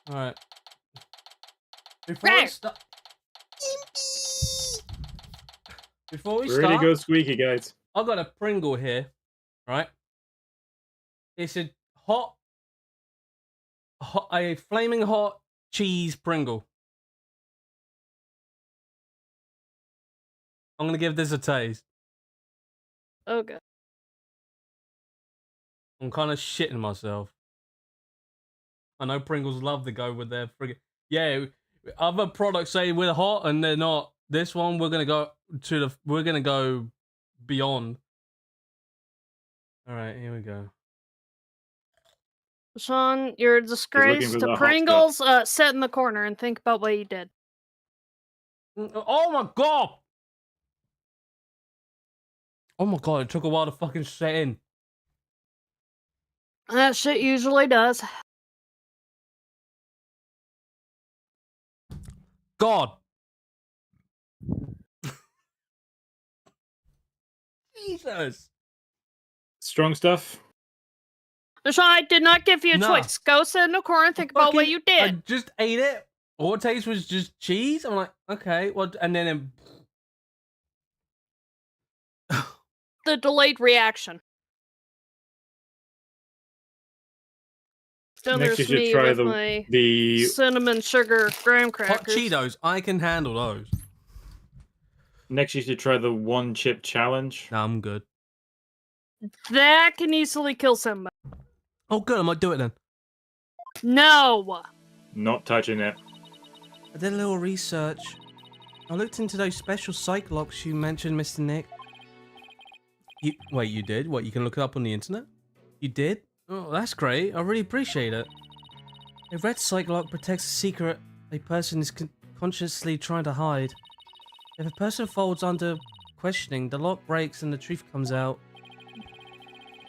All right. Before we start, ready to go squeaky, guys. I've got a Pringle here, right? It's a a flaming hot cheese Pringle. I'm gonna give this a taste. Okay. I'm kind of shitting myself. I know Pringles love to go with their friggin'... Yeah, other products say we're hot and they're not. This one, we're gonna go beyond. All right, here we go. Sean, you're a disgrace to Pringles. Sit in the corner and think about what you did. Oh my god! Oh my god, it took a while to fucking set in. That shit usually does. God. Jesus. Strong stuff. Sean, I did not give you a choice. Go sit in the corner and think about what you did. I just ate it. All it tastes was just cheese. I'm like, okay, what? And then the delayed reaction. Then next you there's should me try with the cinnamon sugar graham crackers. Hot Cheetos, I can handle those. Next you should try the one chip challenge. No, I'm good. That can easily kill somebody. Oh good, I might do it then. No! Not touching it. I did a little research. I looked into those special psych locks you mentioned, Mr. Nick. Wait, you did? What, you can look it up on the internet? You did? Oh, that's great. I really appreciate it. A red psych lock protects a secret a person is consciously trying to hide. If a person folds under questioning, the lock breaks and the truth comes out.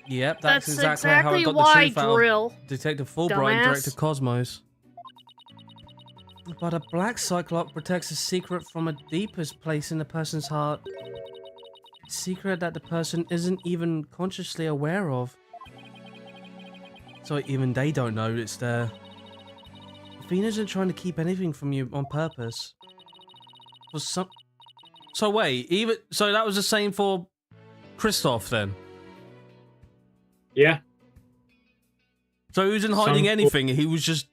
Yep, that's exactly how I got the truth out of Detective Fulbright and Director Cosmos. But a black psych lock protects a secret from a deepest place in the person's heart. A secret that the person isn't even consciously aware of. So even they don't know it's there. Athena isn't trying to keep anything from you on purpose. So wait, so that was the same for Christoph then? Yeah. So he wasn't hiding anything, he was just...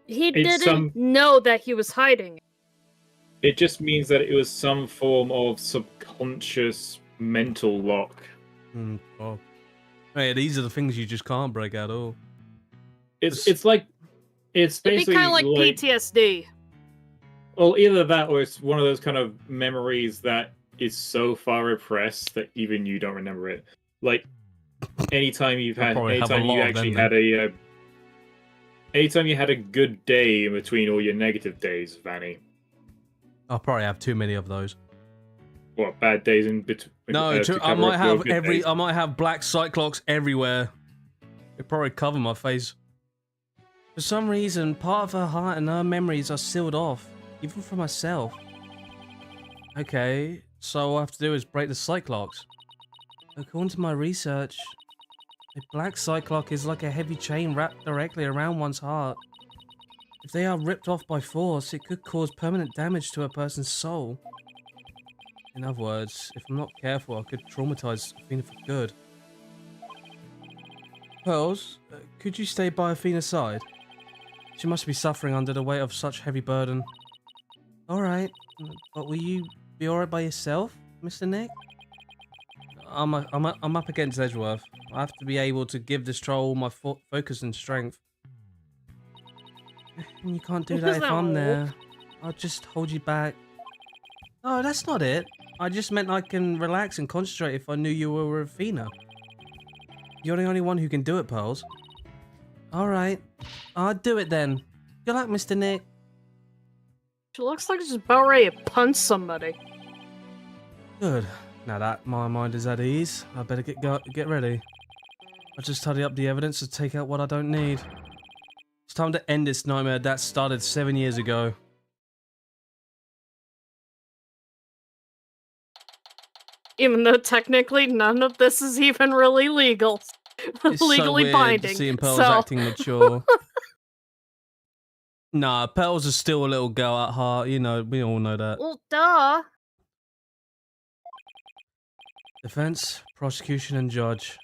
He didn't know that he was hiding. It just means that it was some form of subconscious mental lock. Oh. Hey, these are the things you just can't break at all. It's basically It'd be kind of like PTSD. Well, either that or it's one of those kind of memories that is so far repressed that even you don't remember it. Like anytime you had a good day in between all your negative days, Vanny. I'll probably have too many of those. What, bad days in between? No, I might have black cyclops everywhere. It'd probably cover my face. For some reason, part of her heart and her memories are sealed off, even from myself. Okay, so all I have to do is break the cyclops. According to my research, a black cyclops is like a heavy chain wrapped directly around one's heart. If they are ripped off by force, it could cause permanent damage to a person's soul. In other words, if I'm not careful, I could traumatize Athena for good. Pearls, could you stay by Athena's side? She must be suffering under the weight of such heavy burden. Alright, but will you be alright by yourself, Mr. Nick? I'm up against Edgeworth. I have to be able to give this trial all my focus and strength. And you can't do that if I'm there. I'll just hold you back. Oh, that's not it. I just meant I can relax and concentrate if I knew you were with Athena. You're the only one who can do it, Pearls. Alright, I'll do it then. Good luck, Mr. Nick. She looks like she's about ready to punch somebody. Good. Now that my mind is at ease, I better get ready. I'll just tidy up the evidence to take out what I don't need. It's time to end this nightmare that started 7 years ago. Even though technically none of this is even really legal. It's Legally so weird binding. seeing Pearls So acting mature. Nah, Pearls is still a little girl at heart. You know, we all know that. well, duh. Defense, prosecution, and judge.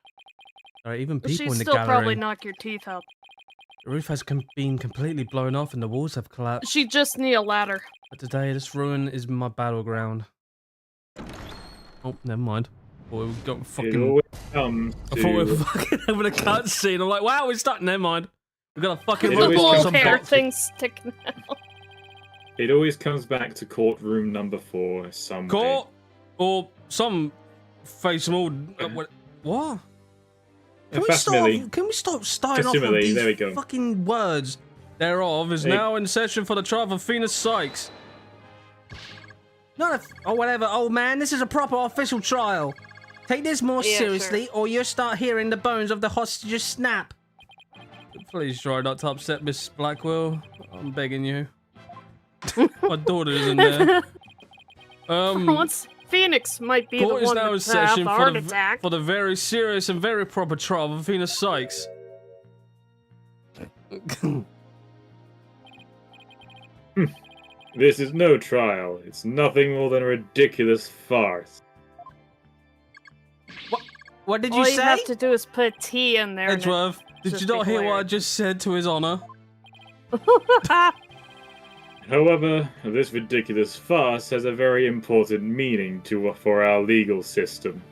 There are even people She'd in the still gallery. probably knock your teeth out. The roof has been completely blown off and the walls have collapsed. She just need a ladder. But today, this ruin is my battleground. Oh, never mind. Boy, we've got It fucking... always comes I thought we were to... fucking having a cutscene. I'm like, wow, we're stuck. Never mind. We've got a fucking It The always robot comes little with some hair boxes. thing sticking out. It always comes back to courtroom number 4 someday. Court or some face them all. What? Facsimile. Can we stop starting off with Facsimile, these there we go. fucking words? Thereof is Hey. now in session for the trial of Athena Sykes. Not a or whatever, old man. This is a proper official trial. Take this more Yeah, seriously, or you'll start hearing the bones of the hostages snap. Please try not to upset Miss Blackwell. I'm begging you. My daughter is in there. For once, Phoenix might be the Court is one now in to have session the heart attack. for the very serious and very proper trial of Athena Sykes. This is no trial. It's nothing more than a ridiculous farce. What did you All say? you have to do is put a T in there. and Edgeworth, did just you not be hear what I hilarious. just said to his honor? However, this ridiculous farce has a very important meaning for our legal system.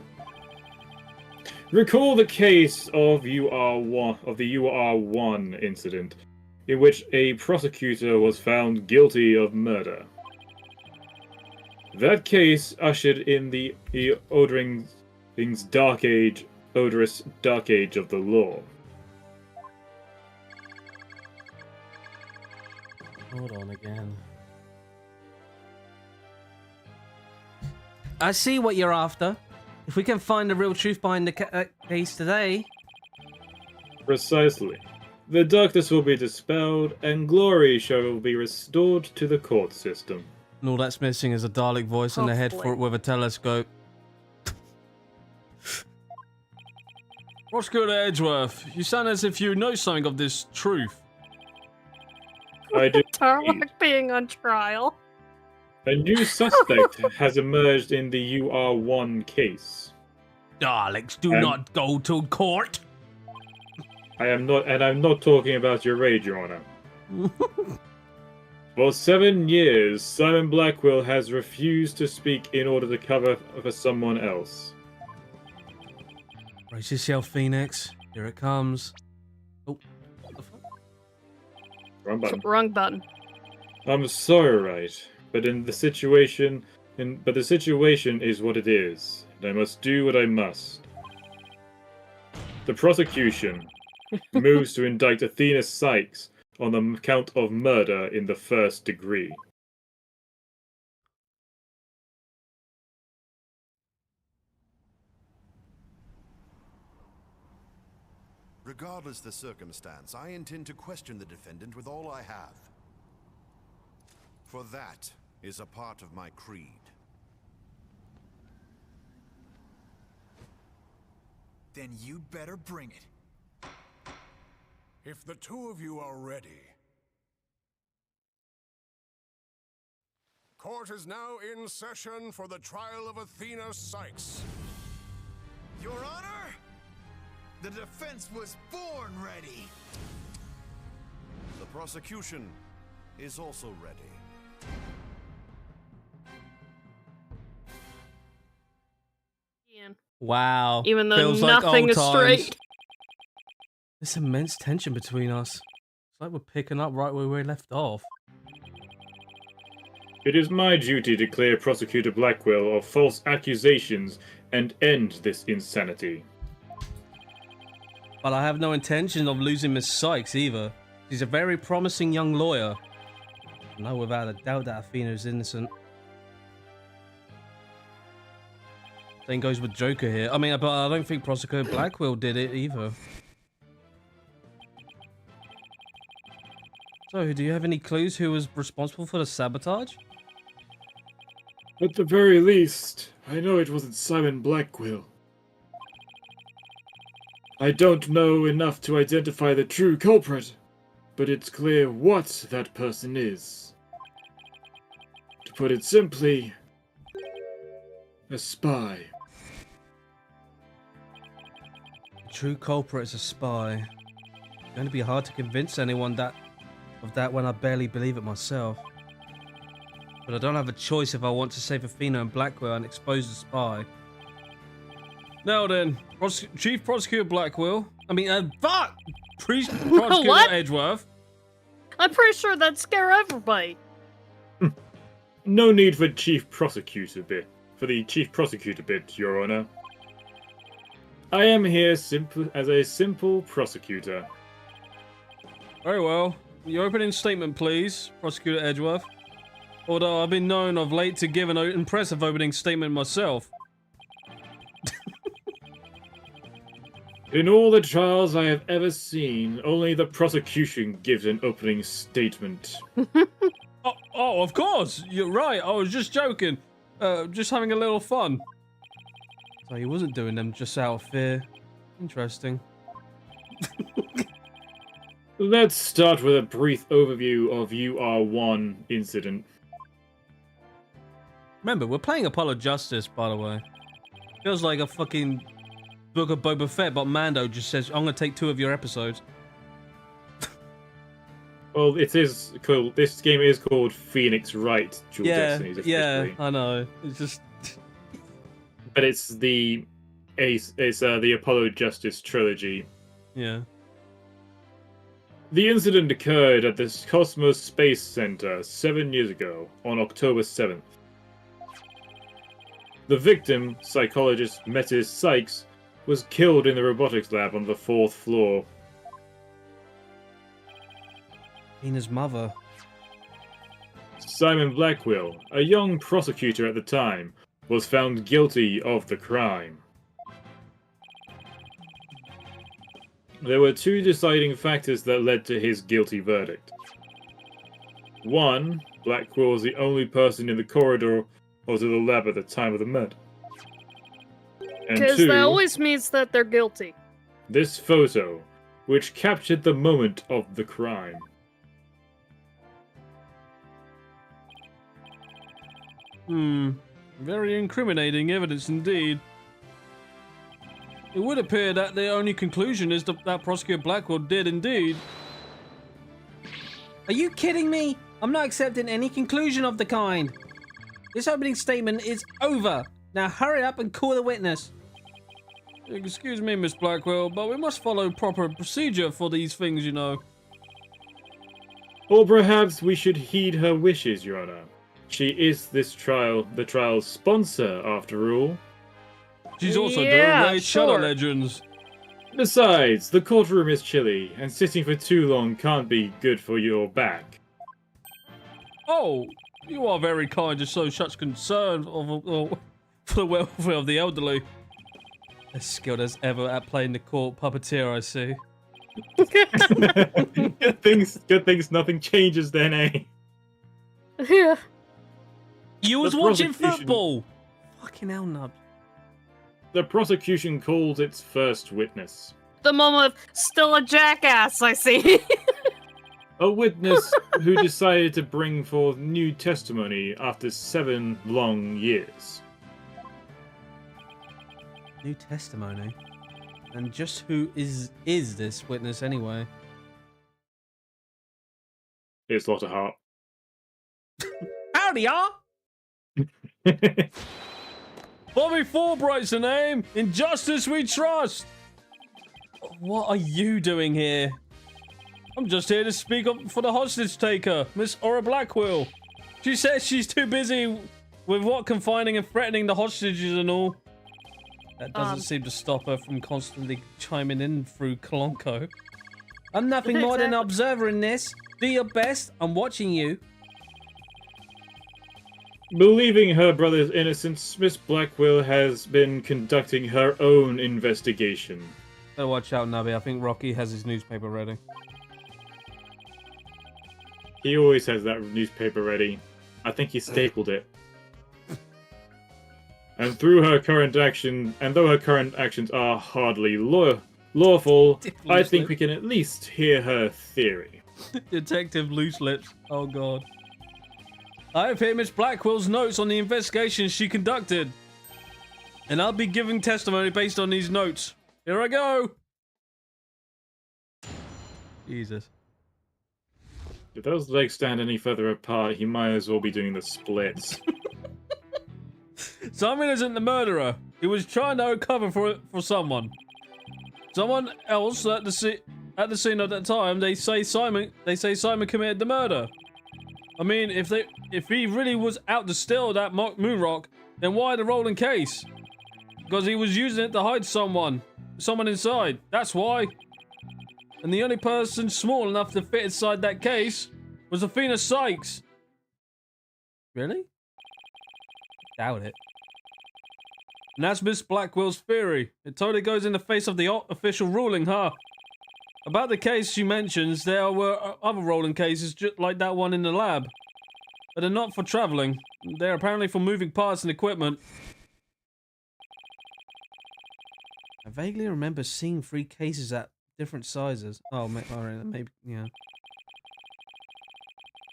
Recall the case of the UR1 incident, in which a prosecutor was found guilty of murder. That case ushered in the odorous dark age of the law. Hold on again. I see what you're after. If we can find the real truth behind the case today. Precisely. The darkness will be dispelled, and glory shall be restored to the court system. And all that's missing is a Dalek voice and a head for Hopefully. it with a telescope. Prosecutor Edgeworth, you sound as if you know something of this truth. I do. Tarlock being on trial. A new suspect has emerged in the UR1 case. Daleks do Um, not go to court. I'm not talking about your raid, Your Honor. For 7 years, Simon Blackwell has refused to speak in order to cover for someone else. Brace yourself, Phoenix. Here it comes. Oh, what the fuck? Wrong button. Wrong button. I'm sorry, Wright, but the situation is what it is, and I must do what I must. The prosecution moves to indict Athena Sykes on the count of murder in the first degree. Regardless the circumstance, I intend to question the defendant with all I have. For that is a part of my creed. Then you'd better bring it. If the two of you are ready. Court is now in session for the trial of Athena Sykes. Your Honor, the defense was born ready. The prosecution is also ready. Ian. Wow. Even though Feels like nothing old is times. straight. There's immense tension between us. It's like we're picking up right where we left off. It is my duty to clear Prosecutor Blackwell of false accusations and end this insanity. But I have no intention of losing Miss Sykes either. She's a very promising young lawyer. I know without a doubt that Athena is innocent. Same goes with Joker here. I mean, but I don't think Prosecutor Blackwell did it either. So, do you have any clues who was responsible for the sabotage? At the very least, I know it wasn't Simon Blackwell. I don't know enough to identify the true culprit, but it's clear what that person is. To put it simply, a spy. The true culprit is a spy. It's going to be hard to convince anyone of that when I barely believe it myself. But I don't have a choice if I want to save Athena and Blackwell and expose the spy. Now then, Chief Prosecutor Blackwell. Fuck! Prosecutor What? Edgeworth. I'm pretty sure that'd scare everybody. No need for Chief Prosecutor bit. For the Chief Prosecutor bit, Your Honor. I am here as a simple prosecutor. Very well. Your opening statement, please, Prosecutor Edgeworth. Although I've been known of late to give an impressive opening statement myself. In all the trials I have ever seen, only the prosecution gives an opening statement. Oh, of course! You're right, I was just joking. Just having a little fun. So he wasn't doing them just out of fear. Interesting. Let's start with a brief overview of UR1 incident. Remember, we're playing Apollo Justice, by the way. Feels like a fucking Book of Boba Fett, but Mando just says, I'm gonna take 2 of your episodes. Well, it is cool. This game is called Phoenix Wright Dual Destinies officially. I know. It's just... But it's the Apollo Justice trilogy. Yeah. The incident occurred at the Cosmos Space Center 7 years ago, on October 7th. The victim, psychologist Mrs. Sykes, was killed in the robotics lab on the 4th floor. Tina's mother. Simon Blackwell, a young prosecutor at the time, was found guilty of the crime. There were 2 deciding factors that led to his guilty verdict. 1, Blackwell was the only person in the corridor or to the lab at the time of the murder. And Because 2, that always means that they're guilty. this photo, which captured the moment of the crime. Very incriminating evidence indeed. It would appear that the only conclusion is that Prosecutor Blackwell did indeed. Are you kidding me? I'm not accepting any conclusion of the kind. This opening statement is over. Now hurry up and call the witness. Excuse me, Miss Blackwell, but we must follow proper procedure for these things, you know. Or perhaps we should heed her wishes, Your Honor. She is the trial's sponsor, after all. She's also Yeah, doing Shadow sure. Legends. Besides, the courtroom is chilly, and sitting for too long can't be good for your back. Oh, you are very kind to show such concern for the welfare of the elderly. As skilled as ever at playing the court puppeteer, I see. Good things nothing changes then, eh? Yeah. You was The watching prosecution- football! Fucking hell, nub. The prosecution calls its first witness. The moment of still a jackass, I see. A witness who decided to bring forth new testimony after 7 long years. New testimony? And just who is this witness anyway? It's Lotta Hart. Howdy, y'all! Bobby Fulbright's the name. In justice we trust. What are you doing here? I'm just here to speak up for the hostage taker, Miss Aura Blackwell. She says she's too busy with what confining and threatening the hostages and all. That doesn't seem to stop her from constantly chiming in through Kolonko. I'm nothing more than an observer in this. Do your best. I'm watching you. Believing her brother's innocence, Miss Blackwell has been conducting her own investigation. Oh, watch out, Nubby. I think Rocky has his newspaper ready. He always has that newspaper ready. I think he stapled it. And though her current actions are hardly lawful, I think we can at least hear her theory. Detective Loose Lips. Oh, God. I have here Miss Blackwell's notes on the investigation she conducted. And I'll be giving testimony based on these notes. Here I go. Jesus. If those legs stand any further apart, he might as well be doing the splits. Simon isn't the murderer. He was trying to cover for someone. Someone else at the scene at that time. They say Simon committed the murder. I mean, if he really was out to steal that moon rock, then why the rolling case? Because he was using it to hide someone inside. That's why. And the only person small enough to fit inside that case was Athena Sykes. Really? Doubt it. And that's Miss Blackwell's theory. It totally goes in the face of the official ruling, huh? About the case she mentions, there were other rolling cases just like that one in the lab. But they're not for traveling. They're apparently for moving parts and equipment. I vaguely remember seeing 3 cases at different sizes. Oh, maybe, yeah.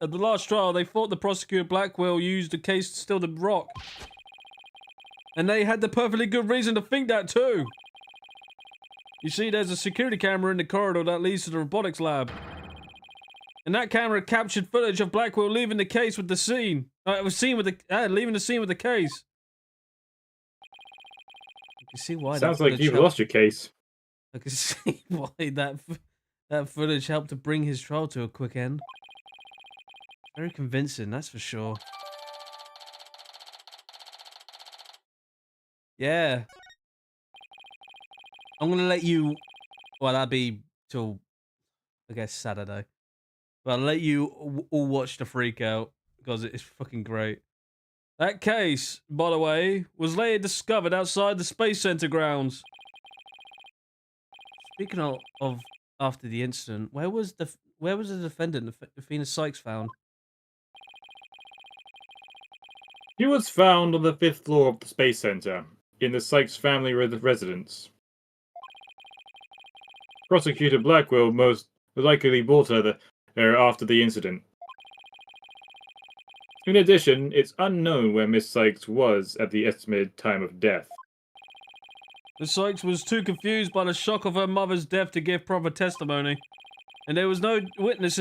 At the last trial, they thought the prosecutor Blackwell used the case to steal the rock. And they had the perfectly good reason to think that too. You see, there's a security camera in the corridor that leads to the robotics lab. And that camera captured footage of Blackwell leaving the case with the scene. Leaving the scene with the case. You can see why. Sounds like you've lost your case. I can see why that footage helped to bring his trial to a quick end. Very convincing, that's for sure. Yeah. I'm gonna let you. Well, that'd be till, I guess, Saturday. But I'll let you all watch the freak out because it's fucking great. That case, by the way, was later discovered outside the Space Center grounds. Speaking of after the incident, where was the defendant, Athena Sykes, found? He was found on the 5th floor of the Space Center, in the Sykes family residence. Prosecutor Blackwell most likely brought her there after the incident. In addition, it's unknown where Miss Sykes was at the estimated time of death. Miss Sykes was too confused by the shock of her mother's death to give proper testimony. And there was no witness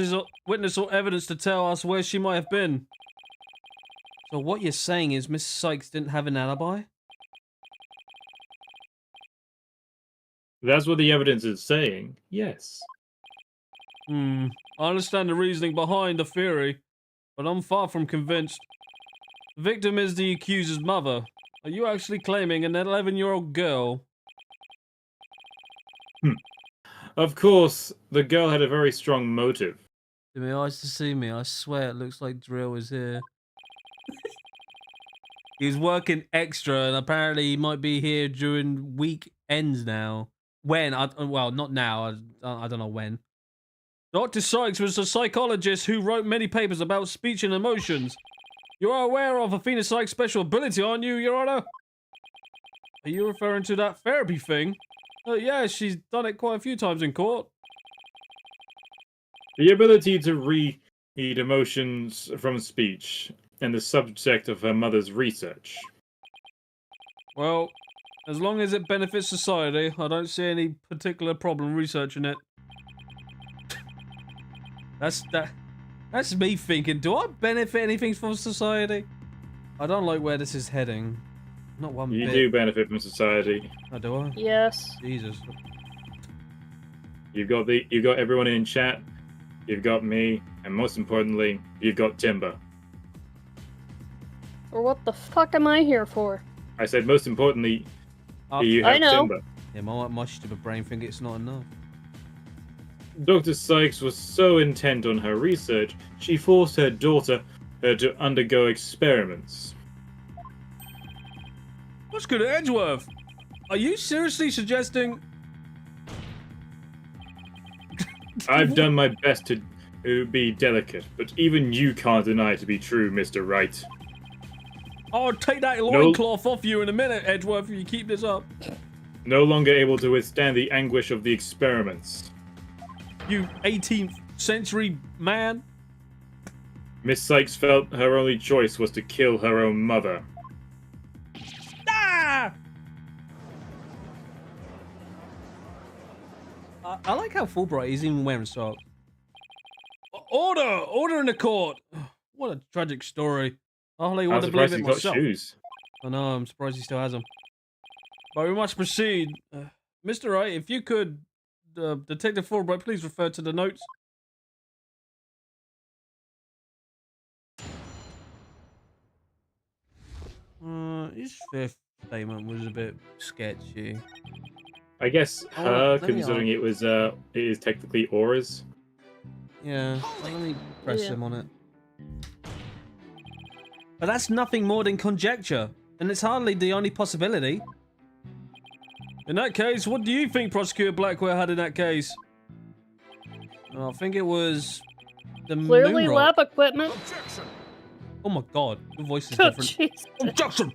or evidence to tell us where she might have been. So what you're saying is Miss Sykes didn't have an alibi? That's what the evidence is saying, yes. I understand the reasoning behind the theory, but I'm far from convinced. The victim is the accuser's mother. Are you actually claiming an 11-year-old girl? Of course, the girl had a very strong motive. Give me eyes to see me. I swear it looks like Drill is here. He's working extra, and apparently he might be here during weekends now. When? Well, not now. I don't know when. Dr. Sykes was a psychologist who wrote many papers about speech and emotions. You are aware of Athena Sykes' special ability, aren't you, Your Honor? Are you referring to that therapy thing? Oh, yeah, she's done it quite a few times in court. The ability to read emotions from speech, and the subject of her mother's research. Well, as long as it benefits society, I don't see any particular problem researching it. That's me thinking, do I benefit anything from society? I don't like where this is heading. Not one You bit. do benefit from society. Oh, do I? Yes. Jesus. You've got everyone in chat, you've got me, and most importantly, you've got Timber. Or what the fuck am I here for? I said most importantly, you I have know. Timber. Yeah, my stupid brain think it's not enough. Dr. Sykes was so intent on her research, she forced her daughter to undergo experiments. What's good, Edgeworth? Are you seriously suggesting? I've done my best to be delicate, but even you can't deny it to be true, Mr. Wright. I'll take that loincloth off you in a minute, Edgeworth, if you keep this up. No longer able to withstand the anguish of the experiments. You 18th century man. Miss Sykes felt her only choice was to kill her own mother. Ah! I like how Fulbright is even wearing socks. Order! Order in the court! What a tragic story. I hardly want I'm to believe surprised it he's got myself. shoes. I know, I'm surprised he still has them. But we must proceed. Mr. Wright, if you could, Detective Fulbright, please refer to the notes. His fifth statement was a bit sketchy. I guess let me considering it is technically Aura's. Yeah, let me press Yeah. him on it. But that's nothing more than conjecture, and it's hardly the only possibility. In that case, what do you think Prosecutor Blackwell had in that case? Oh, I think it was the Clearly moon lab rock. equipment. Objection! Oh my god, your voice is Oh, different. jeez. Objection!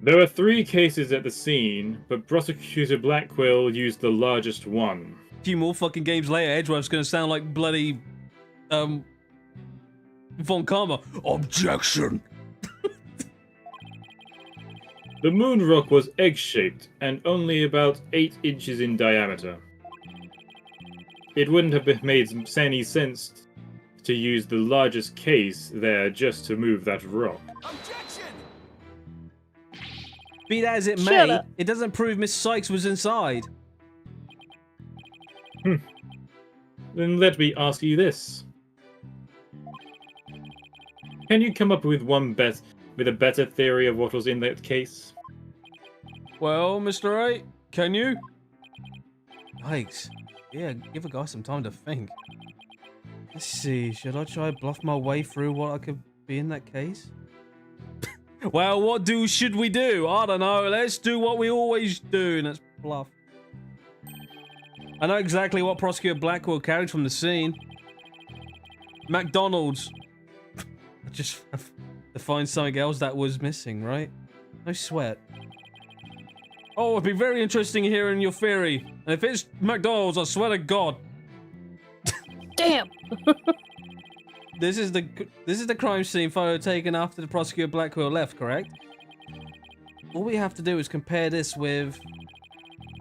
There were 3 cases at the scene, but Prosecutor Blackwell used the largest one. A few more fucking games later, Edgeworth's gonna sound like bloody, Von Karma. Objection! The moon rock was egg-shaped and only about 8 inches in diameter. It wouldn't have made any sense to use the largest case there just to move that rock. Objection! Be that as it Shut may, up. it doesn't prove Miss Sykes was inside. Then let me ask you this. Can you come up with a better theory of what was in that case? Well, Mr. Wright, can you? Yikes. Yeah, give a guy some time to think. Let's see, should I try bluff my way through what I could be in that case? Well, what should we do? I don't know. Let's do what we always do, and that's bluff. I know exactly what Prosecutor Blackwell carried from the scene. McDonald's. I just have to find something else that was missing, right? No sweat. Oh, it'd be very interesting hearing your theory. And if it's McDonald's, I swear to God. Damn. This is the crime scene photo taken after the Prosecutor Blackwell left, correct? All we have to do is compare this with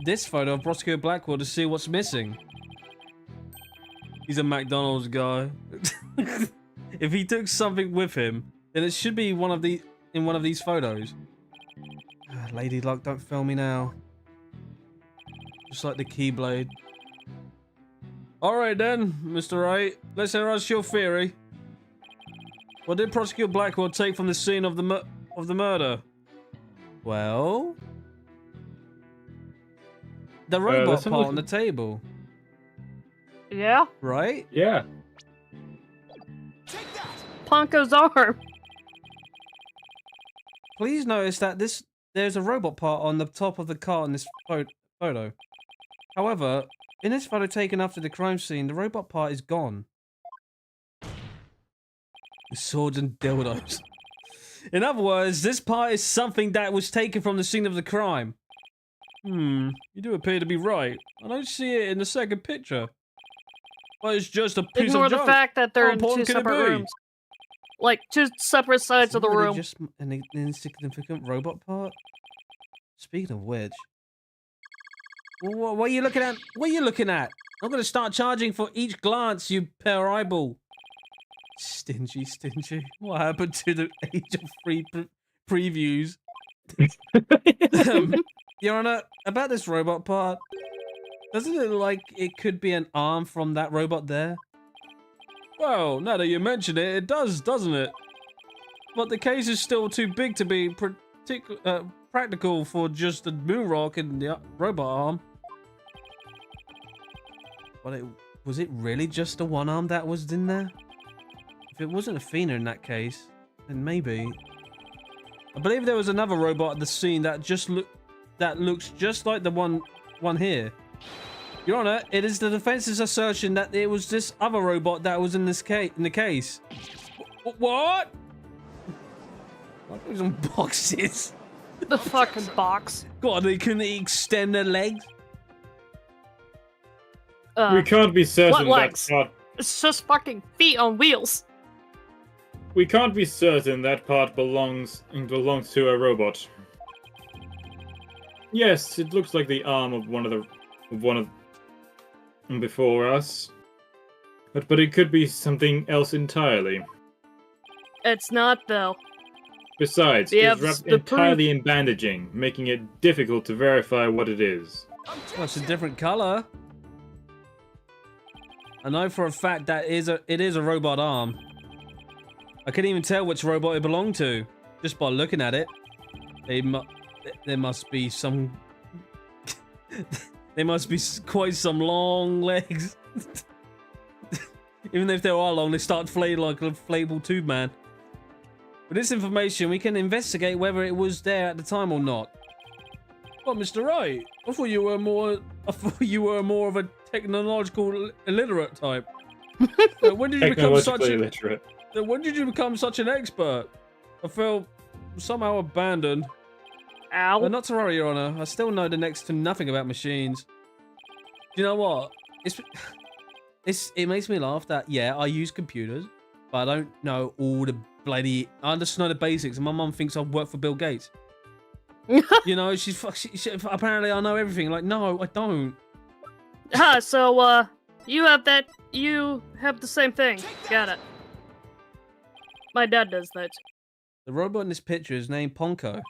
this photo of Prosecutor Blackwell to see what's missing. He's a McDonald's guy. If he took something with him, then it should be in one of these photos. Lady Luck, don't fail me now. Just like the Keyblade. Alright then, Mr. Wright. Let's hear us your theory. What did Prosecutor Blackwell take from the scene of the murder? Well, the robot part on the table, Yeah. right? Yeah. Take that! Ponko's arm. Please notice that there's a robot part on the top of the car in this photo. However, in this photo taken after the crime scene, the robot part is gone. The swords and dildos. In other words, this part is something that was taken from the scene of the crime. You do appear to be right. I don't see it in the second picture. Well, it's just a piece Ignore of the junk. fact that they're How in 2 important can it separate be? rooms. Like, 2 separate sides of the Somebody room. Just an insignificant robot part. Speaking of which, what are you looking at? What are you looking at? I'm gonna start charging for each glance, you per eyeball. Stingy. What happened to the age of free previews? Your Honor, about this robot part, doesn't it look like it could be an arm from that robot there? Well, now that you mention it, it does, doesn't it? But the case is still too big to be practical for just the moon rock and the robot arm. But was it really just the one arm that was in there? If it wasn't Athena in that case, then maybe. I believe there was another robot at the scene that looks just like the one here. Your Honor, it is the defense's assertion that it was this other robot that was in the case. What? Like those on boxes. The fucking box. God, they couldn't extend their legs. We can't be certain what that legs? part. It's just fucking feet on wheels. We can't be certain that part belongs to a robot. Yes, it looks like the arm of one of before us, but it could be something else entirely. It's not, though. Besides, We it's have wrapped the entirely in bandaging, making it difficult to verify what it is. Well, it's a different color. I know for a fact that it is a robot arm. I couldn't even tell which robot it belonged to just by looking at it. There must be some. There must be quite some long legs. Even if they are long, they start flailing like a inflatable tube man. With this information, we can investigate whether it was there at the time or not. What, Mr. Wright? I thought you were more of a technological illiterate type. When did you become such Technologically an illiterate. When did you become such an expert? I felt somehow abandoned. Ow. But not to worry, Your Honor. I still know the next to nothing about machines. Do you know what? It makes me laugh that, yeah, I use computers, but I don't know all the bloody... I just know the basics, and my mum thinks I work for Bill Gates. You know, she apparently I know everything. Like, no, I don't. So, you have the same thing. Got it. My dad does that. The robot in this picture is named Ponko.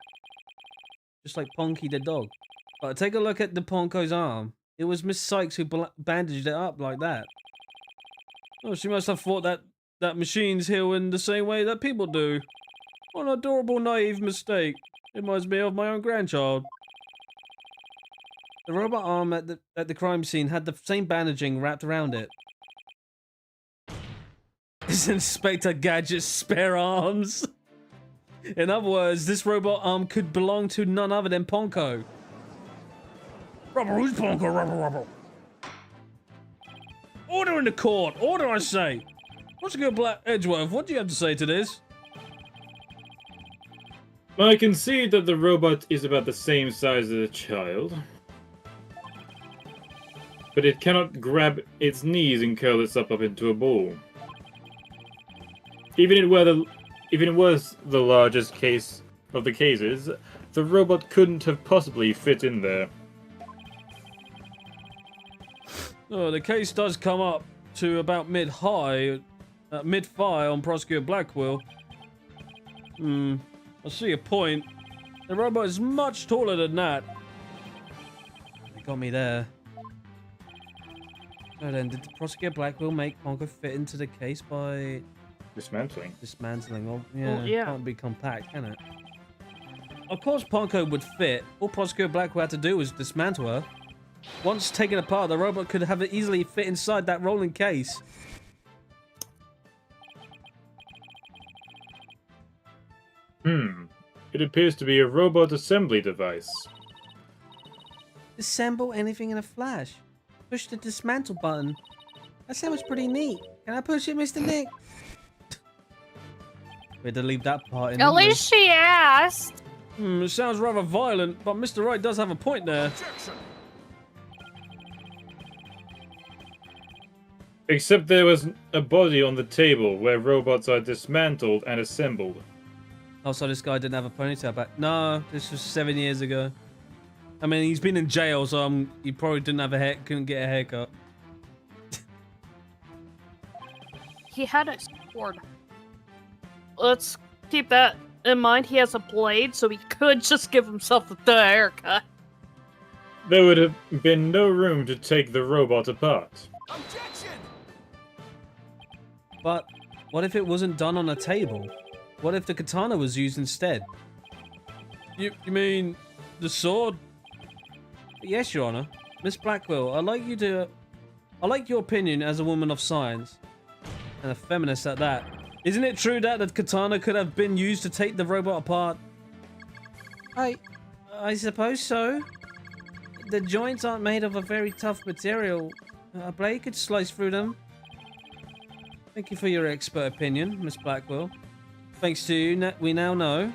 Just like Ponky the dog. But take a look at the Ponko's arm. It was Miss Sykes who bandaged it up like that. Oh, she must have thought that machines heal in the same way that people do. What an adorable, naive mistake. It reminds me of my own grandchild. The robot arm at the crime scene had the same bandaging wrapped around it. It's Inspector Gadget's spare arms. In other words, this robot arm could belong to none other than Ponko. Rubber, who's Ponko? Rubber. Order in the court. Order, I say. What's a good Black Edgeworth? What do you have to say to this? I can see that the robot is about the same size as a child. But it cannot grab its knees and curl itself up into a ball. Even if it was the largest case of the cases, the robot couldn't have possibly fit in there. Oh, the case does come up to about mid-fire on Prosecutor Blackwell. I see a point. The robot is much taller than that. They got me there. So then, did the Prosecutor Blackwell make Ponko fit into the case by... Dismantling. Dismantling? Well, Well, yeah. Can't be compact, can it? Of course Ponko would fit. All Prosecutor Blackwell had to do was dismantle her. Once taken apart, the robot could have it easily fit inside that rolling case. It appears to be a robot assembly device. Assemble anything in a flash. Push the dismantle button. That sounds pretty neat. Can I push it, Mr. Nick? We had to leave that part in. At didn't we? least she asked. It sounds rather violent, but Mr. Wright does have a point there. Objection! Except there was a body on the table where robots are dismantled and assembled. Oh, so this guy didn't have a ponytail back. No, this was 7 years ago. I mean, he's been in jail, so he probably didn't have a hair, couldn't get a haircut. He had a sword. Let's keep that in mind. He has a blade, so he could just give himself the haircut. There would have been no room to take the robot apart. Objection! But what if it wasn't done on a table? What if the katana was used instead? You mean the sword? Yes, Your Honor. Miss Blackwell, I'd like your opinion as a woman of science. And a feminist at that. Isn't it true that the katana could have been used to take the robot apart? I suppose so. The joints aren't made of a very tough material. A blade could slice through them. Thank you for your expert opinion, Miss Blackwell. Thanks to you, we now know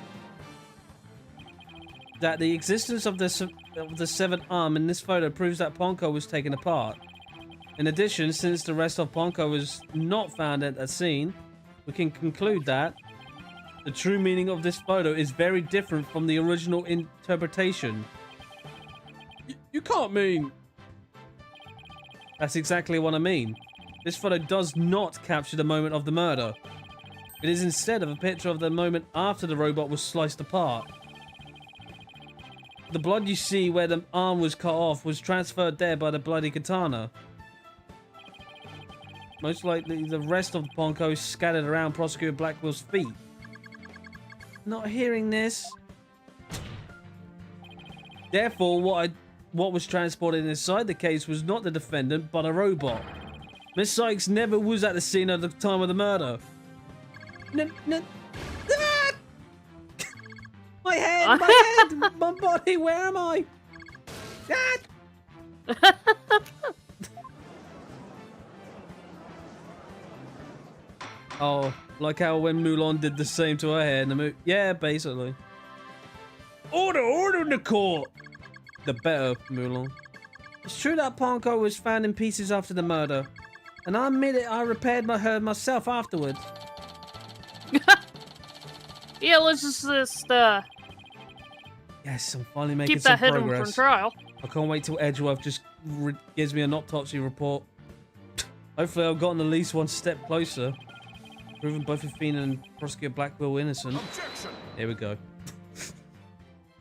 that the existence of the severed arm in this photo proves that Ponko was taken apart. In addition, since the rest of Ponko was not found at that scene, we can conclude that the true meaning of this photo is very different from the original interpretation. You can't mean... That's exactly what I mean. This photo does not capture the moment of the murder. It is instead of a picture of the moment after the robot was sliced apart. The blood you see where the arm was cut off was transferred there by the bloody katana. Most likely, the rest of the Ponko is scattered around Prosecutor Blackwell's feet. Not hearing this. Therefore, what was transported inside the case was not the defendant, but a robot. Miss Sykes never was at the scene at the time of the murder. Ah! My head, my body, where am I? Ah! Oh, like how when Mulan did the same to her hair in the movie. Yeah, basically. Order in the court! The better, Mulan. It's true that Ponko was found in pieces after the murder. And I admit it, I repaired her myself afterwards. Yeah, let's just Yes, I'm finally making keep some that hidden progress. from trial. I can't wait till Edgeworth just gives me an autopsy report. Hopefully I've gotten at least one step closer. Proving both Athena and Prosecutor Blackwell innocent. Objection! Here we go.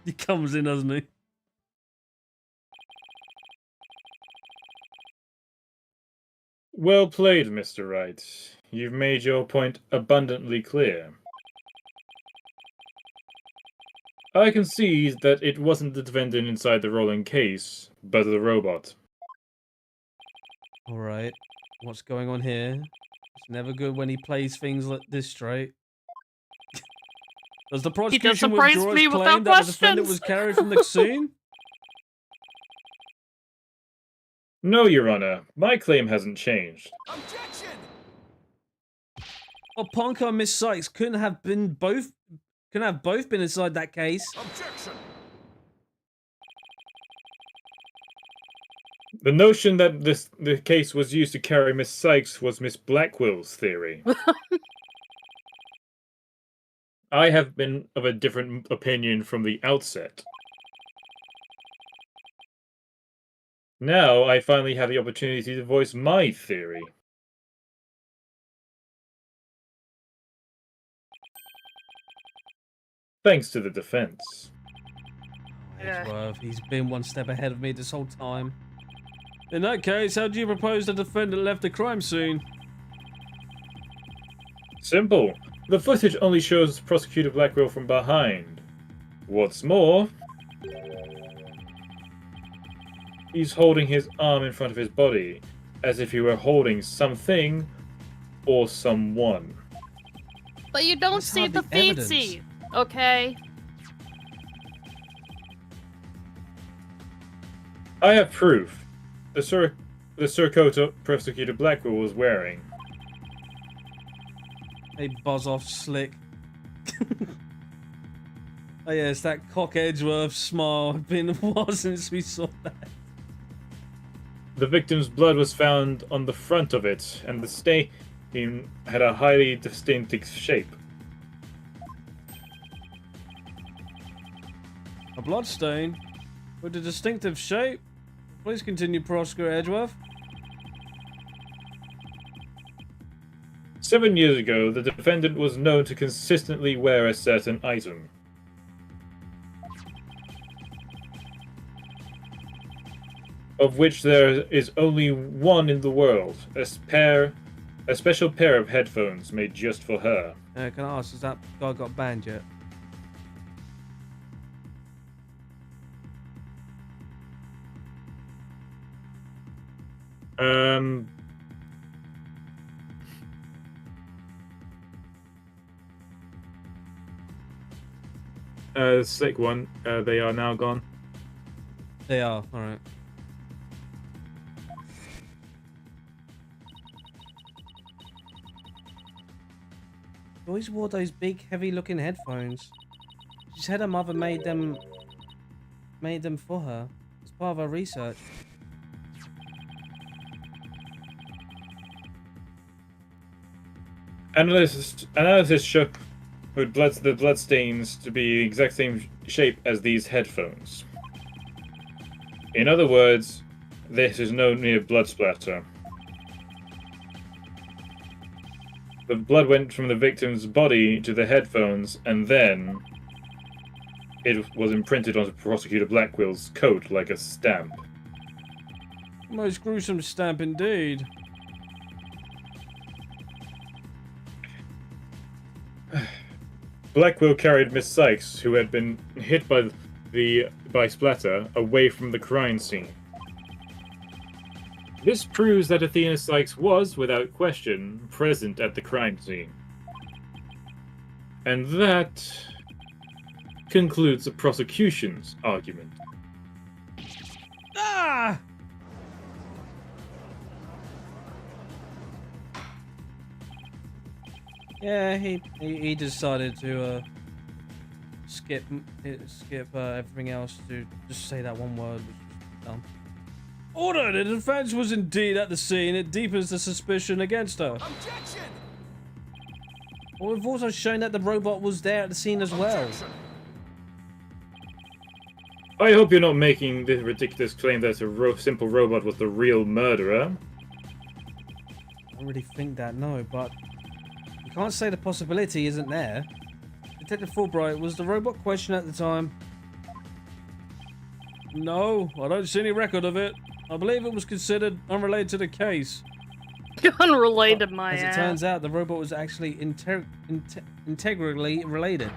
He comes in, doesn't he? Well played, Mr. Wright. You've made your point abundantly clear. I concede that it wasn't the defendant inside the rolling case, but the robot. Alright. What's going on here? It's never good when he plays things like this straight. Does the prosecution surprise withdraw me its without claim that the defendant questions. was carried from the scene? No, Your Honor. My claim hasn't changed. Objection! Well, Ponko and Miss Sykes couldn't have both been inside that case. Objection! The notion that the case was used to carry Miss Sykes was Miss Blackwell's theory. I have been of a different opinion from the outset. Now I finally have the opportunity to voice my theory. Thanks to the defense. Yeah. Edgeworth, he's been one step ahead of me this whole time. In that case, how do you propose the defendant left the crime scene? Simple. The footage only shows Prosecutor Blackwell from behind. What's more, he's holding his arm in front of his body, as if he were holding something or someone. But you don't That's see the hardly evidence. feetsies, okay? I have proof. The surcoat Prosecutor Blackwell was wearing. Hey, buzz off, slick. Oh yeah, it's that cock Edgeworth smile. It's been a while since we saw that. The victim's blood was found on the front of it, and the stain had a highly distinctive shape. A blood stain with a distinctive shape. Please continue, Prosecutor Edgeworth. 7 years ago, the defendant was known to consistently wear a certain item. Of which there is only one in the world, a special pair of headphones made just for her. Can I ask, has that guy got banned yet? Sick one. They are now gone. They are, alright. She always wore those big, heavy-looking headphones. She said her mother made them for her as part of her research. Analysis showed the bloodstains to be the exact same shape as these headphones. In other words, this is no mere blood splatter. The blood went from the victim's body to the headphones, and then it was imprinted onto Prosecutor Blackwell's coat like a stamp. Most gruesome stamp indeed. Blackwell carried Miss Sykes, who had been hit by splatter, away from the crime scene. This proves that Athena Sykes was, without question, present at the crime scene. And that concludes the prosecution's argument. Ah! Yeah, he decided to skip everything else to just say that one word, which was dumb. Order! The defense was indeed at the scene. It deepens the suspicion against her. Objection! Well, we've also shown that the robot was there at the scene as well. Objection! I hope you're not making this ridiculous claim that a simple robot was the real murderer. I don't really think that, no, but you can't say the possibility isn't there. Detective Fulbright, was the robot questioned at the time? No, I don't see any record of it. I believe it was considered unrelated to the case. Unrelated, my As it ass. turns out, the robot was actually integrally related.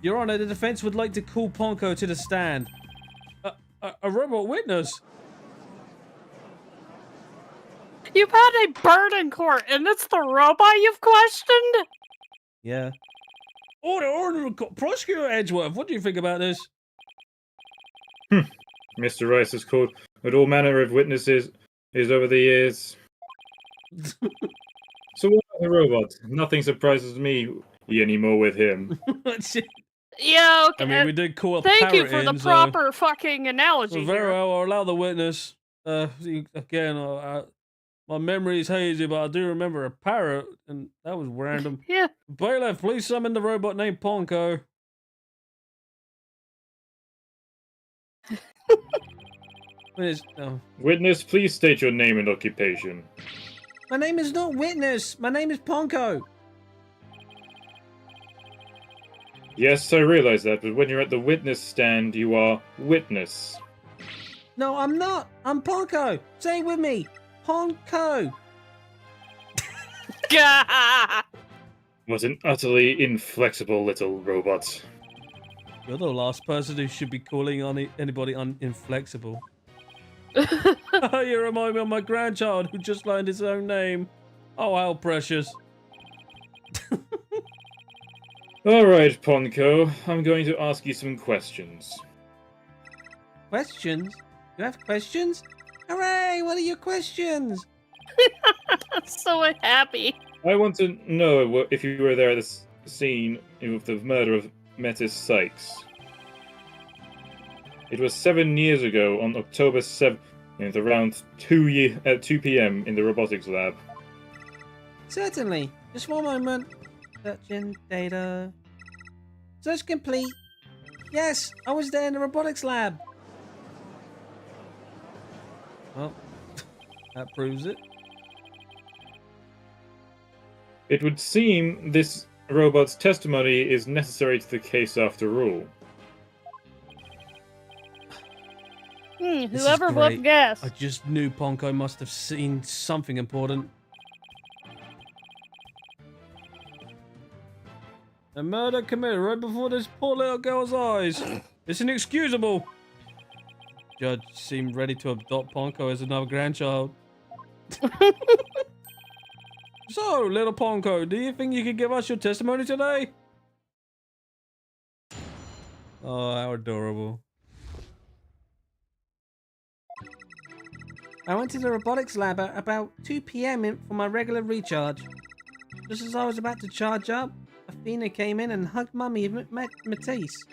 Your Honor, the defense would like to call Ponko to the stand. A robot witness? You've had a bird in court, and it's the robot you've questioned? Yeah. Order, Prosecutor Edgeworth, what do you think about this? Mr. Rice has called with all manner of witnesses over the years. So what about the robot? Nothing surprises me anymore with him. Yeah, okay. I mean, we did call a Thank you parrot for the in, so- proper fucking analogy Well, very here. well, I'll allow the witness. Again, my memory is hazy, but I do remember a parrot, and that was random. Yeah. Bailiff, please summon the robot named Ponko. Witness, please state your name and occupation. My name is not Witness. My name is Ponko. Yes, I realize that, but when you're at the witness stand, you are witness. No, I'm not. I'm Ponko. Say it with me. Ponko. What an utterly inflexible little robot. You're the last person who should be calling on anybody inflexible. You remind me of my grandchild who just learned his own name. Oh, how precious. Alright, Ponko, I'm going to ask you some questions. Questions? You have questions? Hooray! What are your questions? I'm so happy. I want to know if you were there at the scene of the murder of Metis Sykes. It was 7 years ago on October 7th, It's around 2 p.m. in the robotics lab. Certainly. Just one moment. Searching data. Search complete. Yes, I was there in the robotics lab. Well, that proves it. It would seem this robot's testimony is necessary to the case after all. This is Whoever would great. guess? I just knew Ponko must have seen something important. A murder committed right before this poor little girl's eyes. It's inexcusable. Judge seemed ready to adopt Ponko as another grandchild. So, little Ponko, do you think you could give us your testimony today? Oh, how adorable. I went to the robotics lab at about 2 p.m. for my regular recharge. Just as I was about to charge up, Athena came in and hugged Mummy Matisse.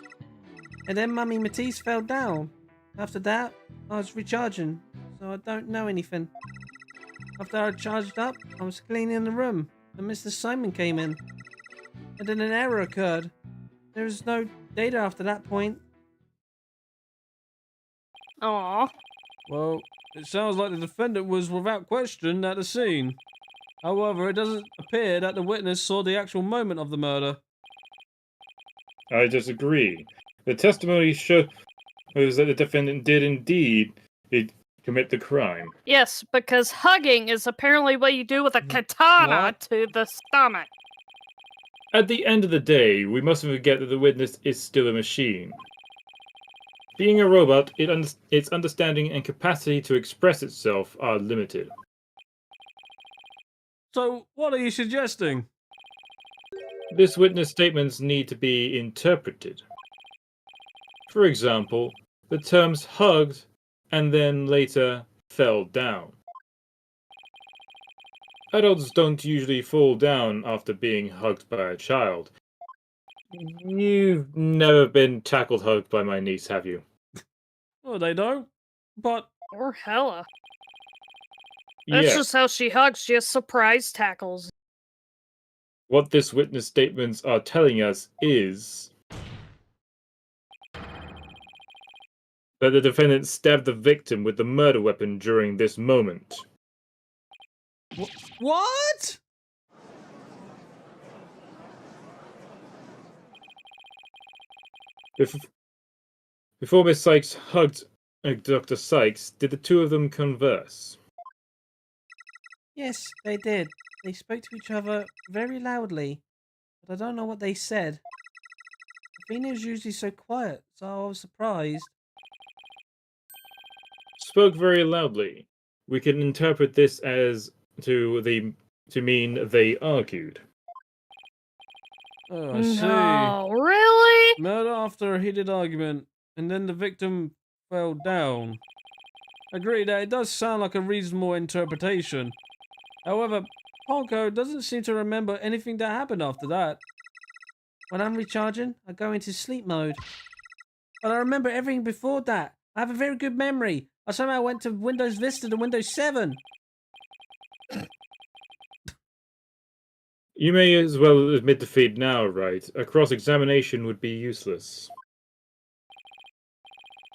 And then Mummy Matisse fell down. After that, I was recharging, so I don't know anything. After I charged up, I was cleaning the room, and Mr. Simon came in. And then an error occurred. There was no data after that point. Aw. Well, it sounds like the defendant was without question at the scene. However, it doesn't appear that the witness saw the actual moment of the murder. I disagree. The testimony shows that the defendant did indeed commit the crime. Yes, because hugging is apparently what you do with a katana What? to the stomach. At the end of the day, we mustn't forget that the witness is still a machine. Being a robot, its understanding and capacity to express itself are limited. So, what are you suggesting? This witness statements need to be interpreted. For example, the terms hugged and then later fell down. Adults don't usually fall down after being hugged by a child. You've never been hugged by my niece, have you? Oh, they don't. But Or hella. That's Yes. just how she hugs. She has surprise tackles. What this witness statements are telling us is that the defendant stabbed the victim with the murder weapon during this moment. what? Before Miss Sykes hugged Dr. Sykes, did the two of them converse? Yes, they did. They spoke to each other very loudly, but I don't know what they said. Athena is usually so quiet, so I was surprised. Spoke very loudly. We can interpret this as to mean they argued. Oh, I see. No, really? Murder after a heated argument, and then the victim fell down. Agree that it does sound like a reasonable interpretation. However, Ponko doesn't seem to remember anything that happened after that. When I'm recharging, I go into sleep mode. But I remember everything before that. I have a very good memory. I somehow went to Windows Vista to Windows 7. You may as well admit defeat now, Wright. A cross-examination would be useless.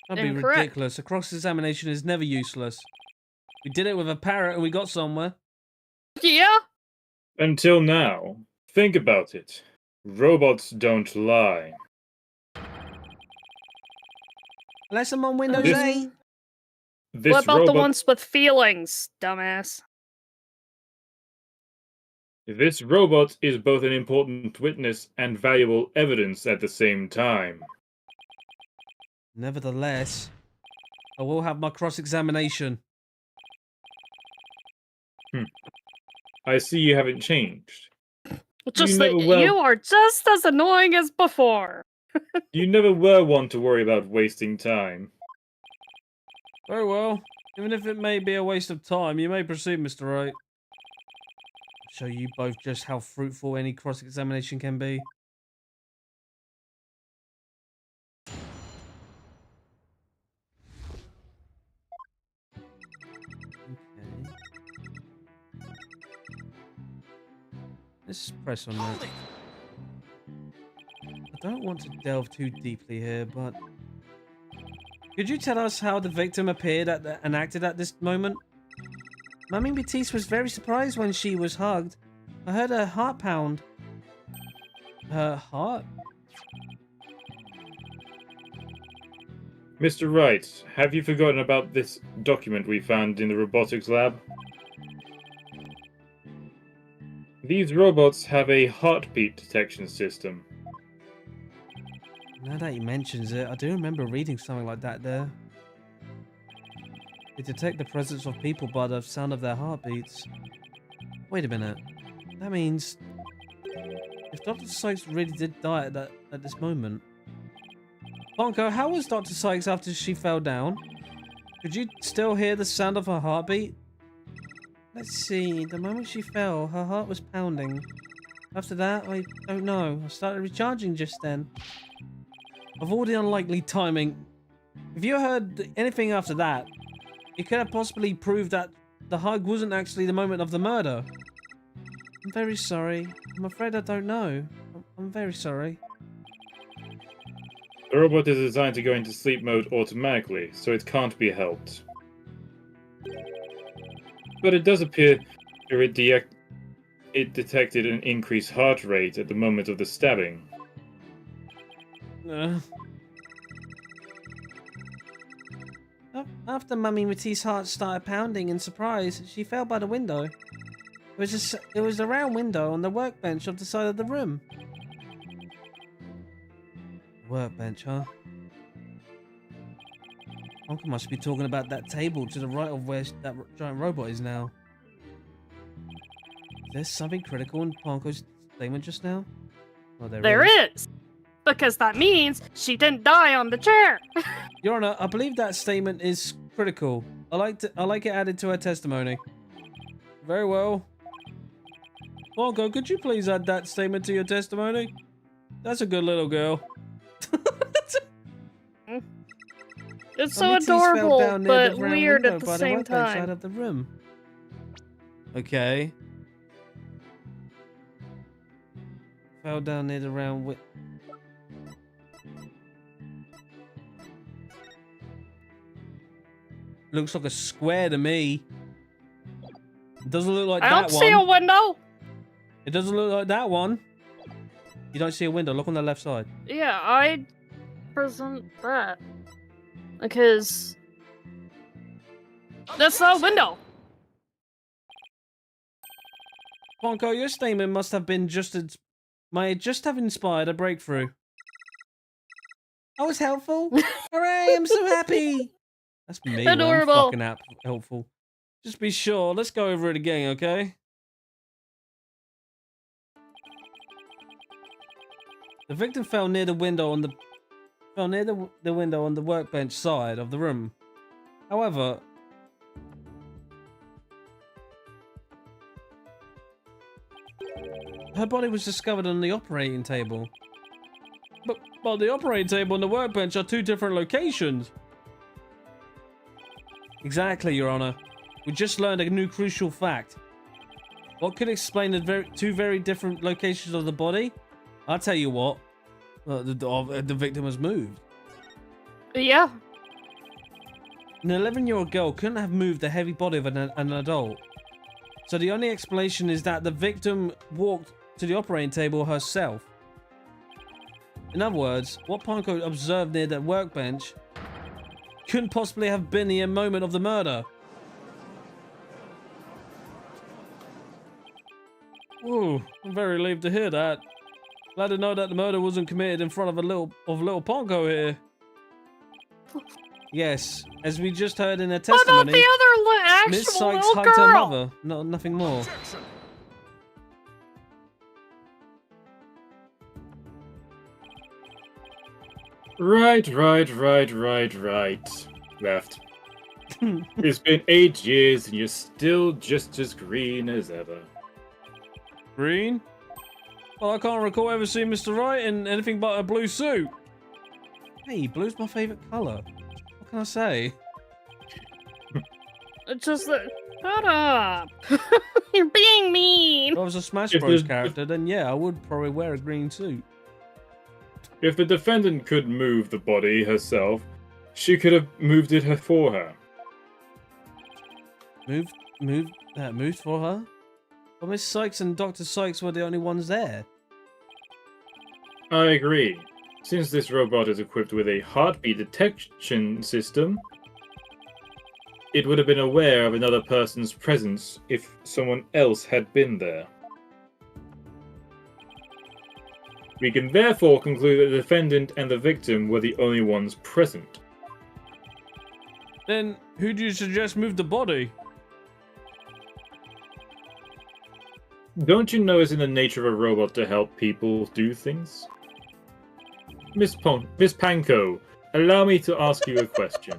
That'd be Incorrect. ridiculous. A cross-examination is never useless. We did it with a parrot and we got somewhere. Yeah? Until now. Think about it. Robots don't lie. Unless I'm on Windows This- 8. This What about robot, the ones with feelings, dumbass? This robot is both an important witness and valuable evidence at the same time. Nevertheless, I will have my cross-examination. I see you haven't changed. Just that never will. you are just as annoying as before. You never were one to worry about wasting time. Very well. Even if it may be a waste of time, you may proceed, Mr. Wright. I'll show you both just how fruitful any cross-examination can be. Let's press on Hold that. it! I don't want to delve too deeply here, but could you tell us how the victim appeared and acted at this moment? Mummy Matisse was very surprised when she was hugged. I heard her heart pound. Her heart? Mr. Wright, have you forgotten about this document we found in the robotics lab? These robots have a heartbeat detection system. Now that he mentions it, I do remember reading something like that there. They detect the presence of people by the sound of their heartbeats. Wait a minute. That means if Dr. Sykes really did die at this moment. Bonko, how was Dr. Sykes after she fell down? Could you still hear the sound of her heartbeat? Let's see. The moment she fell, her heart was pounding. After that, I don't know. I started recharging just then. Of all the unlikely timing, if you heard anything after that, it could have possibly proved that the hug wasn't actually the moment of the murder. I'm very sorry. I'm afraid I don't know. I'm very sorry. The robot is designed to go into sleep mode automatically, so it can't be helped. But it does appear it detected an increased heart rate at the moment of the stabbing. After Mummy Matisse's heart started pounding in surprise, she fell by the window. It was a round window on the workbench of the side of the room. Workbench, huh? Uncle must be talking about that table to the right of where that giant robot is now. There's something critical in Ponko's statement just now? Oh, There is! Because that means she didn't die on the chair! Your Honor, I believe that statement is critical. I like it added to her testimony. Very well. Ponko, could you please add that statement to your testimony? That's a good little girl. It's so Matisse fell adorable, down near but the round weird window at the by same workbench side time. of the room. Okay. Fell down near the round window. Looks like a square to me. It doesn't look like I that don't see a one. window! It doesn't look like that one. You don't see a window. Look on the left side. Yeah, I present that. Because that's not a window! Ponko, your statement must have been might just have inspired a breakthrough. I was helpful. Hooray! I'm so happy. That's me. When I'm Adorable. fucking helpful. Just be sure. Let's go over it again, okay? The victim fell near the window on the window on the workbench side of the room. However, her body was discovered on the operating table. But the operating table and the workbench are two different locations. Exactly, Your Honor. We just learned a new crucial fact. What could explain the two very different locations of the body? I'll tell you what. The victim has moved. Yeah. An 11-year-old girl couldn't have moved the heavy body of an adult. So the only explanation is that the victim walked to the operating table herself. In other words, what Ponko observed near the workbench couldn't possibly have been the moment of the murder. Ooh, I'm very relieved to hear that. Glad to know that the murder wasn't committed in front of little Ponko here. Yes, as we just heard in her What about testimony, the other Miss actual Sykes little hugged her girl? mother, nothing more. Objection! Right. Left. It's been 8 years and you're still just as green as ever. Green? Well, I can't recall ever seeing Mr. Wright in anything but a blue suit. Hey, blue's my favourite colour. What can I say? It's just that Shut up! You're being mean! If I was a Smash If Bros the- character, then yeah, I would probably wear a green suit. If the defendant could move the body herself, she could have moved it for her. Moved for her? But Miss Sykes and Dr. Sykes were the only ones there. I agree. Since this robot is equipped with a heartbeat detection system, it would have been aware of another person's presence if someone else had been there. We can therefore conclude that the defendant and the victim were the only ones present. Then who do you suggest moved the body? Don't you know it's in the nature of a robot to help people do things? Miss Panko, allow me to ask you a question.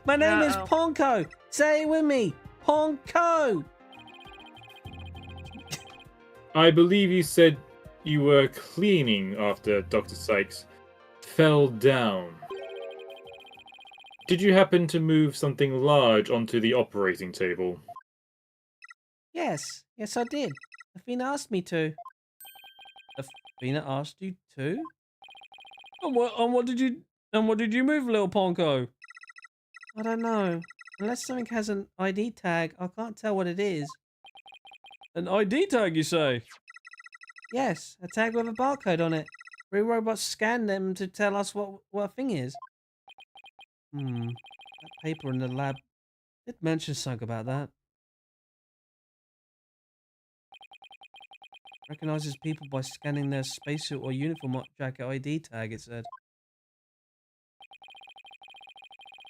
My name is Uh-oh. Ponko. Say it with me. Ponko. I believe you said you were cleaning after Dr. Sykes fell down. Did you happen to move something large onto the operating table? Yes, I did. Athena asked me to. Athena asked you to? And what did you move, little Ponko? I don't know. Unless something has an ID tag, I can't tell what it is. An ID tag, you say? Yes, a tag with a barcode on it. We robots scan them to tell us what a thing is. That paper in the lab did mention something about that. Recognizes people by scanning their spacesuit or uniform jacket ID tag, it said.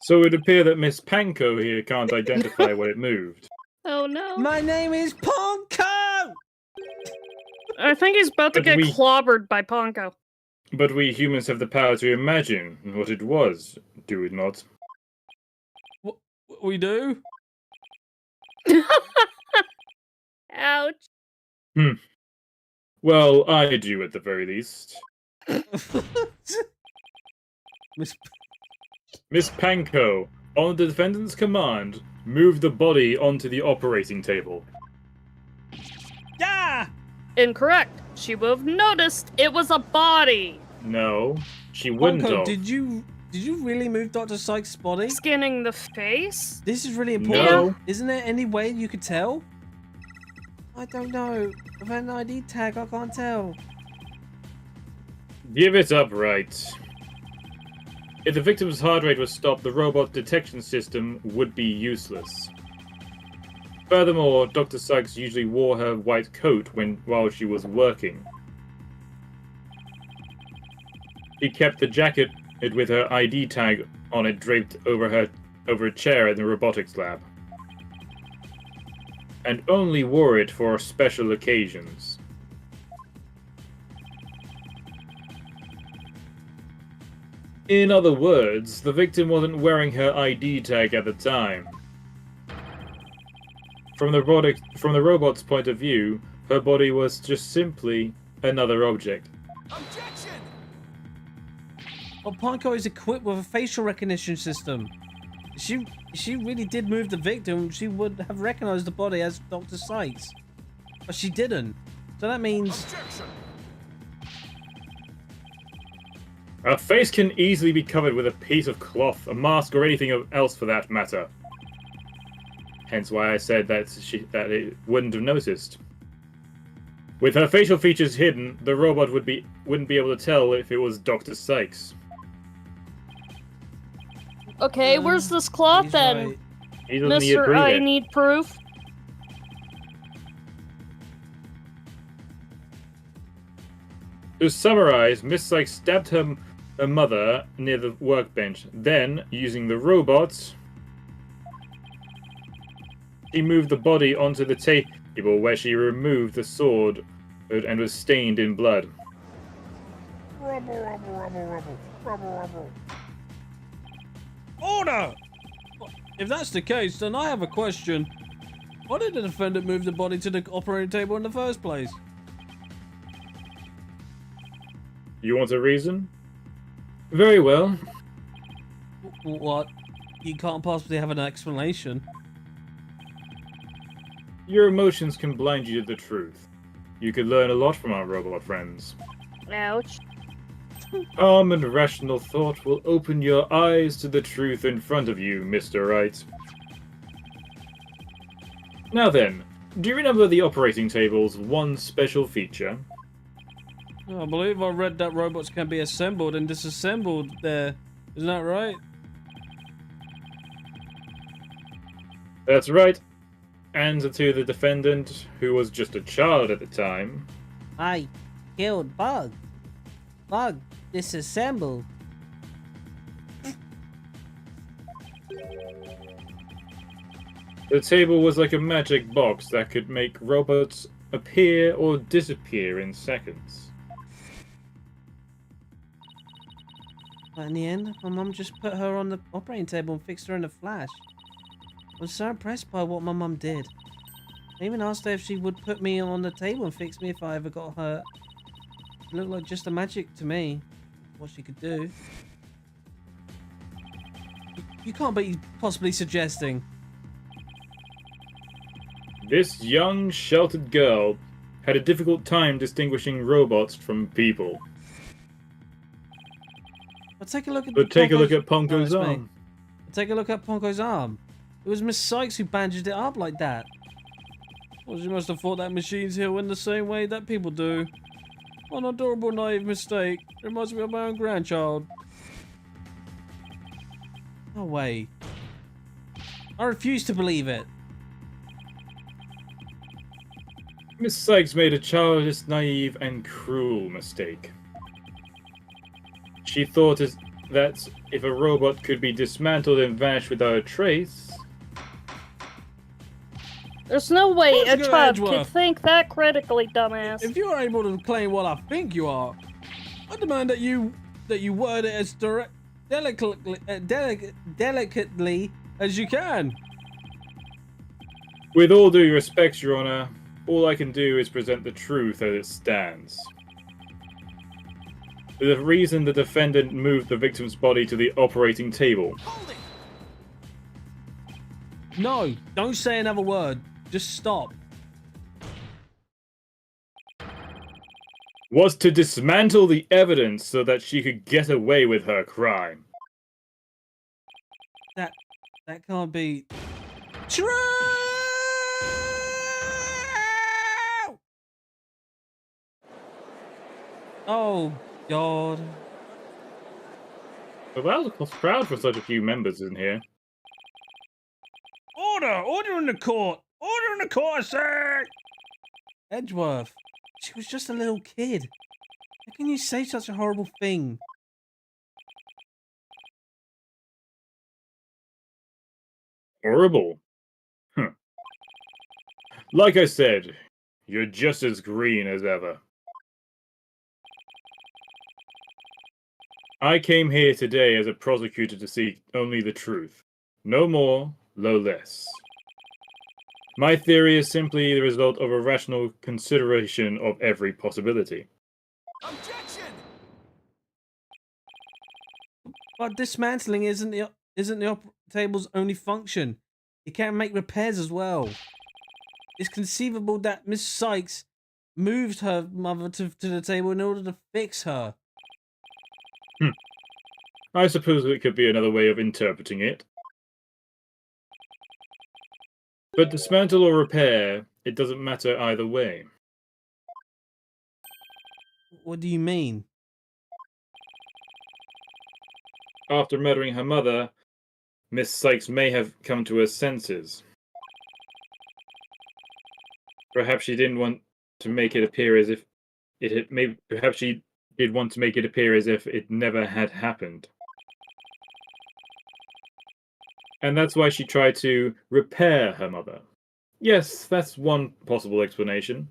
So it would appear that Miss Panko here can't identify what it moved. Oh no. My name is Ponko! I think he's about to But get we- clobbered by Ponko. But we humans have the power to imagine what it was, do we not? We do? Ouch. Well, I do at the very least. Miss Miss Panko, on the defendant's command, move the body onto the operating table. Yeah! Incorrect. She would have noticed it was a body. No, she wouldn't Ponko, have. did you really move Dr. Sykes' body? Scanning the face? This is really important. No. Isn't there any way you could tell? I don't know. Without an ID tag, I can't tell. Give it up, Wright. If the victim's heart rate was stopped, the robot detection system would be useless. Furthermore, Dr. Sykes usually wore her white coat while she was working. She kept the jacket with her ID tag on it draped over a chair in the robotics lab, and only wore it for special occasions. In other words, the victim wasn't wearing her ID tag at the time. From the robot's point of view, her body was just simply another object. Objection! Well, Ponko is equipped with a facial recognition system. If she really did move the victim, she would have recognized the body as Dr. Sykes. But she didn't. So that means... Objection! Her face can easily be covered with a piece of cloth, a mask, or anything else for that matter. Hence why I said that it wouldn't have noticed. With her facial features hidden, the robot wouldn't be able to tell if it was Dr. Sykes. Okay, where's this cloth he's then? right. He doesn't need to Mr. prove I it. need proof. To summarize, Miss Sykes stabbed her mother near the workbench. Then, using the robot, she moved the body onto the table where she removed the sword and was stained in blood. Order! If that's the case, then I have a question. Why did the defendant move the body to the operating table in the first place? You want a reason? Very well. What? You can't possibly have an explanation. Your emotions can blind you to the truth. You could learn a lot from our robot friends. Ouch. Calm and rational thought will open your eyes to the truth in front of you, Mr. Wright. Now then, do you remember the operating table's one special feature? I believe I read that robots can be assembled and disassembled there. Isn't that right? That's right. And to the defendant, who was just a child at the time. I killed Bug. Bug disassembled. The table was like a magic box that could make robots appear or disappear in seconds. But in the end, my mum just put her on the operating table and fixed her in a flash. I was so impressed by what my mum did. I even asked her if she would put me on the table and fix me if I ever got hurt. It looked like just a magic to me, what she could do. You can't be possibly suggesting. This young, sheltered girl had a difficult time distinguishing robots from people. But take a look at But take a look at Oh, Ponko's it's me. arm. Take a look at Ponko's arm. It was Miss Sykes who bandaged it up like that. Well, she must have thought that machines heal in the same way that people do. What an adorable naive mistake. It reminds me of my own grandchild. No way. I refuse to believe it. Miss Sykes made a childish, naive, and cruel mistake. She thought that if a robot could be dismantled and vanish without a trace, There's no way Let's a go, child Edgeworth. could think that critically, dumbass. If you are able to claim what I think you are, I demand that you word it as delicately as you can. with all due respect, Your Honor, all I can do is present the truth as it stands. The reason the defendant moved the victim's body to the operating table Hold it! No, don't say another word. Just stop. was to dismantle the evidence so that she could get away with her crime. That can't be true. Oh God. But that was a crowd for such a few members in here. Order in the court. Order in the court, sir. Edgeworth, she was just a little kid. How can you say such a horrible thing? Horrible. Huh. Like I said, you're just as green as ever. I came here today as a prosecutor to seek only the truth. No more, no less. My theory is simply the result of a rational consideration of every possibility. Objection! But dismantling isn't the table's only function. It can make repairs as well. It's conceivable that Miss Sykes moved her mother to the table in order to fix her. I suppose it could be another way of interpreting it. But dismantle or repair, it doesn't matter either way. What do you mean? After murdering her mother, Miss Sykes may have come to her senses. Perhaps she didn't want to make it appear as if it had perhaps she did want to make it appear as if it never had happened. And that's why she tried to repair her mother. Yes, that's one possible explanation.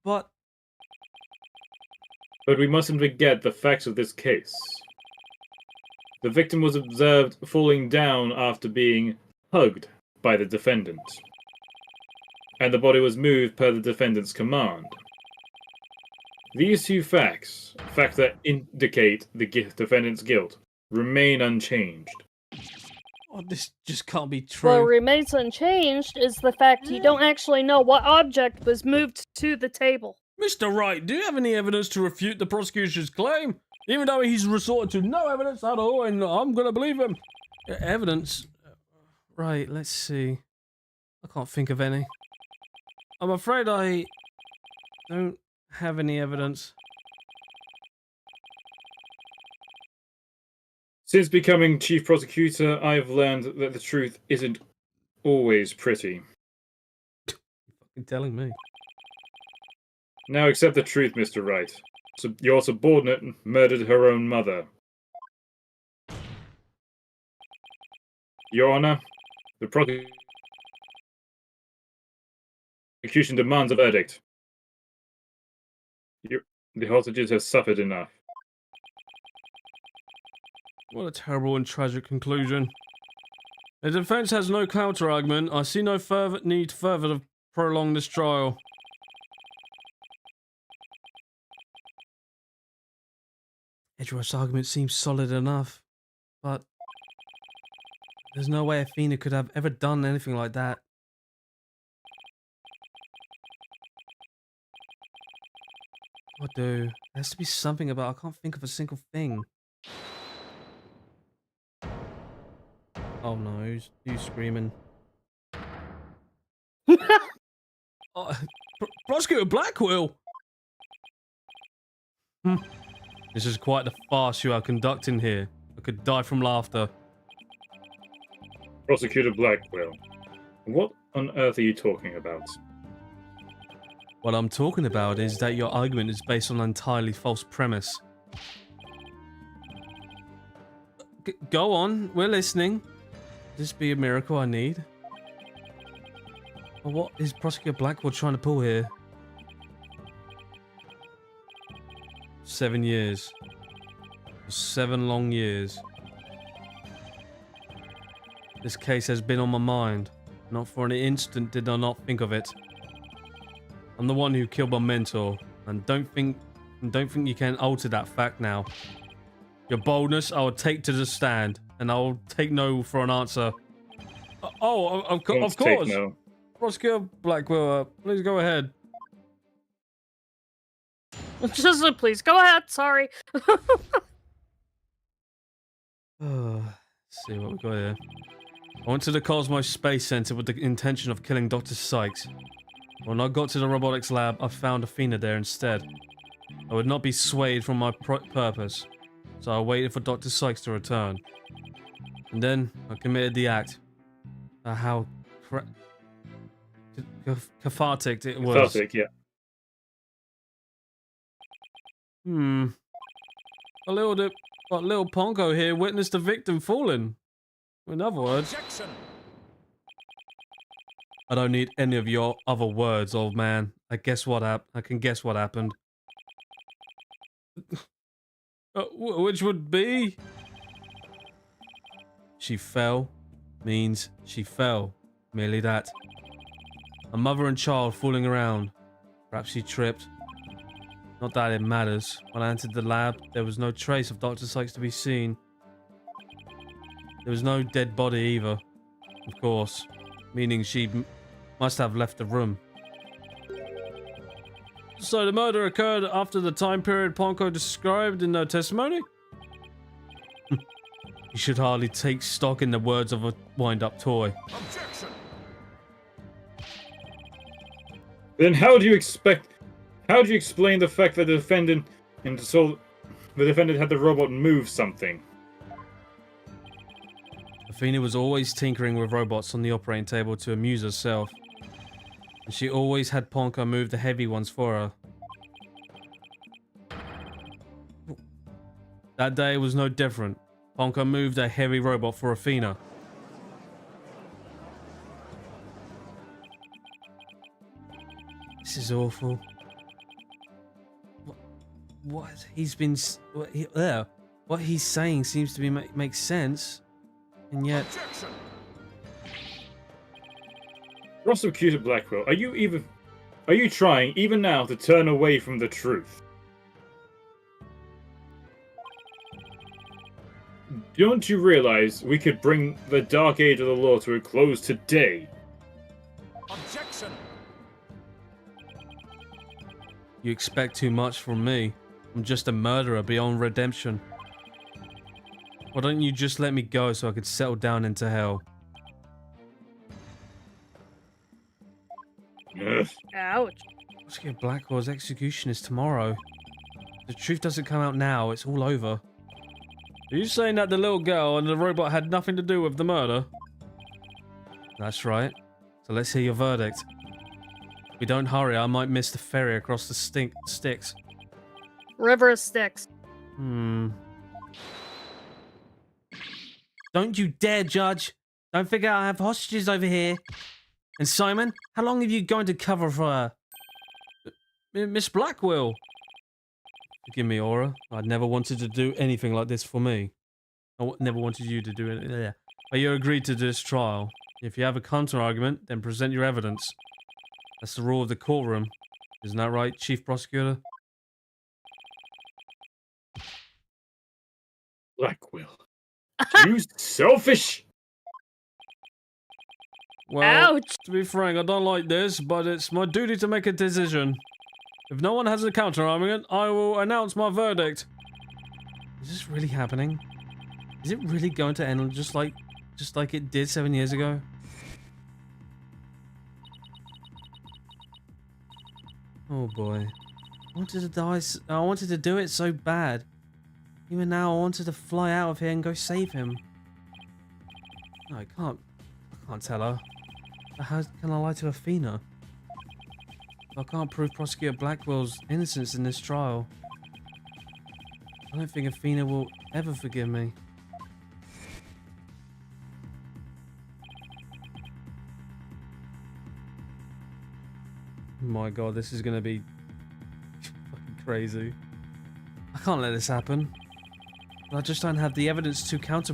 But But we mustn't forget the facts of this case. The victim was observed falling down after being hugged by the defendant. And the body was moved per the defendant's command. These two facts that indicate the defendant's guilt, remain unchanged. Oh, this just can't be true. What remains unchanged is the fact you don't actually know what object was moved to the table. Mr. Wright, do you have any evidence to refute the prosecution's claim? Even though he's resorted to no evidence at all, and I'm gonna believe him. Evidence? Right, let's see. I can't think of any. I'm afraid I don't have any evidence. Since becoming chief prosecutor, I have learned that the truth isn't always pretty. You're telling me. Now accept the truth, Mr. Wright. Your subordinate murdered her own mother. Your Honor, the prosecution demands a verdict. The hostages have suffered enough. What a terrible and tragic conclusion. The defense has no counter-argument. I see no further need further to prolong this trial. Edgeworth's argument seems solid enough, but there's no way Athena could have ever done anything like that. What do? There has to be something about I can't think of a single thing. Oh no, who's screaming? Prosecutor Blackwell! This is quite the farce you are conducting here. I could die from laughter. Prosecutor Blackwell, what on earth are you talking about? What I'm talking about is that your argument is based on an entirely false premise. Go on, we're listening. This be a miracle I need. Well, what is Prosecutor Blackwell trying to pull here? 7 years. 7 long years. This case has been on my mind. Not for an instant did I not think of it. I'm the one who killed my mentor, and don't think you can alter that fact now. Your boldness I will take to the stand, and I will take no for an answer. Of course. No. Prosecutor Blackwell, please go ahead. Just please go ahead. Sorry. Let's see what we got here. I went to the Cosmos Space Center with the intention of killing Dr. Sykes. When I got to the robotics lab, I found Athena there instead. I would not be swayed from my purpose, so I waited for Dr. Sykes to return. And then I committed the act. How cathartic it was. Cathartic, yeah. A little Ponko here witnessed the victim falling. In other words, Objection! I don't need any of your other words, old man. I can guess what happened. Which would be... She fell means she fell. Merely that. A mother and child fooling around. Perhaps she tripped. Not that it matters. When I entered the lab, there was no trace of Dr. Sykes to be seen. There was no dead body either, of course, meaning she must have left the room. So the murder occurred after the time period Ponko described in her testimony? You should hardly take stock in the words of a wind-up toy. Objection! Then how do you explain the fact that the defendant had the robot move something? Athena was always tinkering with robots on the operating table to amuse herself. And she always had Ponko move the heavy ones for her. That day was no different. Ponko moved a heavy robot for Athena. This is awful. What he's saying seems to be make sense. And yet... Objection! Prosecutor Blackwell, are you trying, even now, to turn away from the truth? Don't you realize we could bring the Dark Age of the Law to a close today? Objection! You expect too much from me. I'm just a murderer beyond redemption. Why don't you just let me go so I could settle down into hell? Ugh. Ouch. Oscar Blackwell's execution is tomorrow. If the truth doesn't come out now, it's all over. Are you saying that the little girl and the robot had nothing to do with the murder? That's right. So let's hear your verdict. If we don't hurry, I might miss the ferry across the Styx. River of Styx. Don't you dare, Judge! Don't forget I have hostages over here. And Simon, how long have you going to cover for her? Miss Blackwell! Forgive me, Aura. I'd never wanted to do anything like this for me. Never wanted you to do it. Yeah. But you agreed to this trial. If you have a counter-argument, then present your evidence. That's the rule of the courtroom. Isn't that right, Chief Prosecutor? Blackwell. You selfish! Well, Ouch. to be frank, I don't like this, but it's my duty to make a decision. If no one has a counter-argument, I will announce my verdict. Is this really happening? Is it really going to end just like it did 7 years ago? Oh boy. I wanted to die. I wanted to do it so bad. Even now, I wanted to fly out of here and go save him. No, I can't tell her. But how can I lie to Athena? I can't prove Prosecutor Blackwell's innocence in this trial. I don't think Athena will ever forgive me. My god, this is gonna be fucking crazy. I can't let this happen. But I just don't have the evidence to counter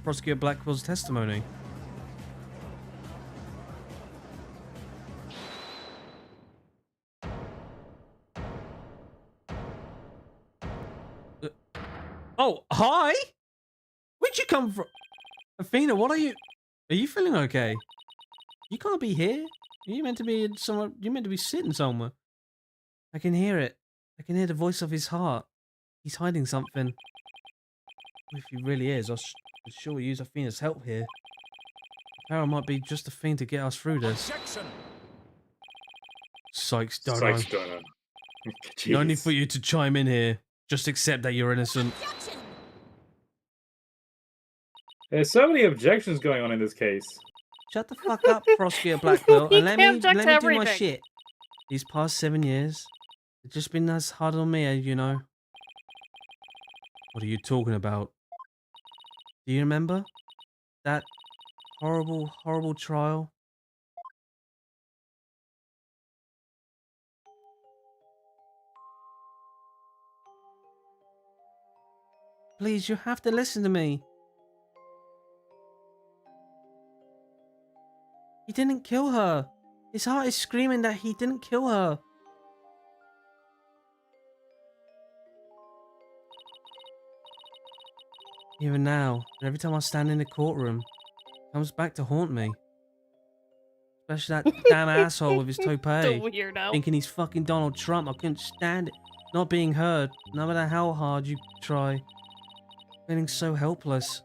Prosecutor Blackwell's testimony. Oh, hi! Where'd you come from? Athena, what are you... Are you feeling okay? You can't be here. You meant to be somewhere... You're meant to be sitting somewhere. I can hear it. I can hear the voice of his heart. He's hiding something. If he really is, I'll sure use Athena's help here. Power might be just the thing to get us through this. Objection! Sykes, Dono. Sykes, Dono. No need Jeez. for you to chime in here. Just accept that you're innocent. There's so many objections going on in this case. Shut the fuck up, Prosecutor Blackwell, He and let can't me object to do my everything. shit. These past 7 years, it's just been as hard on me, you know. What are you talking about? Do you remember that horrible, horrible trial? Please, you have to listen to me. He didn't kill her. His heart is screaming that he didn't kill her. Even now, every time I stand in the courtroom, it comes back to haunt me. Especially that damn asshole with his The toupee. weirdo. Thinking he's fucking Donald Trump. I couldn't stand it. Not being heard, no matter how hard you try. Feeling so helpless.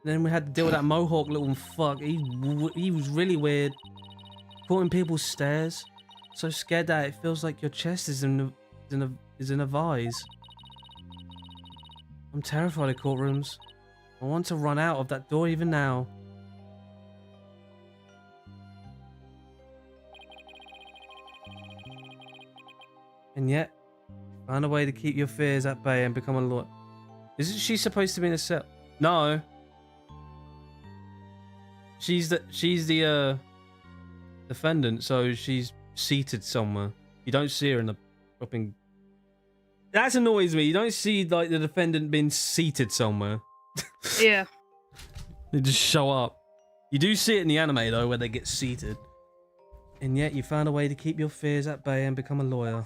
Then we had to deal with that Mohawk little fuck. He was really weird. Caught in people's stares. So scared that it feels like your chest is in a vise. I'm terrified of courtrooms. I want to run out of that door even now. And yet, found a way to keep your fears at bay and become a lawyer. Isn't she supposed to be in a cell? No. She's the defendant, so she's seated somewhere. You don't see her in the fucking. That annoys me. You don't see like the defendant being seated somewhere. Yeah. They just show up. You do see it in the anime though, where they get seated. And yet you found a way to keep your fears at bay and become a lawyer.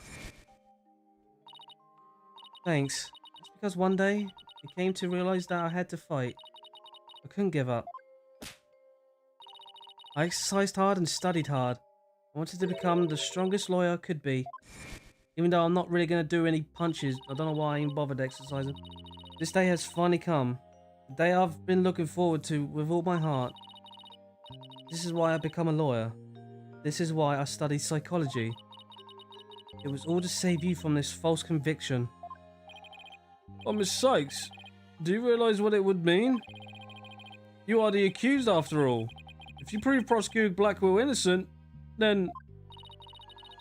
Thanks. It's because one day I came to realize that I had to fight. I couldn't give up. I exercised hard and studied hard. I wanted to become the strongest lawyer I could be. Even though I'm not really going to do any punches, I don't know why I even bothered exercising. This day has finally come. The day I've been looking forward to with all my heart. This is why I become a lawyer. This is why I study psychology. It was all to save you from this false conviction. Oh, Miss Sykes, do you realize what it would mean? You are the accused after all. If you prove Prosecutor Blackwell innocent, then...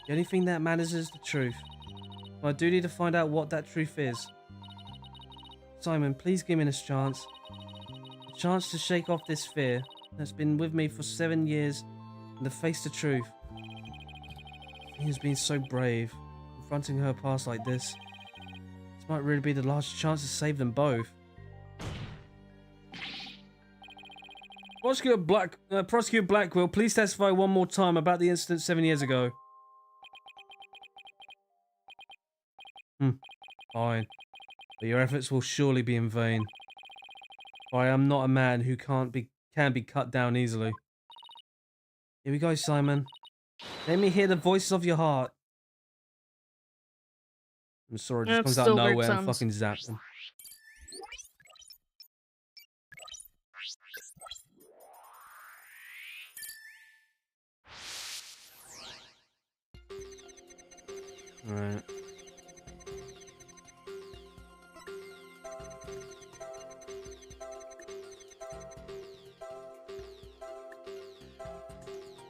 The only thing that matters is the truth. My duty to find out what that truth is. Simon, please give me this chance. A chance to shake off this fear that's been with me for 7 years and to face the truth. He has been so brave, confronting her past like this. This might really be the last chance to save them both. Prosecutor Blackwell, please testify one more time about the incident 7 years ago. Fine. But your efforts will surely be in vain. For I am not a man who can be cut down easily. Here we go, Simon. Let me hear the voices of your heart. I'm sorry, it just comes out of nowhere and fucking zaps them. Alright.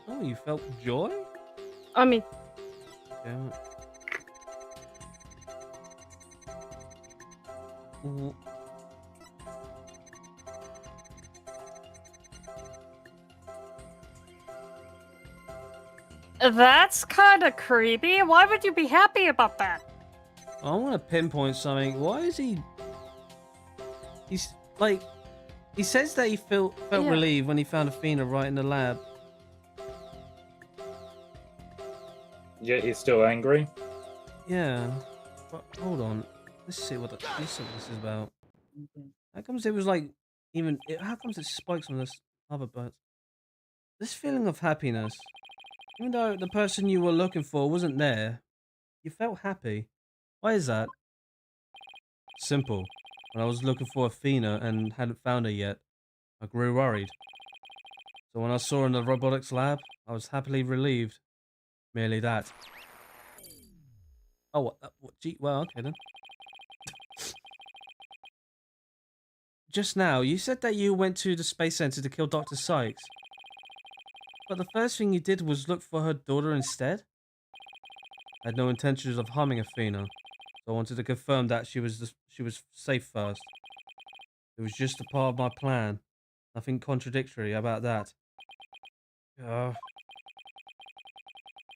Oh, you felt joy? I mean, Yeah. Ooh. that's kind of creepy. Why would you be happy about that? I want to pinpoint something. Why is he... He's like... He says that he felt Yeah. relieved when he found Athena right in the lab. Yet he's still angry. Yeah. But hold on. Let's see what this is about. How comes it was like... How comes it spikes on this other bird? This feeling of happiness. Even though the person you were looking for wasn't there, you felt happy. Why is that? Simple. When I was looking for Athena and hadn't found her yet, I grew worried. So when I saw her in the robotics lab, I was happily relieved. Merely that. Oh, what? Gee, well, okay then. Just now, you said that you went to the Space Center to kill Dr. Sykes. But the first thing you did was look for her daughter instead? I had no intentions of harming Athena, so I wanted to confirm that she was safe first. It was just a part of my plan. Nothing contradictory about that. The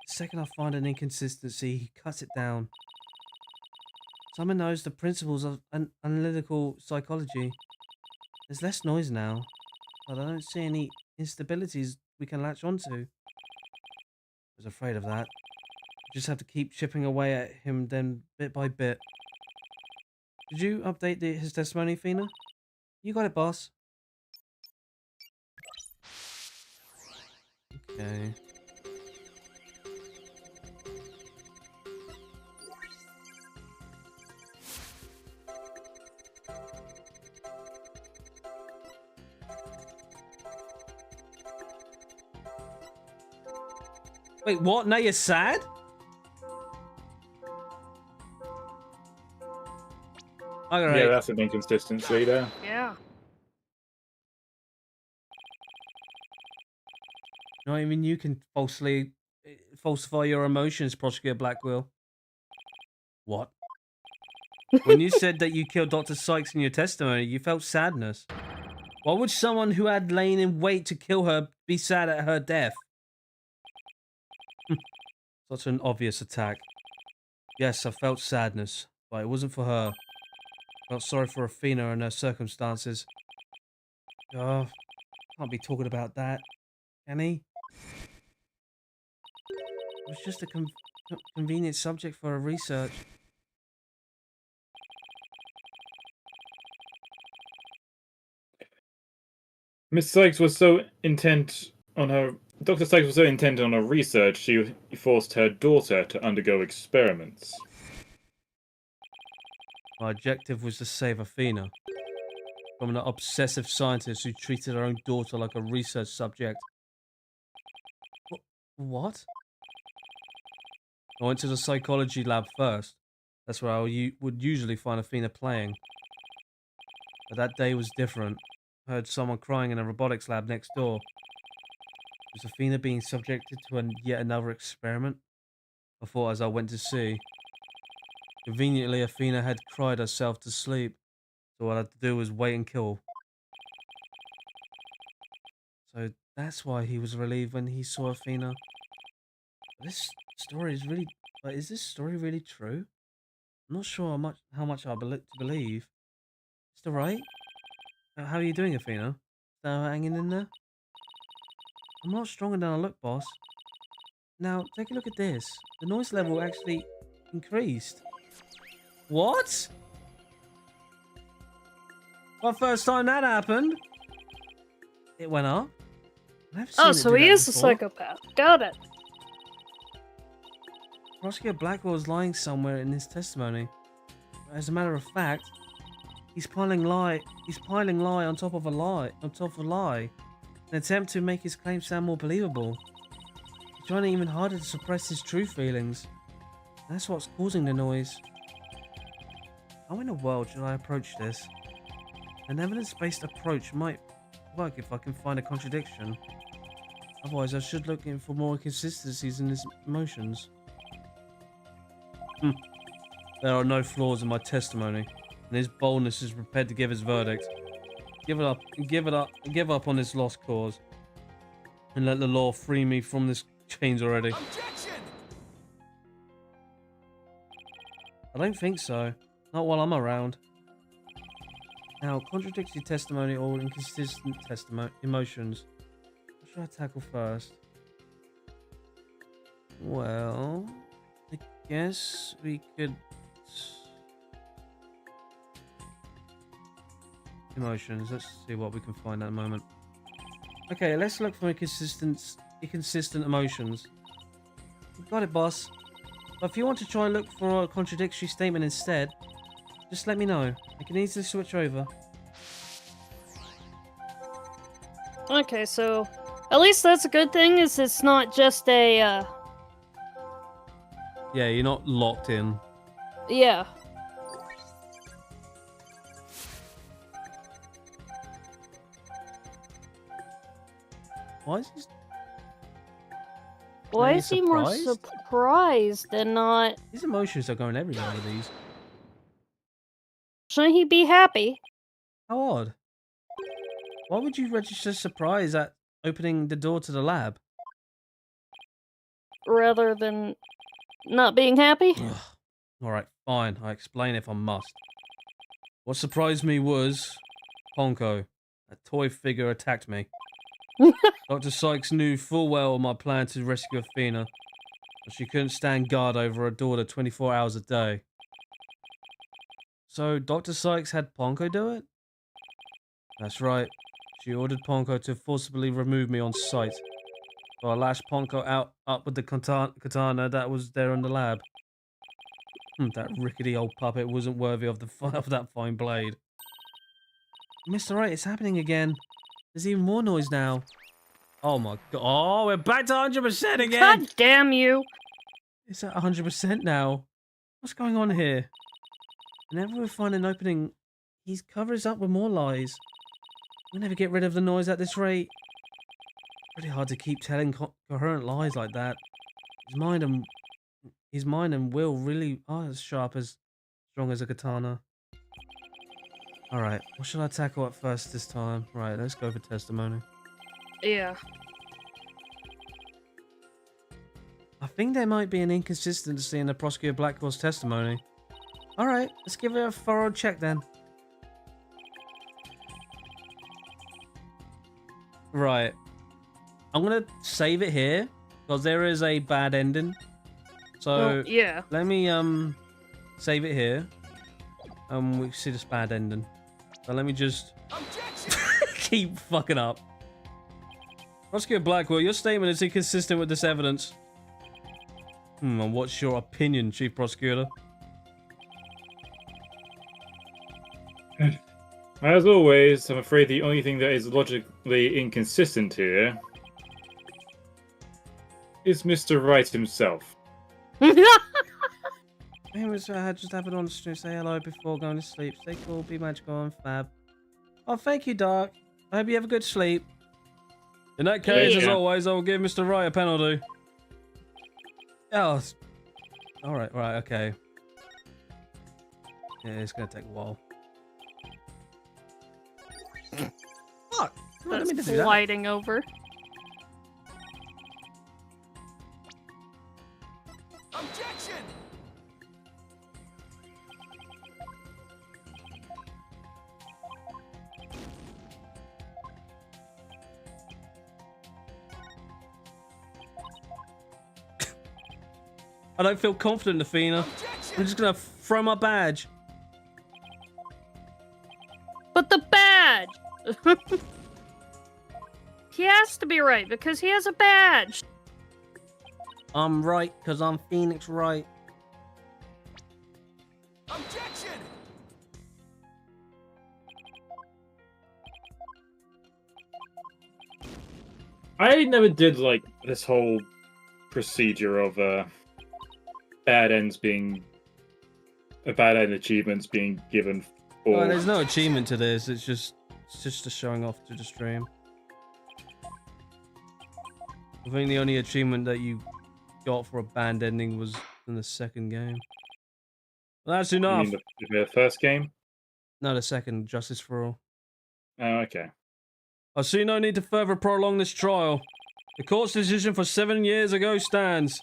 second I find an inconsistency, he cuts it down. Someone knows the principles of analytical psychology. There's less noise now, but I don't see any instabilities we can latch onto. I was afraid of that. We just have to keep chipping away at him then bit by bit. Did you update his testimony, Athena? You got it, boss. Okay. Wait, what? Now you're sad? Alright. Yeah, that's an inconsistency there. Yeah. Not even you can falsify your emotions, Prosecutor Blackwell. What? When you said that you killed Dr. Sykes in your testimony, you felt sadness. Why would someone who had lain in wait to kill her be sad at her death? Such an obvious attack. Yes, I felt sadness, but it wasn't for her. I felt sorry for Athena and her circumstances. Oh, can't be talking about that, can he? It was just a convenient subject for a research. Miss Sykes was so intent on her. Dr. Sykes was so intent on her research, she forced her daughter to undergo experiments. My objective was to save Athena from an obsessive scientist who treated her own daughter like a research subject. What? I went to the psychology lab first. That's where I would usually find Athena playing. But that day was different. I heard someone crying in a robotics lab next door. Was Athena being subjected to yet another experiment? I thought as I went to see. Conveniently, Athena had cried herself to sleep, so all I had to do was wait and kill. So that's why he was relieved when he saw Athena. This story is really... But is this story really true? I'm not sure how much I believe. Mr. Wright? How are you doing, Athena? Still hanging in there? I'm not stronger than I look, boss. Now, take a look at this. The noise level actually increased. What? Well, first time that happened. It went up. I've seen Oh, it so do he that is a before. psychopath. Got it. Prosecutor Blackwell is lying somewhere in his testimony. As a matter of fact, he's piling lie on top of a lie, an attempt to make his claim sound more believable. He's trying even harder to suppress his true feelings. That's what's causing the noise. How in the world should I approach this? An evidence-based approach might work if I can find a contradiction. Otherwise, I should look in for more inconsistencies in his emotions. There are no flaws in my testimony, and his boldness is prepared to give his verdict. Give up on this lost cause, and let the law free me from this chains already. Objection! I don't think so. Not while I'm around. Now, contradictory testimony or inconsistent emotions. What should I tackle first? Well, I guess we could... Emotions. Let's see what we can find at the moment. Okay, let's look for inconsistent emotions. Got it, boss. But if you want to try and look for a contradictory statement instead, just let me know. I can easily switch over. Okay, so at least that's a good thing. Is it's not just a Yeah, you're not locked in. yeah. Why is he... Why Are you is he more surprised? surprised and not? His emotions are going everywhere with these. Shouldn't he be happy? How odd. Why would you register surprise at opening the door to the lab? Rather than not being happy? Alright, fine. I explain if I must. What surprised me was... Ponko. A toy figure attacked me. Dr. Sykes knew full well my plan to rescue Athena, but she couldn't stand guard over her daughter 24 hours a day. So Dr. Sykes had Ponko do it? That's right. She ordered Ponko to forcibly remove me on sight. So I lashed Ponko up with the katana that was there in the lab. That rickety old puppet wasn't worthy of of that fine blade. Mr. Wright, it's happening again. There's even more noise now. Oh my god. Oh, we're back to 100% again. God damn you! It's at 100% now. What's going on here? Whenever we find an opening, he covers up with more lies. We'll never get rid of the noise at this rate. Pretty hard to keep telling coherent lies like that. His mind and will really are as sharp as strong as a katana. Alright, what should I tackle at first this time? Right, let's go for testimony. Yeah. I think there might be an inconsistency in the prosecutor Blackwell's testimony. Alright, let's give it a thorough check then. Right. I'm gonna save it here, because there is a bad ending. So, Well, yeah. let me, save it here. We see this bad ending. So let me just... Objection! keep fucking up. Prosecutor Blackwell, your statement is inconsistent with this evidence. And what's your opinion, Chief Prosecutor? As always, I'm afraid the only thing that is logically inconsistent here is Mr. Wright himself. Hey, Mr. I just happened on the street. Say hello before going to sleep. Stay cool, be magical and fab. Oh, thank you, Doc. I hope you have a good sleep. In that case, as Yeah. always, I will give Mr. Wright a penalty. Oh, alright, right, okay. Yeah, it's gonna take a while. Fuck! Come on, let me That's do that. gliding over. Objection! I don't feel confident, Athena. I'm just gonna throw my badge. But the badge! He has to be right because he has a badge. I'm right, because I'm Phoenix Wright. Objection! I never did like this whole procedure of bad end achievements being given for. Well, there's no achievement to this. It's just a showing off to the stream. I think the only achievement that you got for a band ending was in the second game. Well, that's You enough. mean the first game? No, the second, Justice for All. Oh, okay. I see no need to further prolong this trial. The court's decision for 7 years ago stands.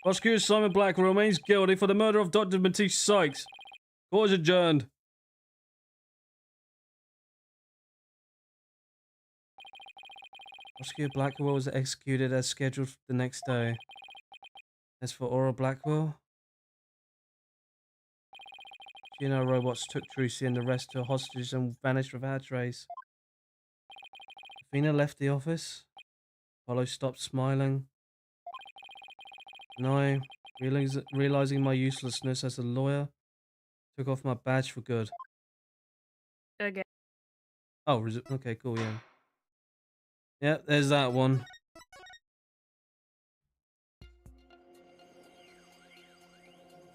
Prosecutor Simon Blackwell remains guilty for the murder of Dr. Matisse Sykes. Court is adjourned. Prosecutor Blackwell was executed as scheduled the next day. As for Aura Blackwell, she and her robots took Trucy and the rest to hostages and vanished without a trace. Athena left the office. Apollo stopped smiling. And I, realizing my uselessness as a lawyer, took off my badge for good. Again. Oh, okay, cool, yeah. Yep, there's that one.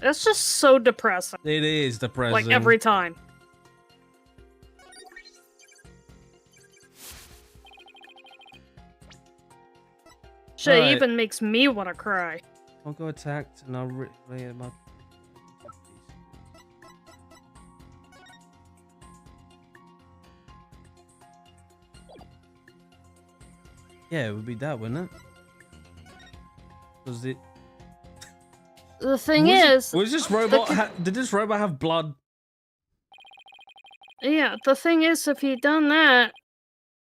It's just so depressing. It is depressing. Like every time. Shit Alright. even makes me want to cry. Ponko attacked, and I really my. Yeah, it would be that, wouldn't it? Was it? The thing is, Was this robot? Did this robot have blood? yeah, the thing is, if he'd done that,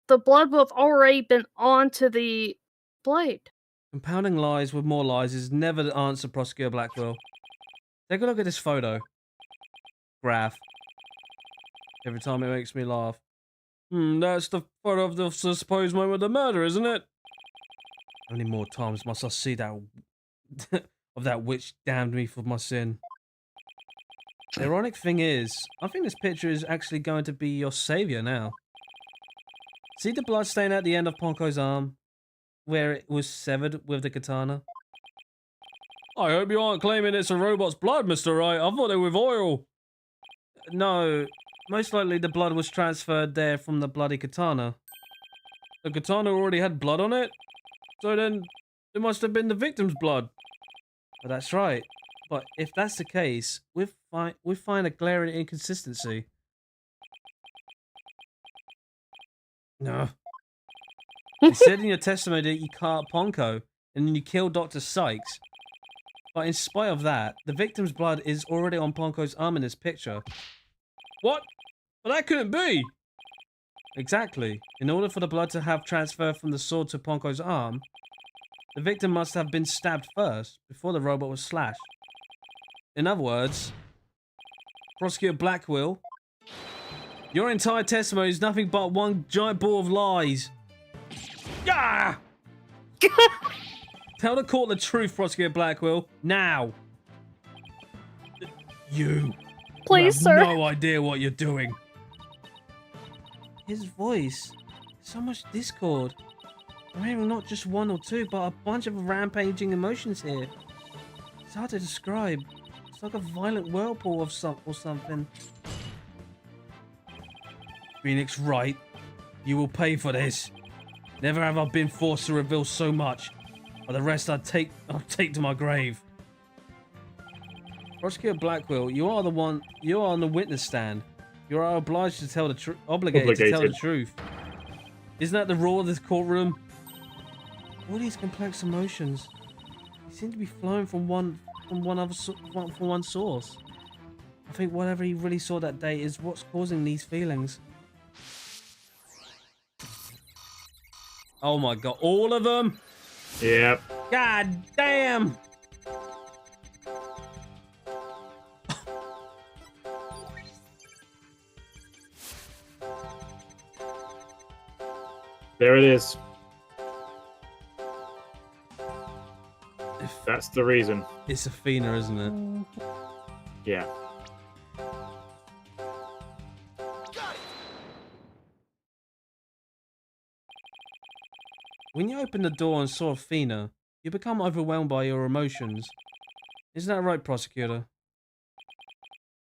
the blood would have already been onto the blade. Compounding lies with more lies is never the answer, Prosecutor Blackwell. Take a look at this photo. Graph. Every time it makes me laugh. That's the photo of the supposed moment of the murder, isn't it? How many more times must I see that of that witch damned me for my sin? The ironic thing is, I think this picture is actually going to be your savior now. See the blood stain at the end of Ponko's arm? Where it was severed with the katana? I hope you aren't claiming it's a robot's blood, Mr. Wright. I thought they were with oil. No, most likely the blood was transferred there from the bloody katana. The katana already had blood on it? So then, it must have been the victim's blood. But that's right. But if that's the case, we find a glaring inconsistency. No. You said in your testimony that you caught Ponko, and then you killed Dr. Sykes. But in spite of that, the victim's blood is already on Ponko's arm in this picture. What? But that couldn't be! Exactly. In order for the blood to have transferred from the sword to Ponko's arm, the victim must have been stabbed first, before the robot was slashed. In other words, Prosecutor Blackwell, Your entire testimony is nothing but one giant ball of lies. Ah! Tell the court the truth, Prosecutor Blackwell, now. You Please, have sir. no idea what you're doing. His voice, so much discord. I'm hearing not just one or two, but a bunch of rampaging emotions here. It's hard to describe. It's like a violent whirlpool of something. Phoenix Wright, you will pay for this. Never have I been forced to reveal so much, but the rest I'll take to my grave. Prosecutor Blackwell, you are on the witness stand. You are obliged to tell the truth, obligated to tell the truth. Isn't that the rule of this courtroom? All these complex emotions, they seem to be flowing from one source. I think whatever he really saw that day is what's causing these feelings. Oh my god, all of them? Yep. God damn! There it is. That's the reason. It's Athena, isn't it? Yeah. When you opened the door and saw Athena, you become overwhelmed by your emotions. Isn't that right, Prosecutor?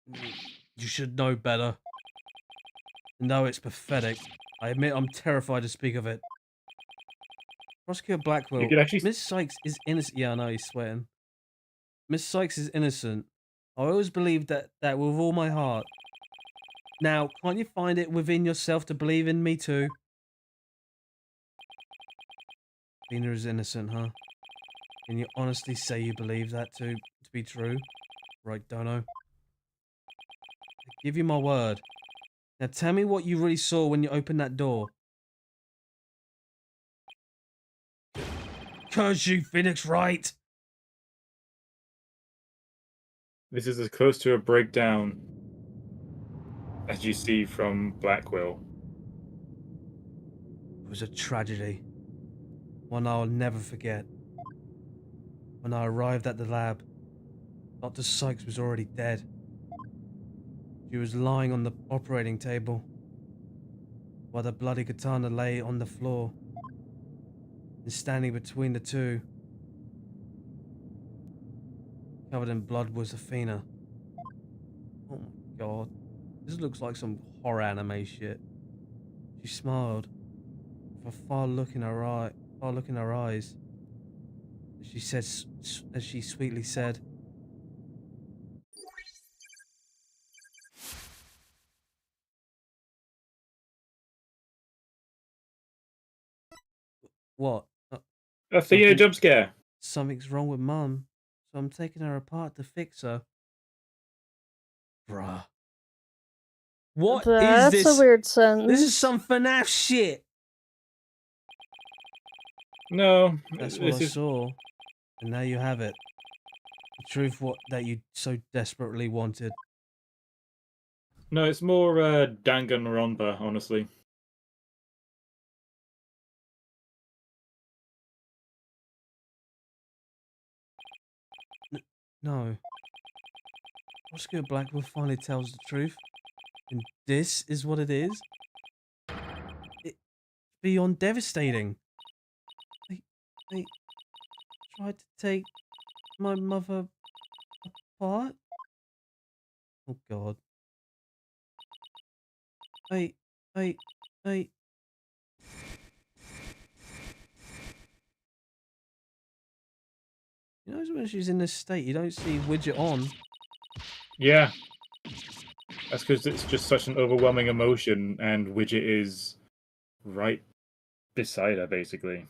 You should know better. No, it's pathetic. I admit I'm terrified to speak of it. Prosecutor Blackwell, You could actually... Miss Sykes is innocent. Yeah, I know, he's sweating. Miss Sykes is innocent. I always believed that with all my heart. Now, can't you find it within yourself to believe in me too? Athena is innocent, huh? Can you honestly say you believe that to be true? Right, Dono? I give you my word. Now tell me what you really saw when you opened that door. Curse you, Phoenix Wright! This is as close to a breakdown as you see from Blackwell. It was a tragedy. One I'll never forget. When I arrived at the lab, Dr. Sykes was already dead. She was lying on the operating table, while the bloody katana lay on the floor. And standing between the two, covered in blood, was Athena. Oh my god. This looks like some horror anime shit. She smiled, with a far look in her eyes. She said, as she sweetly said, "What? Athena Something- jump scare. Something's wrong with Mum, so I'm taking her apart to fix her." Bruh. What is That's this? a weird sentence. This is some FNAF shit. No, That's what I this is... saw. And now you have it. The truth that you so desperately wanted. No, it's more Danganronpa, honestly. No. Oscar Blackwell finally tells the truth. And this is what it is? It's beyond devastating. They tried to take my mother apart? Oh god. I... You know when she's in this state, you don't see widget on. Yeah. That's because it's just such an overwhelming emotion, and Widget is right beside her, basically.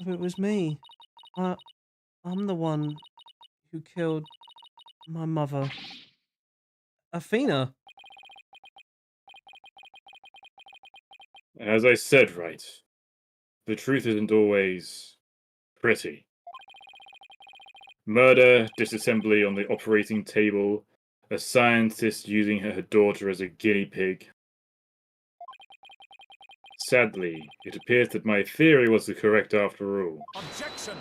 If it was me, I'm the one who killed my mother. Athena? As I said, right, the truth isn't always pretty. Murder, disassembly on the operating table, a scientist using her daughter as a guinea pig. Sadly, it appears that my theory was the correct after all. Objection!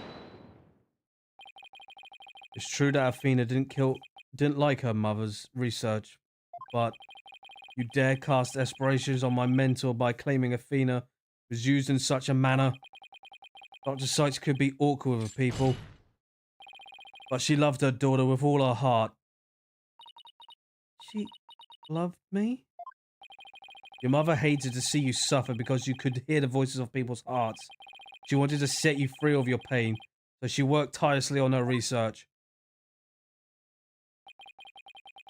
It's true that Athena didn't like her mother's research, but you dare cast aspirations on my mentor by claiming Athena was used in such a manner. Dr. Sykes could be awkward with people, but she loved her daughter with all her heart. She loved me? Your mother hated to see you suffer because you could hear the voices of people's hearts. She wanted to set you free of your pain, so she worked tirelessly on her research.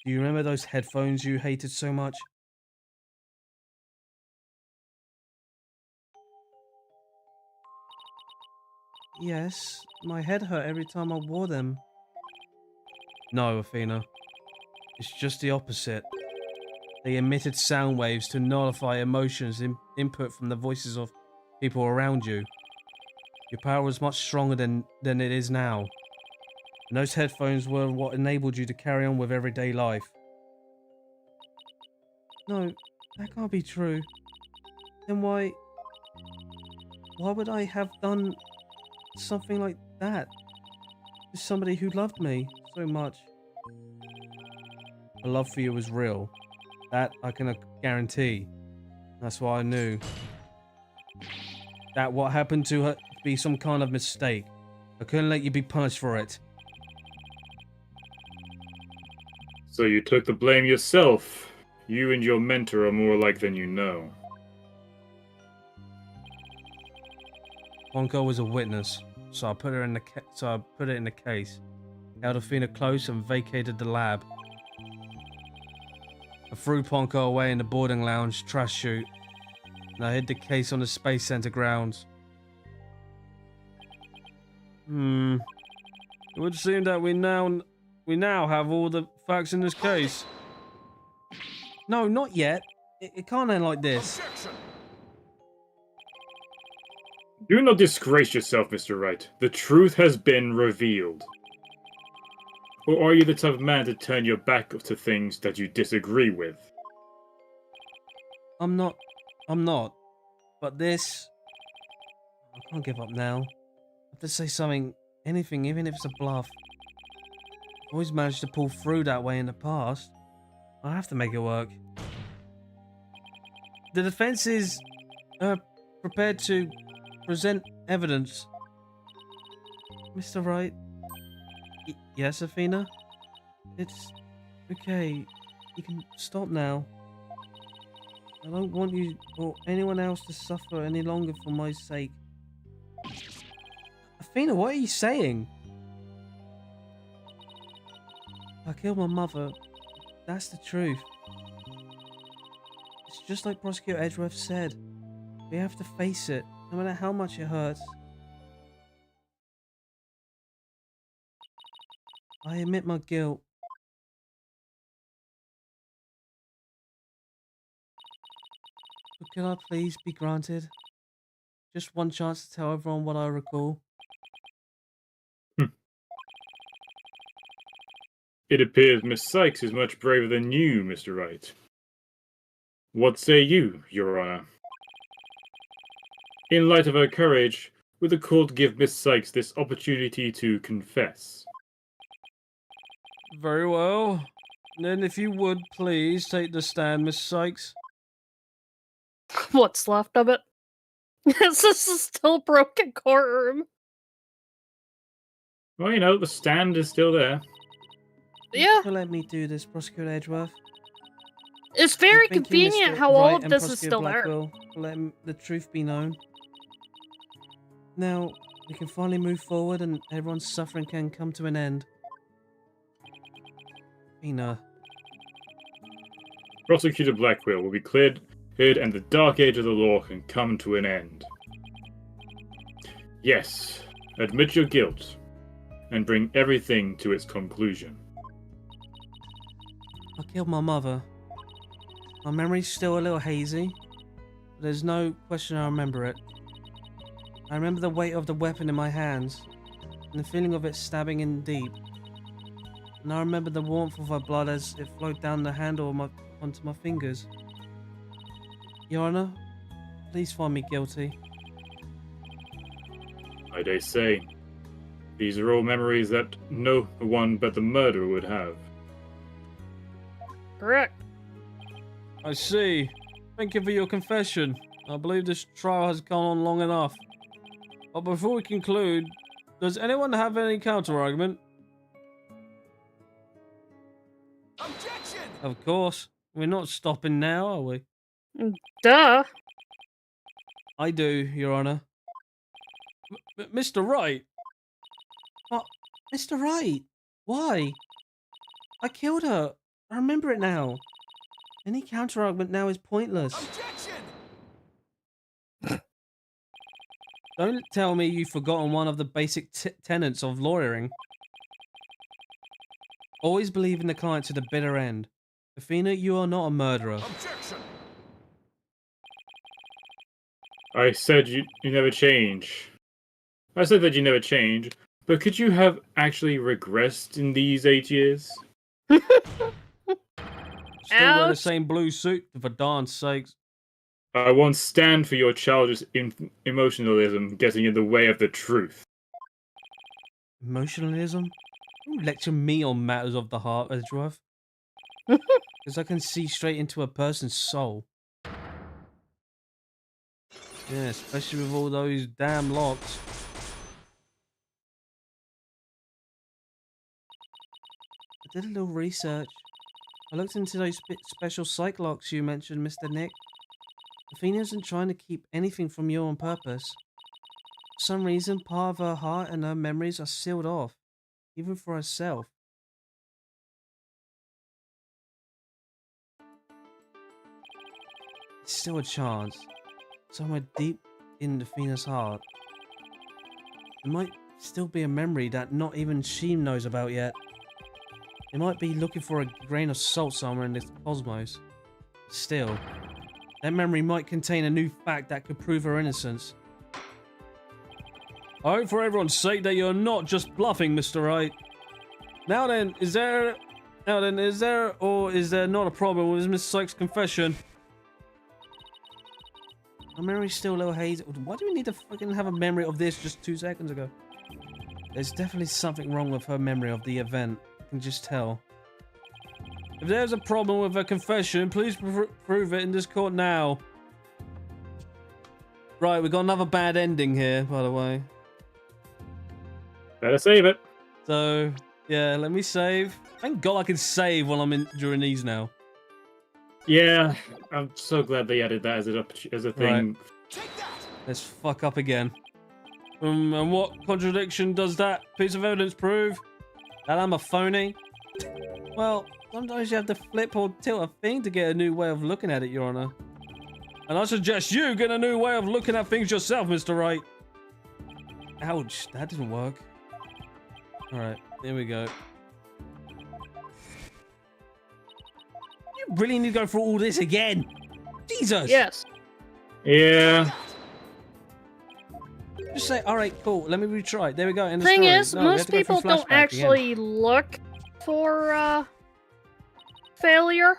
Do you remember those headphones you hated so much? Yes, my head hurt every time I wore them. No, Athena. It's just the opposite. They emitted sound waves to nullify emotions input from the voices of people around you. Your power was much stronger than it is now. And those headphones were what enabled you to carry on with everyday life. No, that can't be true. Then why would I have done something like that to somebody who loved me so much? Her love for you was real. That I can guarantee. That's why I knew that what happened to her be some kind of mistake. I couldn't let you be punished for it. So you took the blame yourself. You and your mentor are more alike than you know. Ponko was a witness, so I put it in the case. Held Athena close and vacated the lab. I threw Ponko away in the boarding lounge trash chute, and I hid the case on the Space Center grounds. It would seem that we now have all the facts in this case. No, not yet. It can't end like this. Objection! Do not disgrace yourself, Mr. Wright. The truth has been revealed. Or are you the type of man to turn your back to things that you disagree with? I'm not. But this... I can't give up now. I have to say something, anything, even if it's a bluff. I've always managed to pull through that way in the past. I have to make it work. The defense is prepared to present evidence. Mr. Wright? Yes, Athena? It's okay. You can stop now. I don't want you or anyone else to suffer any longer for my sake. Athena, what are you saying? I killed my mother. That's the truth. It's just like Prosecutor Edgeworth said. We have to face it, no matter how much it hurts. I admit my guilt. But could I please be granted just one chance to tell everyone what I recall? It appears Miss Sykes is much braver than you, Mr. Wright. What say you, Your Honor? In light of her courage, would the court give Miss Sykes this opportunity to confess? Very well. Then if you would please take the stand, Miss Sykes. What's left of it? This is still a broken courtroom. Well, you know, the stand is still there. Yeah, Let me do this, Prosecutor Edgeworth. it's very Thank you, convenient Mr. how all Wright of and this is Prosecutor still there. Blackwell, for letting the truth be known. Now, we can finally move forward and everyone's suffering can come to an end. Athena. Prosecutor Blackwell will be cleared and the dark age of the law can come to an end. Yes, admit your guilt and bring everything to its conclusion. I killed my mother. My memory's still a little hazy, but there's no question I remember it. I remember the weight of the weapon in my hands. and the feeling of it stabbing in deep. And I remember the warmth of her blood as it flowed down the handle onto my fingers. Your Honor, please find me guilty. I dare say, these are all memories that no one but the murderer would have. Correct. I see. Thank you for your confession. I believe this trial has gone on long enough. But before we conclude, does anyone have any counter-argument? Objection! Of course. We're not stopping now, are we? Duh. I do, Your Honor. Mr. Wright? What? Mr. Wright? Why? I killed her. I remember it now. Any counter-argument now is pointless. Objection! Don't tell me you've forgotten one of the basic tenets of lawyering. Always believe in the client to the bitter end. Athena, you are not a murderer. Objection! I said you never change. I said that you never change, but could you have actually regressed in these 8 years? Still wear the Ouch. same blue suit, for darn's sakes. I won't stand for your childish emotionalism getting in the way of the truth. Emotionalism? Don't lecture me on matters of the heart, Edgeworth. Because I can see straight into a person's soul. Yeah, especially with all those damn locks. I did a little research. I looked into those special psych locks you mentioned, Mr. Nick. Athena isn't trying to keep anything from you on purpose. For some reason, part of her heart and her memories are sealed off, even for herself. There's still a chance, somewhere deep in Athena's heart. There might still be a memory that not even she knows about yet. They might be looking for a grain of salt somewhere in this cosmos. Still, that memory might contain a new fact that could prove her innocence. I hope for everyone's sake that you're not just bluffing, Mr. Wright. Now then, is there or is there not a problem with Miss Sykes' confession? My memory's still a little hazy. Why do we need to fucking have a memory of this just 2 seconds ago? There's definitely something wrong with her memory of the event. I can just tell. If there's a problem with her confession, please prove it in this court now. Right, we got another bad ending here, by the way. Better save it. So, yeah, let me save. Thank God I can save while I'm during these now. Yeah, I'm so glad they added that as a thing. Right. Let's fuck up again. And what contradiction does that piece of evidence prove? That I'm a phony? Well, sometimes you have to flip or tilt a thing to get a new way of looking at it, Your Honor. And I suggest you get a new way of looking at things yourself, Mr. Wright. Ouch, that didn't work. Alright, here we go. You really need to go through all this again? Jesus! Yes. Yeah. Just say, alright, cool, let me retry. There we go. End of Thing story. is, No, we have most to go through people don't flashback again. actually look for failure.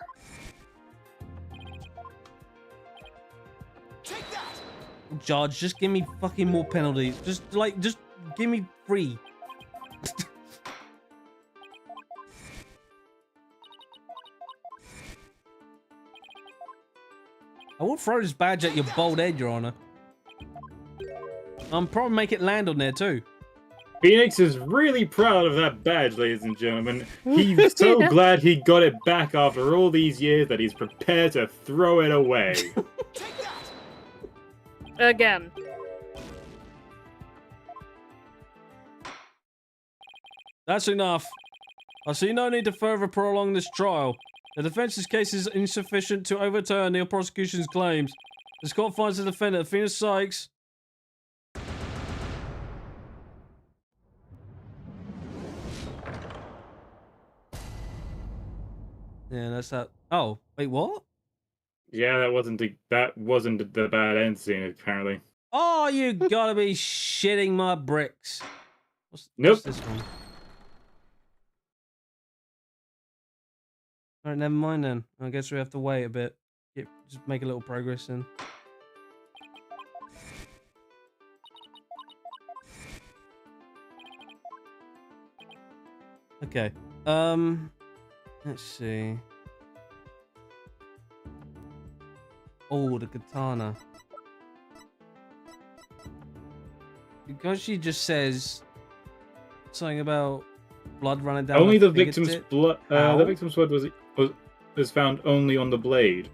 Judge, just give me fucking more penalties. Just give me 3. I will throw this badge at your bald head, Your Honor. I'm probably make it land on there too. Phoenix is really proud of that badge, ladies and gentlemen. He's so glad he got it back after all these years that he's prepared to throw it away. Again. That's enough. I see no need to further prolong this trial. The defense's case is insufficient to overturn the prosecution's claims. This court finds the defendant, Athena Sykes. Yeah, that's that. Oh, wait, what? Yeah, that wasn't the bad end scene, apparently. Oh, you gotta be shitting my bricks. Nope. What's this one? Alright, never mind then. I guess we have to wait a bit. Just make a little progress then. Okay. Let's see. Oh, the katana. Because she just says something about blood running down. Only her the victim's fingertip. blood. How? The victim's blood was found only on the blade.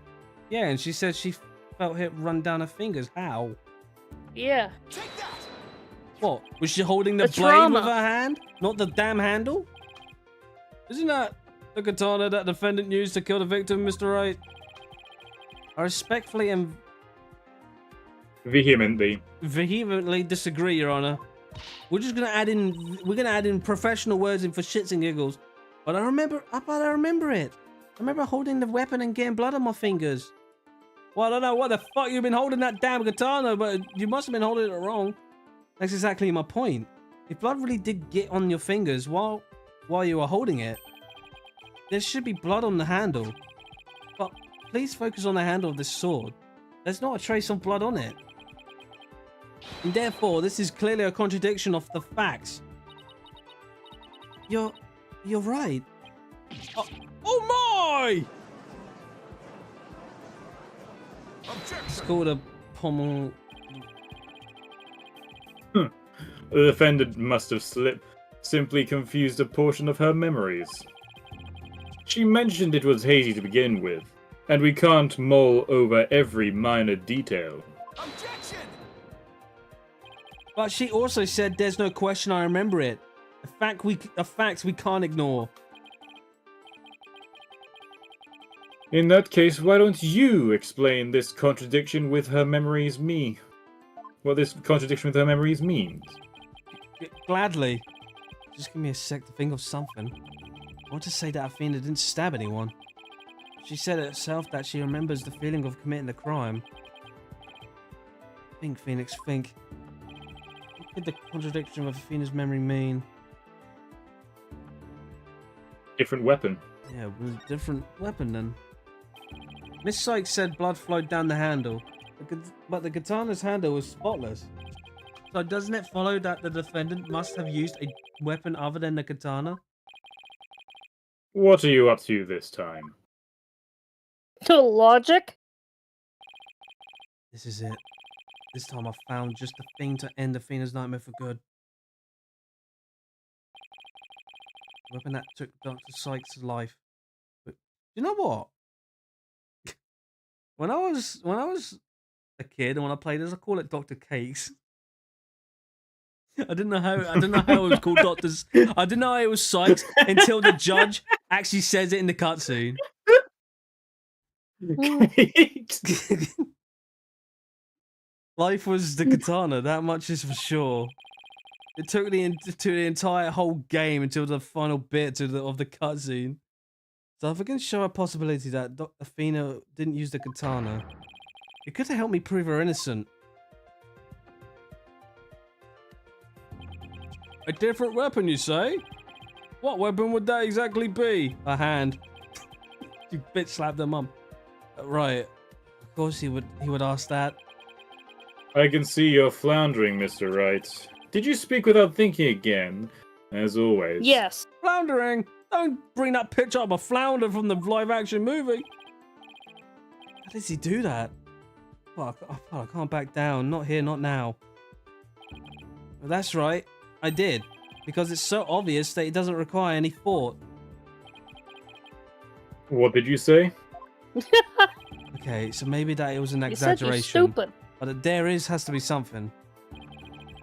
Yeah, and she said she felt it run down her fingers. How? Yeah. Take that! What? Was she holding the The blade trauma. with her hand, not the damn handle? Isn't that the katana that the defendant used to kill the victim, Mr. Wright? I respectfully and Vehemently. disagree, Your Honor. We're gonna add in professional words in for shits and giggles. But I remember it. I remember holding the weapon and getting blood on my fingers. Well, I don't know what the fuck you've been holding that damn katana, but you must have been holding it wrong. That's exactly my point. If blood really did get on your fingers while you were holding it, there should be blood on the handle. But please focus on the handle of this sword. There's not a trace of blood on it. And therefore, this is clearly a contradiction of the facts. You're right. Oh my! It's Objection! called a pommel. The defendant must have simply confused a portion of her memories. She mentioned it was hazy to begin with, and we can't mull over every minor detail. Objection! But she also said there's no question I remember it. A fact we can't ignore. In that case, why don't you explain this contradiction with her memories what this contradiction with her memories means? Gladly. Just give me a sec to think of something. I want to say that Athena didn't stab anyone. She said it herself that she remembers the feeling of committing the crime. Think, Phoenix, think. What could the contradiction of Athena's memory mean? Different weapon. Yeah, with a different weapon then. Miss Sykes said blood flowed down the handle, but the katana's handle was spotless. So doesn't it follow that the defendant must have used a weapon other than the katana? What are you up to this time? To logic? This is it. This time I found just the thing to end Athena's nightmare for good. The weapon that took Dr. Sykes' life. But you know what? When I was a kid and when I played this, I call it Dr. Cakes. I didn't know how it was called Doctor's. I didn't know it was Sykes until the judge actually says it in the cutscene. Life was the katana, that much is for sure. It took the entire whole game until the final bit of the cutscene. So if I can show a possibility that Athena didn't use the katana, it could have helped me prove her innocent. A different weapon, you say? What weapon would that exactly be? A hand. You bitch slapped her mum. Right. Of course he would ask that. I can see you're floundering, Mr. Wright. Did you speak without thinking again? As always. Yes. Floundering! Don't bring that picture up of a flounder from the live-action movie. How does he do that? Fuck, I can't back down. Not here, not now. Well, that's right. I did. Because it's so obvious that it doesn't require any thought. What did you say? Okay, so maybe that it was an You said you're exaggeration. stupid. But there has to be something.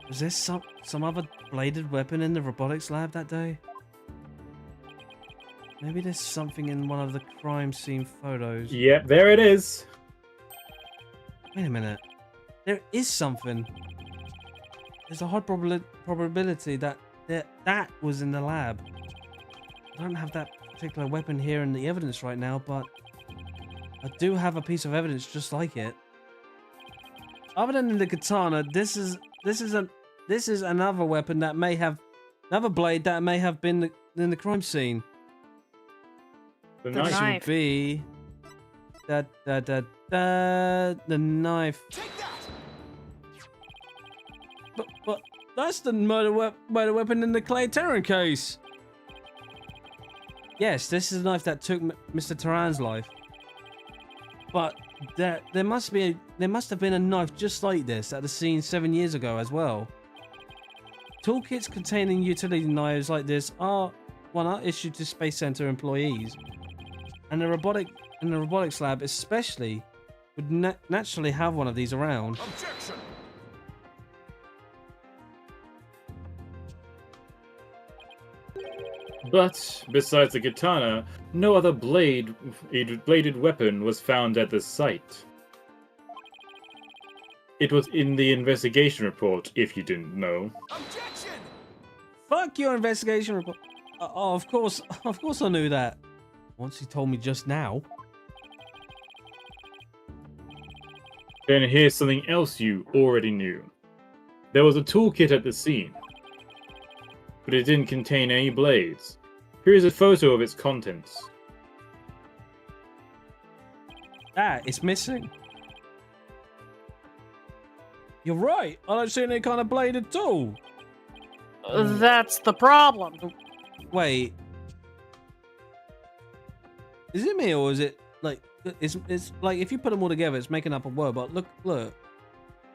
Was there some other bladed weapon in the robotics lab that day? Maybe there's something in one of the crime scene photos. Yep, there it is. Wait a minute. There is something. There's a high probability that that was in the lab. I don't have that particular weapon here in the evidence right now, but I do have a piece of evidence just like it. Other than the katana, this is another weapon that may have Another blade that may have been in the crime scene. The The knife. knife. Would be the knife. Take that! But that's the murder weapon in the Clay Terran case. Yes, this is the knife that took Mr. Terran's life. But there must have been a knife just like this at the scene 7 years ago as well. Toolkits containing utility knives like this are issued to Space Center employees, and the robotics lab especially would naturally have one of these around. Objection! But besides the katana, no other bladed weapon was found at the site. It was in the investigation report, if you didn't know. Objection! Fuck your investigation report. Oh, of course I knew that. Once he told me just now. Then here's something else you already knew. There was a toolkit at the scene, but it didn't contain any blades. Here's a photo of its contents. Ah, it's missing. You're right. I don't see any kind of bladed tool. That's the problem. Wait. Is it me or is it like it's like if you put them all together, it's making up a word? But look.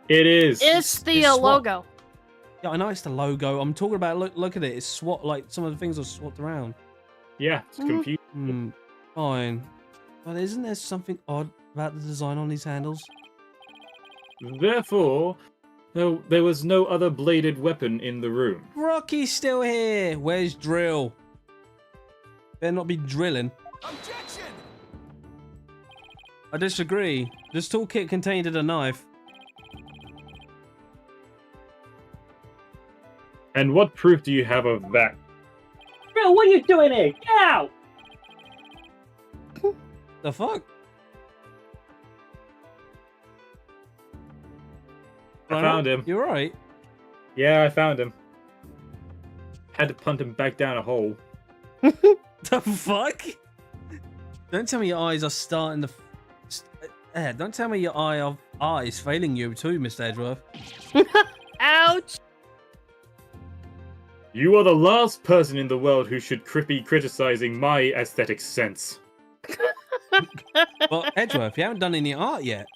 It is. It's the it's swap. logo. Yeah, I know it's the logo. I'm talking about look at it. It's swapped. Like some of the things are swapped around. Yeah, it's confusing. Fine. But isn't there something odd about the design on these handles? Therefore, there was no other bladed weapon in the room. Rocky's still here. Where's Drill? Better not be drilling. Objection! I disagree. This toolkit contained a knife. And what proof do you have of that? Bro, what are you doing here? Get out! The fuck? I found him. You're right. Yeah, I found him. Had to punt him back down a hole. The fuck? Don't tell me your eyes are starting to. Don't tell me your eye is failing you too, Mr. Edgeworth. Ouch! You are the last person in the world who should be criticizing my aesthetic sense. Well, Edgeworth, you haven't done any art yet.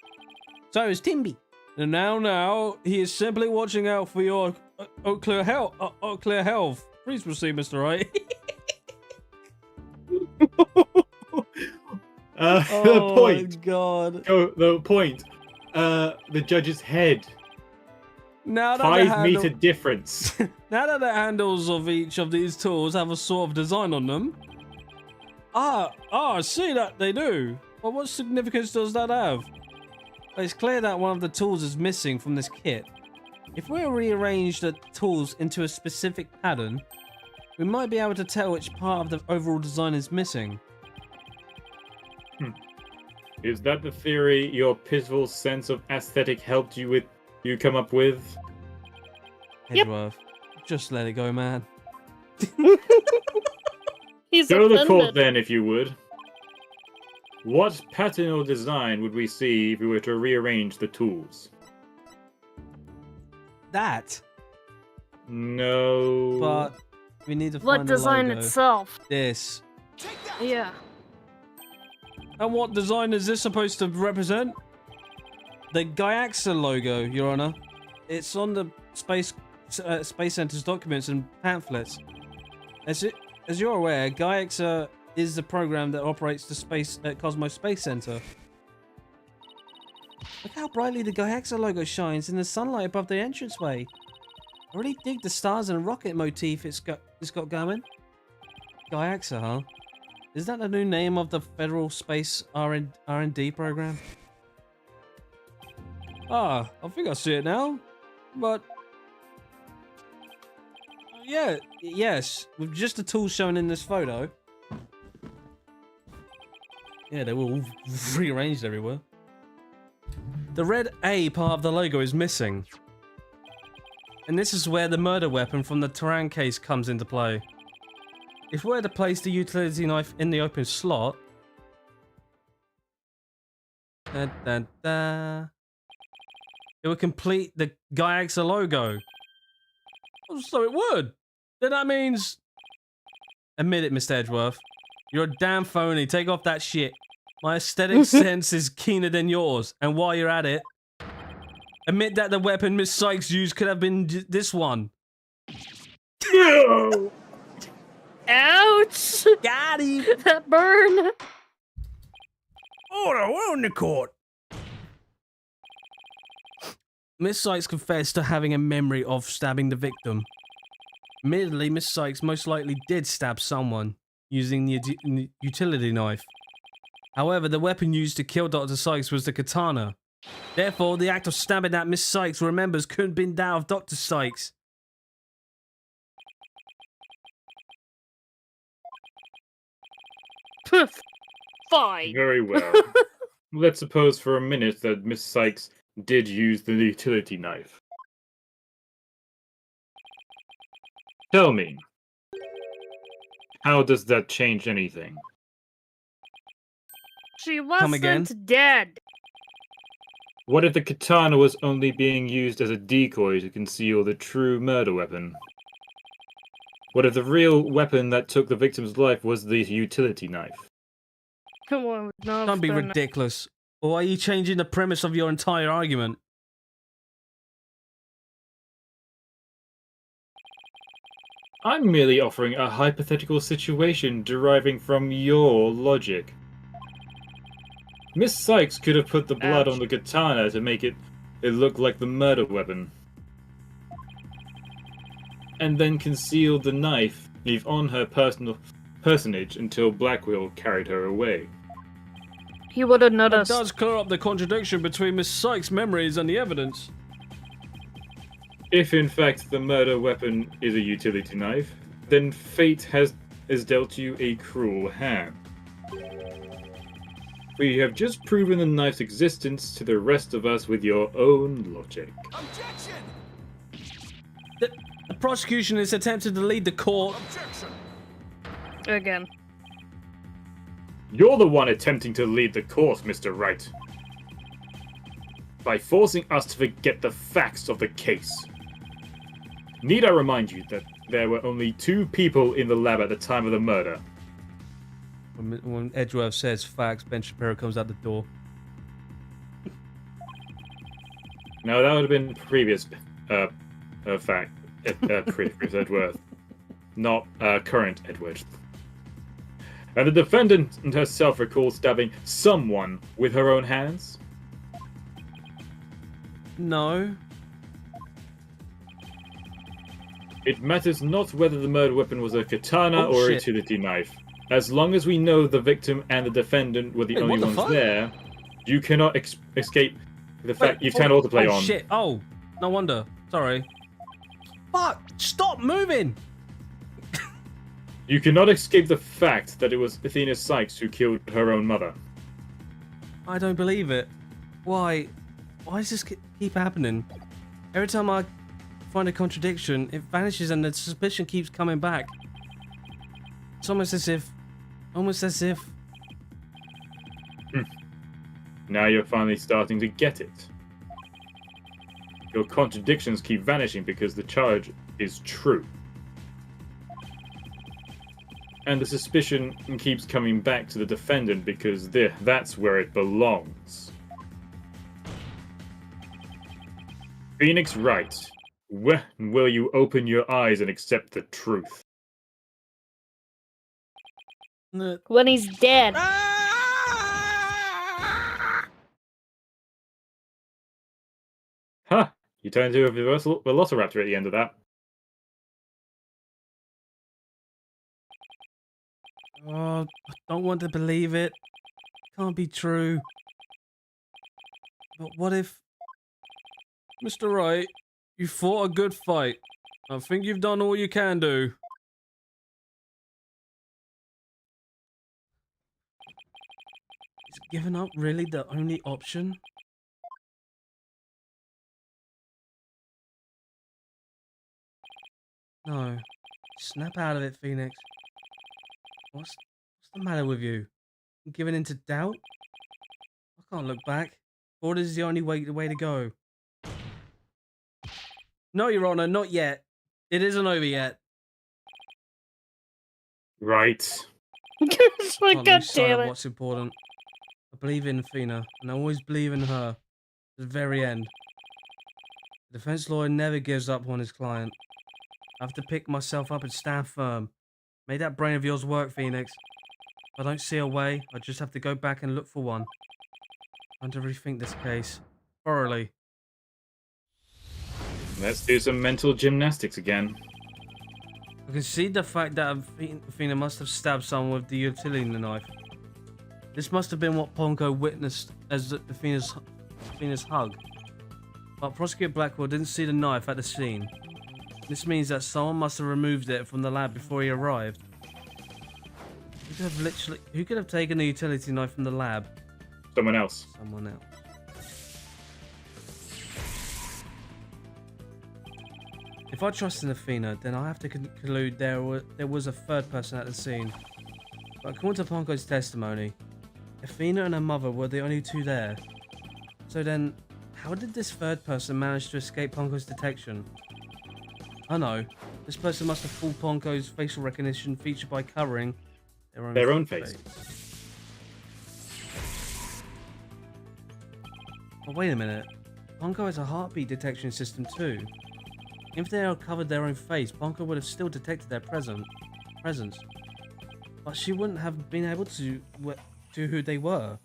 So is Timby. And now, he is simply watching out for your clear health. Please proceed, Mr. Wright. The point. God. Oh, the point. The judge's head. Now that 5 meter difference. Now that the handles of each of these tools have a sort of design on them. I see that they do. But what significance does that have? Well, it's clear that one of the tools is missing from this kit. If we rearrange the tools into a specific pattern, we might be able to tell which part of the overall design is missing. Is that the theory your pitiful sense of aesthetic helped you come up with? Yep. Edgeworth, just let it go, man. He's Go to the court offended. then, if you would. What pattern or design would we see if we were to rearrange the tools? That, No. but we need to What find the design logo. itself? This. Take that! Yeah. And what design is this supposed to represent? The Gyaxa logo, Your Honor. It's on the Space Center's documents and pamphlets. As you're aware, Gyaxa is the program that operates the Cosmos Space Center. Look how brightly the Gyaxa logo shines in the sunlight above the entranceway. I really dig the stars and rocket motif it's got going. Gyaxa, huh? Is that the new name of the Federal Space R&D program? I think I see it now. But yes, with just the tools shown in this photo. Yeah, they were all rearranged everywhere. The red A part of the logo is missing. And this is where the murder weapon from the Turan case comes into play. If we were to place the utility knife in the open slot... Da, da, da, it would complete the Gaiaxa logo. Oh, so it would. Then that means... Admit it, Mr. Edgeworth. You're a damn phony. Take off that shit. My aesthetic sense is keener than yours. And while you're at it, admit that the weapon Miss Sykes used could have been this one. No! Ouch! Got him. That burn. Order on the court. Miss Sykes confessed to having a memory of stabbing the victim. Admittedly, Miss Sykes most likely did stab someone using the utility knife. However, the weapon used to kill Dr. Sykes was the katana. Therefore, the act of stabbing that Miss Sykes remembers couldn't have been that of Dr. Sykes. Fine. Very well. Let's suppose for a minute that Miss Sykes did use the utility knife. Tell me, how does that change anything? She Come again? wasn't dead. What if the katana was only being used as a decoy to conceal the true murder weapon? What if the real weapon that took the victim's life was the utility knife? Come on, no. Don't be ridiculous. Or are you changing the premise of your entire argument? I'm merely offering a hypothetical situation deriving from your logic. Miss Sykes could have put the blood on the katana to make it look like the murder weapon. And then concealed the knife on her personage until Blackwell carried her away. He would have That noticed. does clear up the contradiction between Miss Sykes' memories and the evidence. If in fact the murder weapon is a utility knife, then fate has dealt you a cruel hand. We have just proven the knife's existence to the rest of us with your own logic. Objection! The prosecution is attempting to lead the court. Objection! Again. You're the one attempting to lead the court, Mr. Wright. By forcing us to forget the facts of the case. Need I remind you that there were only 2 people in the lab at the time of the murder? When Edgeworth says facts, Ben Shapiro comes out the door. No, that would have been previous fact. Previous Edgeworth. Not current Edgeworth. And the defendant herself recalls stabbing someone with her own hands? No. It matters not whether the murder weapon was a katana or a Bullshit. utility knife. As long as we know the victim and the defendant were the Wait, only what the ones fuck? there, you cannot escape the fact you've turned autoplay on. Shit. Oh, no wonder. Sorry. Fuck! Stop moving! You cannot escape the fact that it was Athena Sykes who killed her own mother. I don't believe it. Why? Why does this keep happening? Every time I find a contradiction, it vanishes and the suspicion keeps coming back. It's almost as if... Now you're finally starting to get it. Your contradictions keep vanishing because the charge is true. And the suspicion keeps coming back to the defendant because that's where it belongs. Phoenix Wright, when will you open your eyes and accept the truth? When he's dead. Huh, you turned into a velociraptor at the end of that. Oh, I don't want to believe it. Can't be true. But what if... Mr. Wright, you fought a good fight. I think you've done all you can do. Is giving up really the only option? No. Snap out of it, Phoenix. What's the matter with you? Giving in to doubt? I can't look back. Orders is the only way to go. No, Your Honor, not yet. It isn't over yet. Right. It's like, Can't God lose sight damn of it. what's important. I believe in Athena, and I always believe in her. To the very end. The defense lawyer never gives up on his client. I have to pick myself up and stand firm. Make that brain of yours work, Phoenix. If I don't see a way, I just have to go back and look for one. I want to rethink this case. Thoroughly. Let's do some mental gymnastics again. I can see the fact that Athena must have stabbed someone with the utility knife. This must have been what Ponko witnessed as Athena's hug. But Prosecutor Blackwell didn't see the knife at the scene. This means that someone must have removed it from the lab before he arrived. Who could have taken the utility knife from the lab? Someone else. Someone else. If I trust in Athena, then I have to conclude there was a third person at the scene. But according to Ponko's testimony, Athena and her mother were the only two there. So then, how did this third person manage to escape Ponko's detection? I know, this person must have fooled Ponko's facial recognition feature by covering their own face. But wait a minute, Ponko has a heartbeat detection system too. If they had covered their own face, Ponko would have still detected their presence. But she wouldn't have been able to who they were.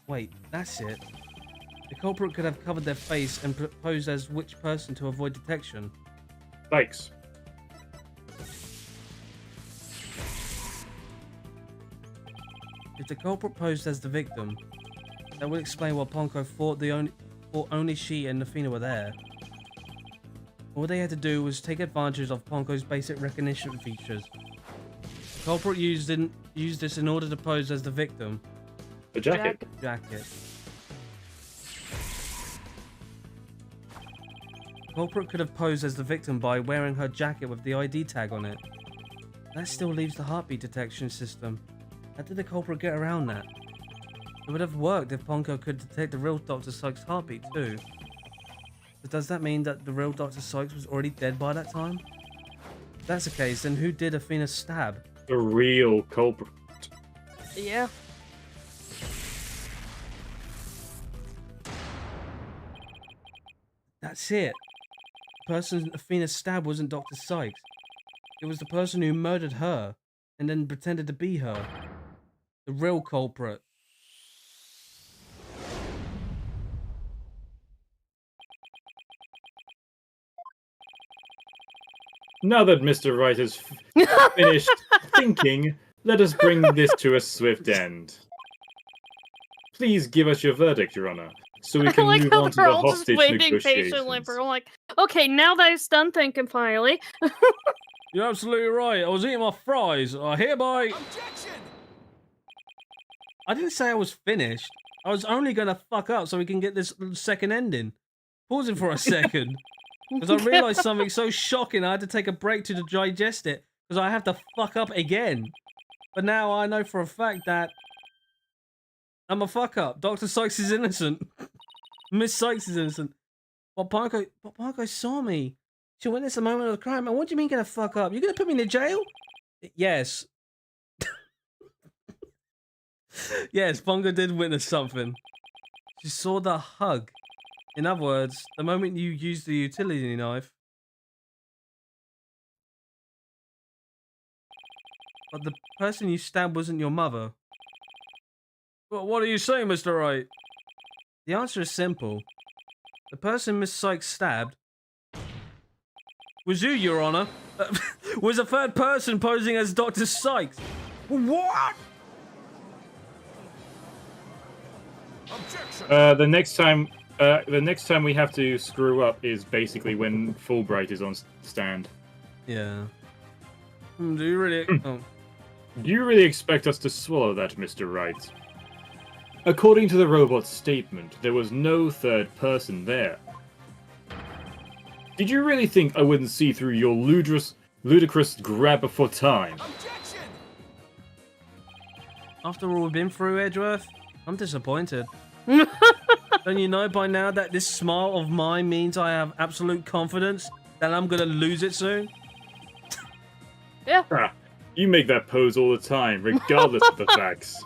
Wait, that's it. The culprit could have covered their face and posed as which person to avoid detection. Thanks. If the culprit posed as the victim, that would explain why Ponko thought only she and Athena were there. All they had to do was take advantage of Ponko's basic recognition features. The culprit used this in order to pose as the victim. The jacket. Jacket. The culprit could have posed as the victim by wearing her jacket with the ID tag on it. That still leaves the heartbeat detection system. How did the culprit get around that? It would have worked if Ponko could detect the real Dr. Sykes' heartbeat too. But does that mean that the real Dr. Sykes was already dead by that time? If that's the case, then who did Athena stab? The real culprit. Yeah. That's it. The person Athena stabbed wasn't Dr. Sykes. It was the person who murdered her and then pretended to be her. The real culprit. Now that Mr. Wright has finished thinking, let us bring this to a swift end. Please give us your verdict, Your Honor, so we can I like move how on to they're the all just hostage waiting negotiations. patiently for like, okay, now that he's done thinking finally. You're absolutely right. I was eating my fries. I hereby... Objection! I didn't say I was finished. I was only going to fuck up so we can get this second ending. Pausing for a second. Because I realised something so shocking I had to take a break to digest it. Because I have to fuck up again. But now I know for a fact that I'm a fuck up. Dr. Sykes is innocent. Miss Sykes is innocent. But Ponko saw me. She witnessed the moment of the crime. And what do you mean gonna fuck up? You're gonna put me in jail? Yes. Yes, Ponko did witness something. She saw the hug. In other words, the moment you used the utility knife. But the person you stabbed wasn't your mother. Well, what are you saying, Mr. Wright? The answer is simple. The person Miss Sykes stabbed was you, Your Honor. Was a third person posing as Dr. Sykes. What? Objection! The next time we have to screw up is basically when Fulbright is on stand. Yeah. Do you really? Oh. Do you really expect us to swallow that, Mr. Wright? According to the robot's statement, there was no third person there. Did you really think I wouldn't see through your ludicrous grab for time? Objection! After all we've been through, Edgeworth, I'm disappointed. Don't you know by now that this smile of mine means I have absolute confidence that I'm gonna lose it soon? Yeah. Ah, you make that pose all the time, regardless of the facts.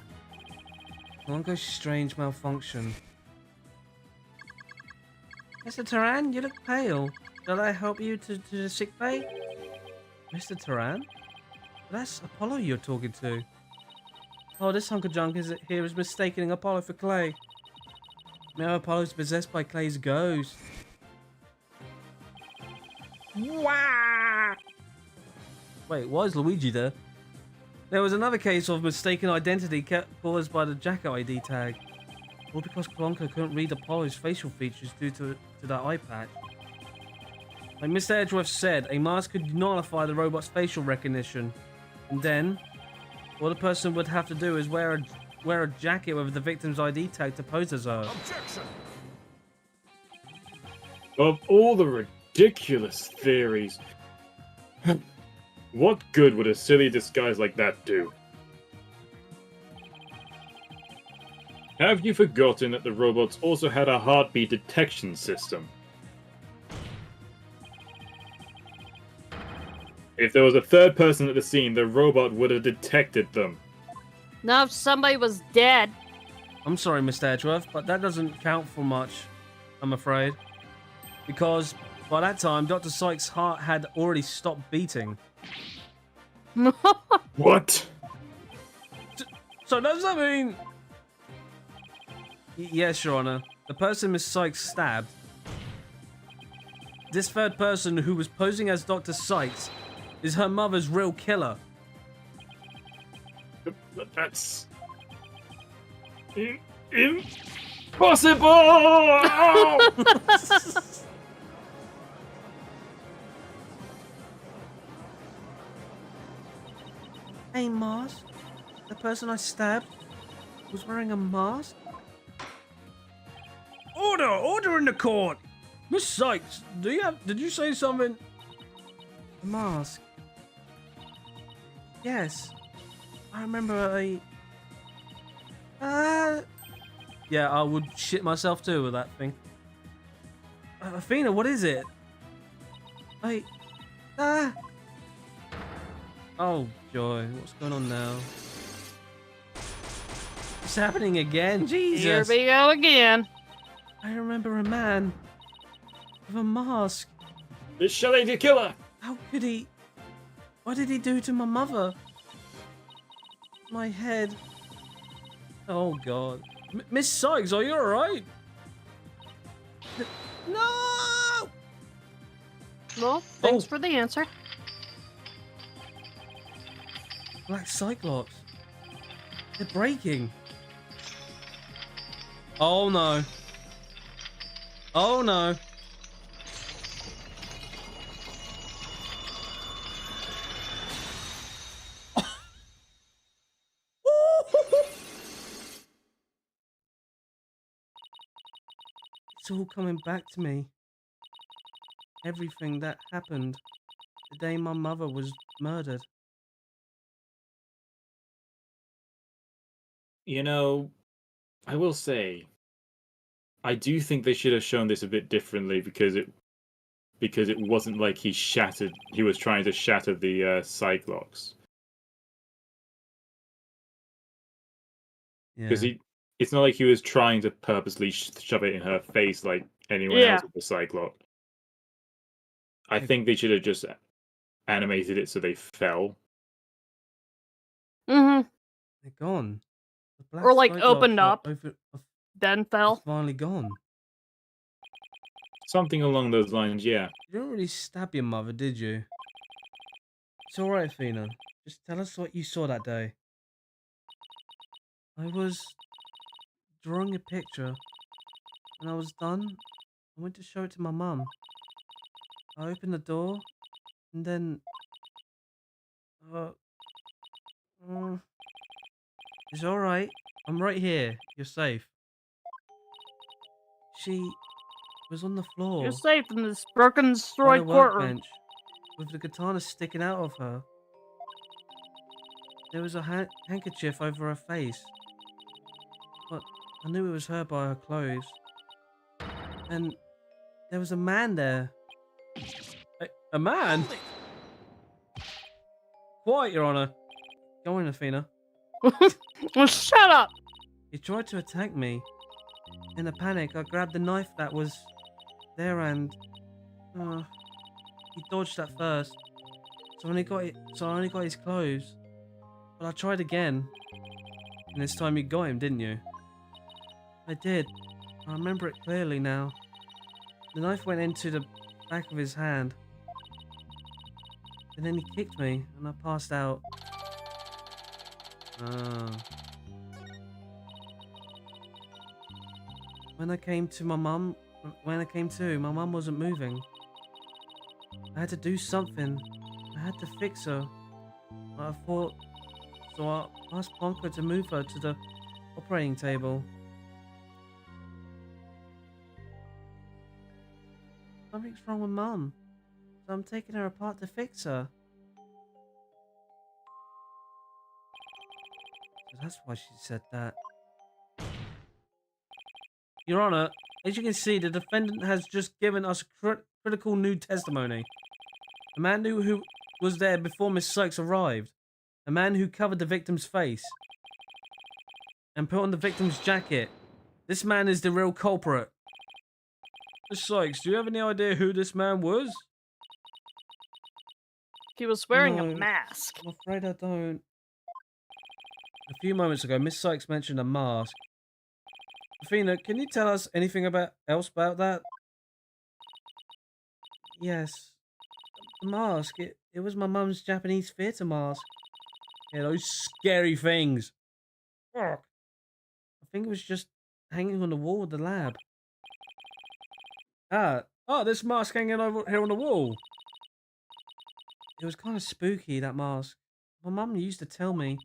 Longo's strange malfunction. Mr. Turan, you look pale. Shall I help you to the sick bay? Mr. Turan? That's Apollo you're talking to. Oh, this hunk of junk here is mistaking Apollo for Clay. Now Apollo's possessed by Clay's ghost. Wah! Wait, why is Luigi there? There was another case of mistaken identity caused by the Jacket ID tag. All because Klonka couldn't read Apollo's facial features due to that eye patch. Like Mr. Edgeworth said, a mask could nullify the robot's facial recognition. And then, all the person would have to do is wear a jacket with the victim's ID tag to pose as her. Objection! Of all the ridiculous theories, what good would a silly disguise like that do? Have you forgotten that the robots also had a heartbeat detection system? If there was a third person at the scene, the robot would have detected them. Now, if somebody was dead. I'm sorry, Mr. Edgeworth, but that doesn't count for much, I'm afraid. Because by that time, Dr. Sykes' heart had already stopped beating. What? So does that mean... Yes, Your Honor. The person Miss Sykes stabbed. This third person who was posing as Dr. Sykes is her mother's real killer. But that's... impossible! A mask? The person I stabbed was wearing a mask? Order! Order in the court! Miss Sykes, did you say something? A mask. Yes. I remember yeah, I would shit myself too with that thing. Athena, what is it? Oh, joy. What's going on now? It's happening again. Jesus. Here we go again. I remember a man with a mask. It's Shelley the killer! How could he? What did he do to my mother? My head. Oh, God. Miss Sykes, are you alright? No! Well, thanks for the answer. Black Cyclops. They're breaking. Oh no. Oh no. It's all coming back to me. Everything that happened the day my mother was murdered. You know, I will say, I do think they should have shown this a bit differently because it wasn't like he was trying to shatter the Cyclops. Because it's not like he was trying to purposely shove it in her face like anyone else with the Cyclops. I think they should have just animated it so they fell. Mm-hmm. They're gone. The black Or like Cyclops opened are up, then fell. finally gone. Something along those lines, yeah. You didn't really stab your mother, did you? It's alright, Athena. Just tell us what you saw that day. I was drawing a picture. When I was done, I went to show it to my mum. I opened the door, and then... it's alright. I'm right here. You're safe. She was on the floor. You're safe in this broken, by the destroyed courtroom. workbench, with the katana sticking out of her. There was a handkerchief over her face. But I knew it was her by her clothes. And there was a man there. A man? Hold it! Quiet, Your Honor. Go on, Athena. Well, shut up! He tried to attack me. In a panic, I grabbed the knife that was there and he dodged at first. So I only got his clothes. But I tried again. And this time you got him, didn't you? I did. I remember it clearly now. The knife went into the back of his hand. And then he kicked me and I passed out. When I came to, my mum wasn't moving. I had to do something. I had to fix her. I thought, so I asked Ponko to move her to the operating table. Something's wrong with Mum, so I'm taking her apart to fix her. So that's why she said that. Your Honor, as you can see, the defendant has just given us critical new testimony. A man who was there before Miss Sykes arrived. A man who covered the victim's face and put on the victim's jacket. This man is the real culprit. Miss Sykes, do you have any idea who this man was? He was wearing No. a mask. I'm afraid I don't. A few moments ago, Miss Sykes mentioned a mask. Athena, can you tell us anything else about that? Yes. The mask. It was my mum's Japanese theatre mask. Yeah, those scary things. Fuck. I think it was just hanging on the wall of the lab. This mask hanging over here on the wall. It was kind of spooky, that mask. My mum used to tell me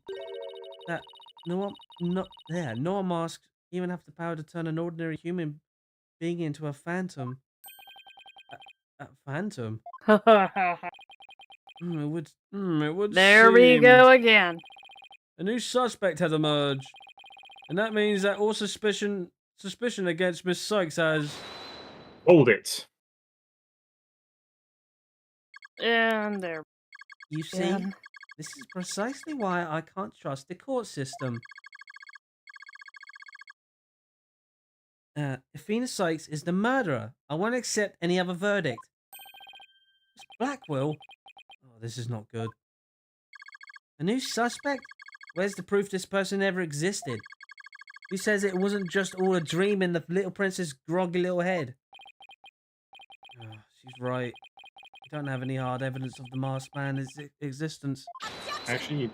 that no mask even have the power to turn an ordinary human being into a phantom. A phantom? It would There we seem go again. a new suspect has emerged. And that means that all suspicion against Miss Sykes has... Hold it. And there. You see, again. this is precisely why I can't trust the court system. Athena Sykes is the murderer. I won't accept any other verdict. Miss Blackwell? Oh, this is not good. A new suspect? Where's the proof this person ever existed? Who says it wasn't just all a dream in the little princess' groggy little head? Oh, she's right. We don't have any hard evidence of the masked man's existence. Actually,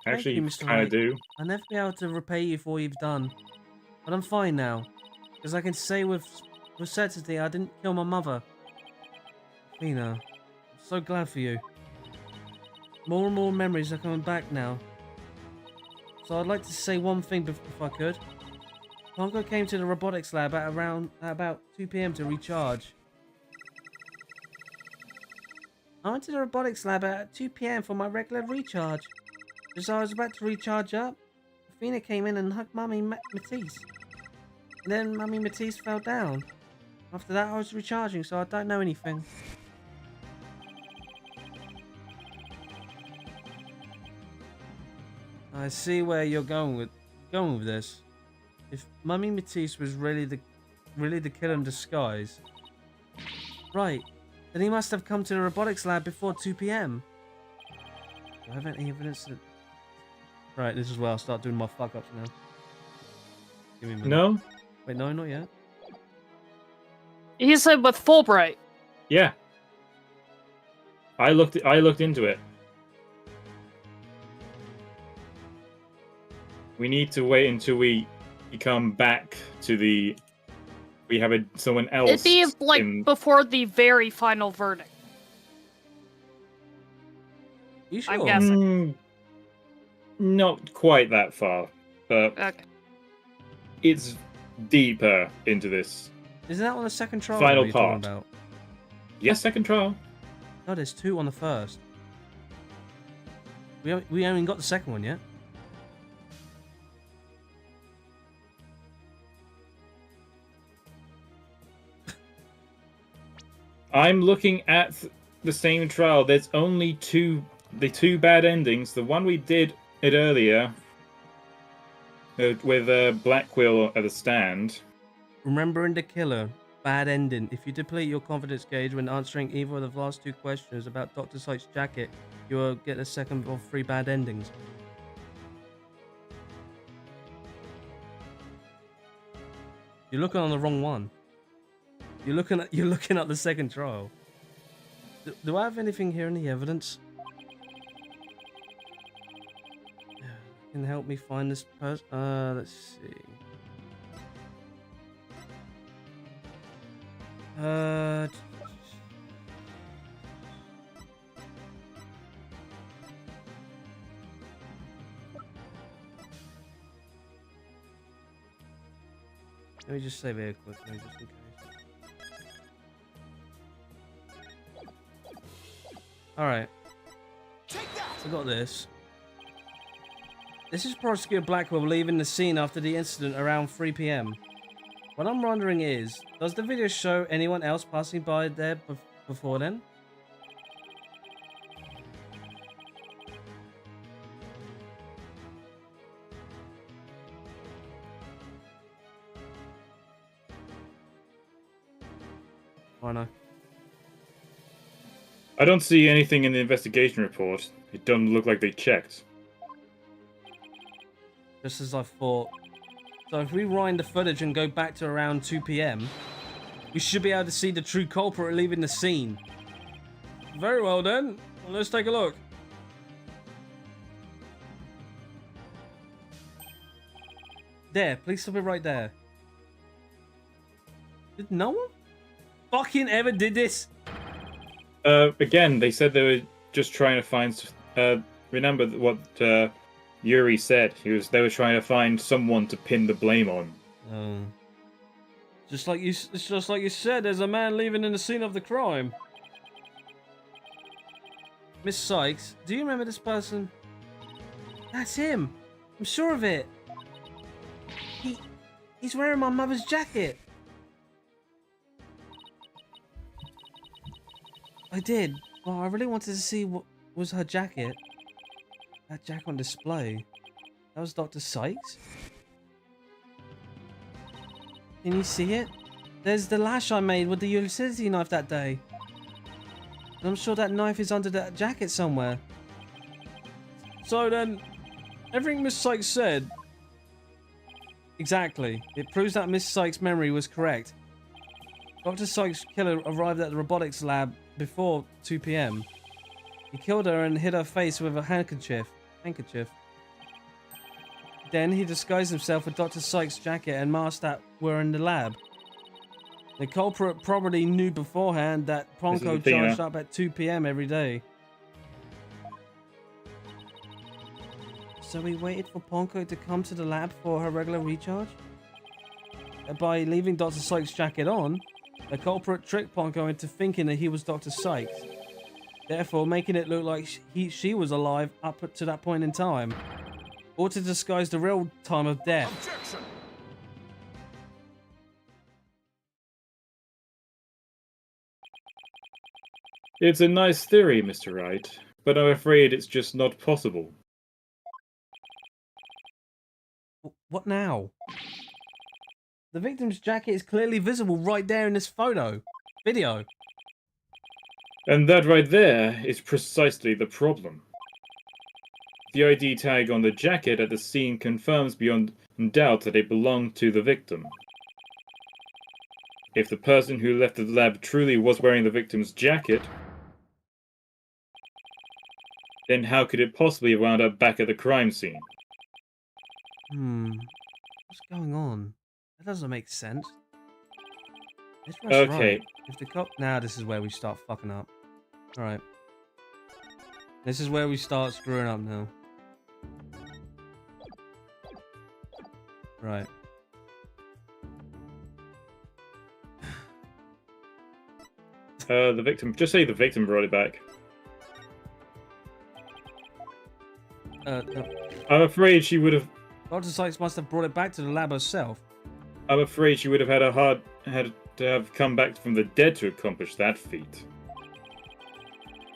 Thank you, Mr. kind of Wright. do. I'll never be able to repay you for what you've done. But I'm fine now. Because I can say with certainty I didn't kill my mother. Athena, I'm so glad for you. More and more memories are coming back now. So I'd like to say one thing if I could. Pongo came to the robotics lab at about 2 PM to recharge. I went to the robotics lab at 2 PM for my regular recharge. As I was about to recharge up, Athena came in and hugged Mummy Matisse. And then Mummy Matisse fell down. After that I was recharging, so I don't know anything. I see where you're going with this. If Mummy Matisse was really the killer in disguise, right? Then he must have come to the robotics lab before 2 PM. Do I have any evidence that... Right, this is where I'll start doing my fuck-ups now. Give me a minute. No? Wait, no, not yet. He said with Fulbright. Yeah. I looked into it. We need to wait until we come back to the... We have someone else. It'd be like before the very final verdict. You sure? I'm guessing. Not quite that far, but Okay. it's deeper into this. Isn't that on the second trial? Final that you're talking part. about? Yes, second trial. No, there's 2 on the first. We haven't got the second one yet. I'm looking at the same trial. There's only the two bad endings. The one we did it earlier with Blackquill at the stand. Remembering the killer. Bad ending. If you deplete your confidence gauge when answering either of the last 2 questions about Dr. Sykes' jacket, you will get a second of 3 bad endings. You're looking on the wrong one. You're looking at the second trial. Do I have anything here in the evidence? Can help me find this person? Let's see. Let me just save it quickly, just in case. Alright. I got this. This is Prosecutor Blackwell leaving the scene after the incident around 3 PM. What I'm wondering is, does the video show anyone else passing by there before then? Why not? I don't see anything in the investigation report. It doesn't look like they checked. Just as I thought. So if we rewind the footage and go back to around 2 PM, we should be able to see the true culprit leaving the scene. Very well then. Well, let's take a look. There, please stop it right there. Did no one fucking ever did this? Again, they said they were just trying to find. Remember what Yuri said? They were trying to find someone to pin the blame on. Oh. It's just like you said, there's a man leaving in the scene of the crime. Miss Sykes, do you remember this person? That's him. I'm sure of it. He's wearing my mother's jacket. I did. Well, I really wanted to see what was her jacket. That jacket on display. That was Dr. Sykes. Can you see it? There's the lash I made with the utility knife that day. And I'm sure that knife is under that jacket somewhere. So then, everything Miss Sykes said... Exactly. It proves that Miss Sykes' memory was correct. Dr. Sykes' killer arrived at the robotics lab before 2 PM. He killed her and hit her face with a handkerchief. Then he disguised himself with Dr. Sykes' jacket and mask that were in the lab. The culprit probably knew beforehand that Ponko charged up at 2 PM every day. So he waited for Ponko to come to the lab for her regular recharge? And by leaving Dr. Sykes' jacket on, the culprit tricked Ponko into thinking that he was Dr. Sykes, therefore making it look like she was alive up to that point in time, or to disguise the real time of death. Objection! It's a nice theory, Mr. Wright, but I'm afraid it's just not possible. What now? The victim's jacket is clearly visible right there in this video. And that right there is precisely the problem. The ID tag on the jacket at the scene confirms beyond doubt that it belonged to the victim. If the person who left the lab truly was wearing the victim's jacket, then how could it possibly have wound up back at the crime scene? What's going on? That doesn't make sense. Okay. Right. If the cop... Now this is where we start fucking up. Alright. This is where we start screwing up now. Right. The victim. Just say the victim brought it back. No. I'm afraid she would have. Dr. Sykes must have brought it back to the lab herself. I'm afraid she would have had to have come back from the dead to accomplish that feat.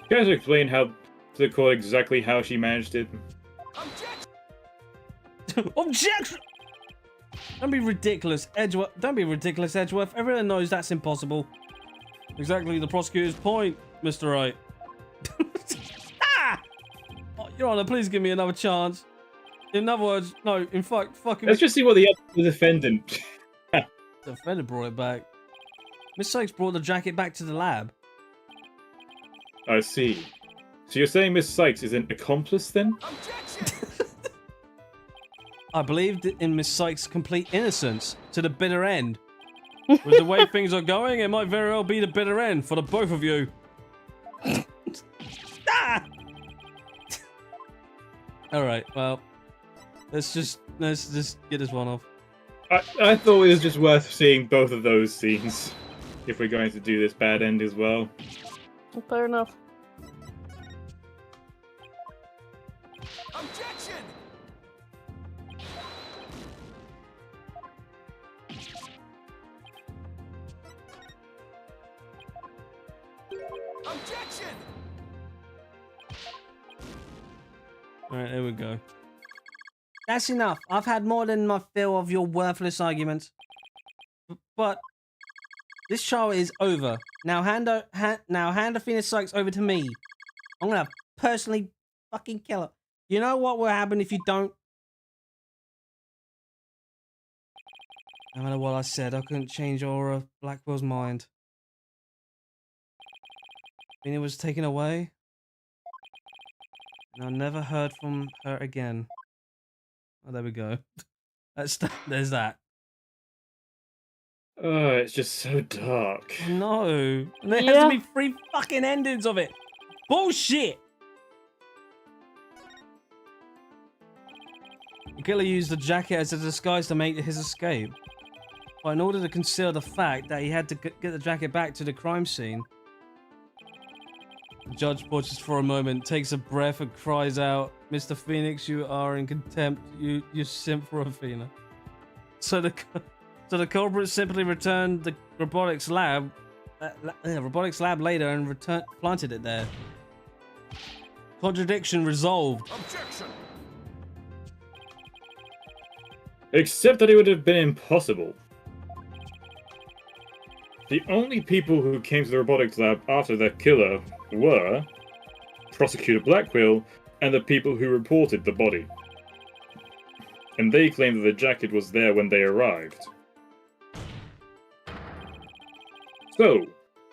Can you guys explain how to the court exactly how she managed it? Objection! Objection! Don't be ridiculous, Edgeworth. Don't be ridiculous, Edgeworth. Everyone knows that's impossible. Exactly the prosecutor's point, Mr. Wright. Ah! Oh, Your Honor, please give me another chance. In other words, no, in fact, fucking... Let's just see what the defendant. The defendant brought it back. Miss Sykes brought the jacket back to the lab. I see. So you're saying Miss Sykes is an accomplice then? Objection! I believed in Miss Sykes' complete innocence to the bitter end. With the way things are going, it might very well be the bitter end for the both of you. Ah! Alright, well, let's just get this one off. I thought it was just worth seeing both of those scenes if we're going to do this bad end as well. Fair enough. Objection! Objection! Alright, there we go. That's enough. I've had more than my fill of your worthless arguments. But this trial is over. Now hand Athena Sykes over to me. I'm gonna personally fucking kill her. You know what will happen if you don't? No matter what I said, I couldn't change Aura Blackwell's mind. Athena was taken away, and I never heard from her again. Oh, there we go. There's that. Oh, it's just so dark. No, and there has to be 3 fucking endings of it. Bullshit. The killer used the jacket as a disguise to make his escape. But in order to conceal the fact that he had to get the jacket back to the crime scene, the judge pauses for a moment, takes a breath, and cries out, "Mr. Phoenix, you are in contempt. You simp for Athena." So the culprit simply returned the robotics lab later and planted it there. Contradiction resolved. Objection! Except that it would have been impossible. The only people who came to the robotics lab after the killer were Prosecutor Blackwell and the people who reported the body. And they claimed that the jacket was there when they arrived. So,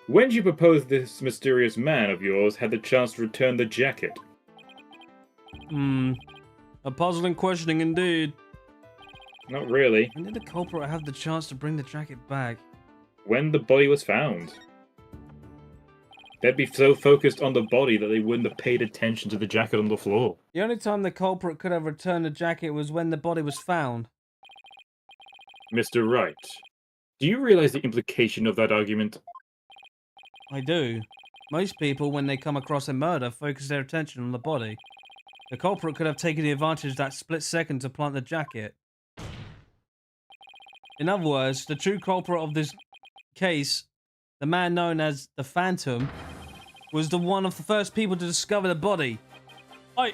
when do you propose this mysterious man of yours had the chance to return the jacket? A puzzling questioning indeed. Not really. When did the culprit have the chance to bring the jacket back? When the body was found. They'd be so focused on the body that they wouldn't have paid attention to the jacket on the floor. The only time the culprit could have returned the jacket was when the body was found. Mr. Wright, do you realize the implication of that argument? I do. Most people, when they come across a murder, focus their attention on the body. The culprit could have taken the advantage of that split second to plant the jacket. In other words, the true culprit of this case, the man known as the Phantom, was one of the first people to discover the body. I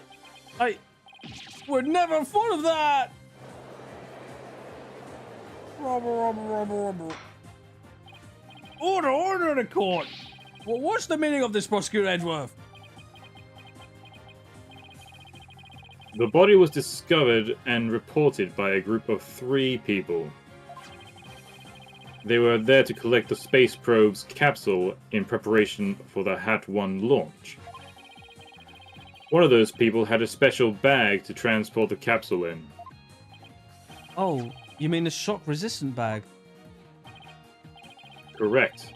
would never have thought of that! Robber. Order in the court! Well, what's the meaning of this, Prosecutor Edgeworth? The body was discovered and reported by a group of 3 people. They were there to collect the space probe's capsule in preparation for the HAT-1 launch. One of those people had a special bag to transport the capsule in. Oh, you mean the shock-resistant bag? Correct.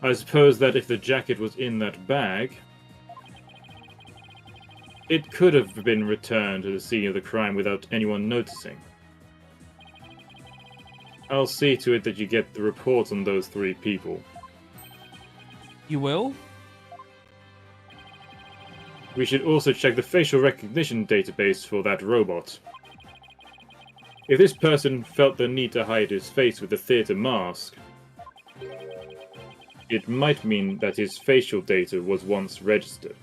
I suppose that if the jacket was in that bag, it could have been returned to the scene of the crime without anyone noticing. I'll see to it that you get the report on those 3 people. You will? We should also check the facial recognition database for that robot. If this person felt the need to hide his face with a theater mask, it might mean that his facial data was once registered.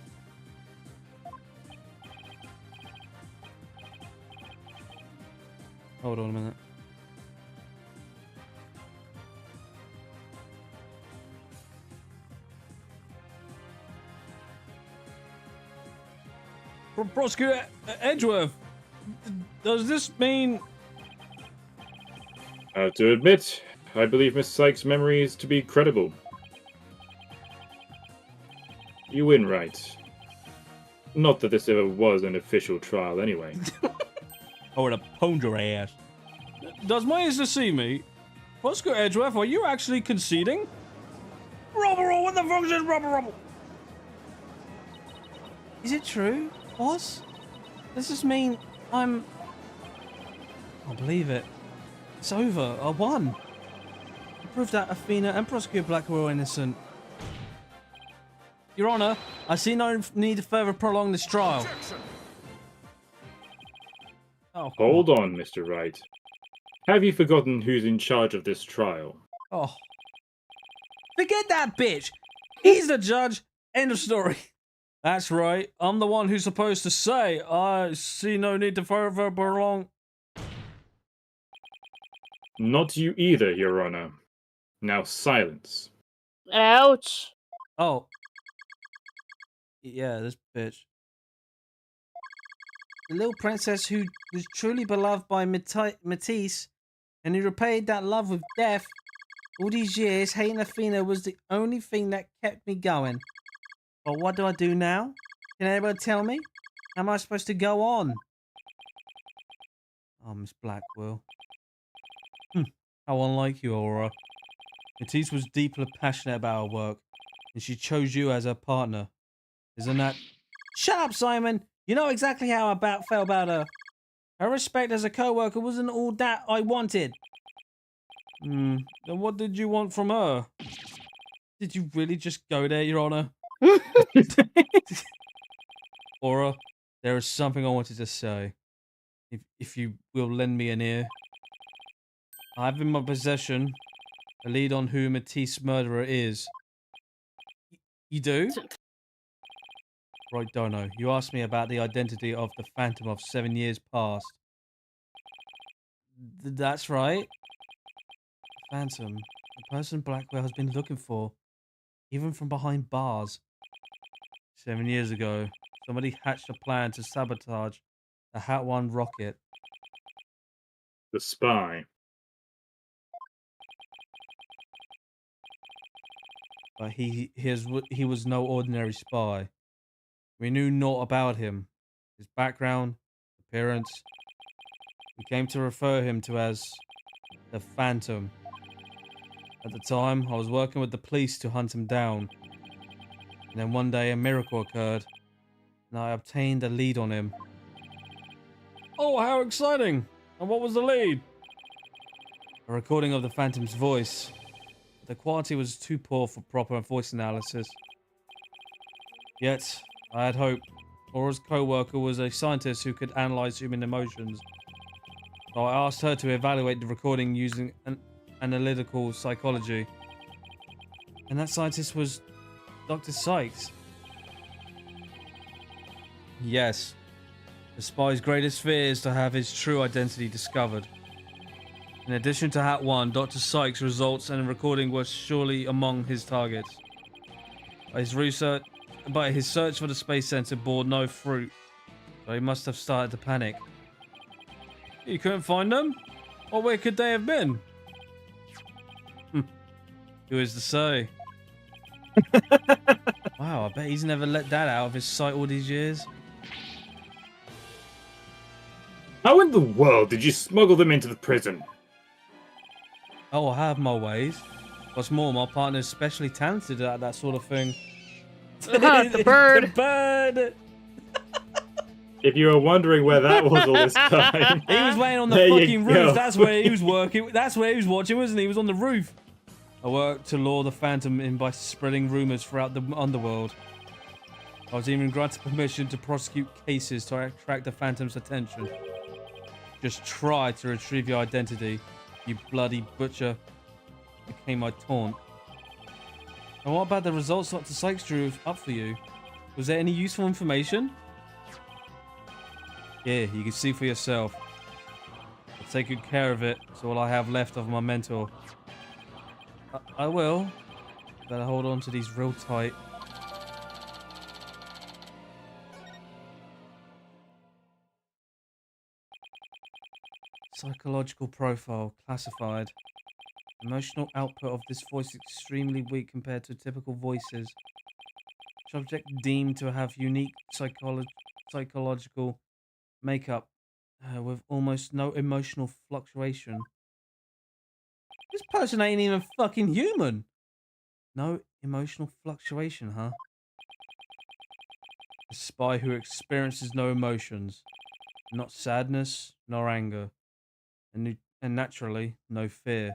Hold on a minute. Prosecutor Edgeworth, does this mean... I have to admit, I believe Miss Sykes' memory is to be credible. You win, Wright. Not that this ever was an official trial anyway. I would have pwned your ass. Does my eyes deceive me? Prosecutor Edgeworth, are you actually conceding? Rubble, what the fuck is this rubble? Is it true, boss? Does this mean I'm... I can't believe it. It's over. I won. I proved that Athena and Prosecutor Blackwell were innocent. Your Honor, I see no need to further prolong this trial. Objection! Oh, Hold on, Mr. Wright. Have you forgotten who's in charge of this trial? Oh. Forget that bitch! He's the judge. End of story. That's right. I'm the one who's supposed to say, I see no need to further prolong. Not you either, Your Honor. Now silence. Ouch. Oh. Yeah, this bitch. The little princess who was truly beloved by Matisse, and who repaid that love with death. All these years, hating Athena was the only thing that kept me going. But what do I do now? Can anybody tell me? How am I supposed to go on? Oh, Miss Blackwell. How unlike you, Aura. Matisse was deeply passionate about her work, and she chose you as her partner. Isn't that... Shut up, Simon! You know exactly how I felt about her. Her respect as a co-worker wasn't all that I wanted. Then what did you want from her? Did you really just go there, Your Honor? Aura, there is something I wanted to say. If you will lend me an ear. I have in my possession a lead on who Matisse's murderer is. You do? Right, Dono. You asked me about the identity of the Phantom of 7 years past. That's right. The Phantom. The person Blackwell has been looking for. Even from behind bars. 7 years ago, somebody hatched a plan to sabotage the Hat 1 rocket. The spy. But he was no ordinary spy. We knew naught about him, his background, appearance. We came to refer him to as the Phantom. At the time, I was working with the police to hunt him down. And then one day a miracle occurred, and I obtained a lead on him. Oh, how exciting! And what was the lead? A recording of the Phantom's voice. The quality was too poor for proper voice analysis. Yet, I had hope. Aura's co-worker was a scientist who could analyze human emotions. So I asked her to evaluate the recording using analytical psychology. And that scientist was Dr. Sykes. Yes. The spy's greatest fear is to have his true identity discovered. In addition to Hat 1, Dr. Sykes' results and recording were surely among his targets. But his search for the space center bore no fruit, so he must have started to panic. You couldn't find them? Or where could they have been? Who is to say? Wow, I bet he's never let that out of his sight all these years. How in the world did you smuggle them into the prison? Oh, I have my ways. What's more, my partner is especially talented at that sort of thing. The bird. The bird! If you were wondering where that was all this time, He was laying on the there you fucking go. roof. That's where he was working. That's where he was watching, wasn't he? He was on the roof. I worked to lure the Phantom in by spreading rumors throughout the underworld. I was even granted permission to prosecute cases to attract the Phantom's attention. Just try to retrieve your identity, you bloody butcher, became my taunt. And what about the results Dr. Sykes drew up for you? Was there any useful information? Here, you can see for yourself. I'll take good care of it. It's all I have left of my mentor. I will. Better hold on to these real tight. Psychological profile classified. Emotional output of this voice extremely weak compared to typical voices. Subject deemed to have unique psychological makeup with almost no emotional fluctuation. This person ain't even fucking human. No emotional fluctuation, huh? A spy who experiences no emotions, not sadness nor anger, and naturally no fear.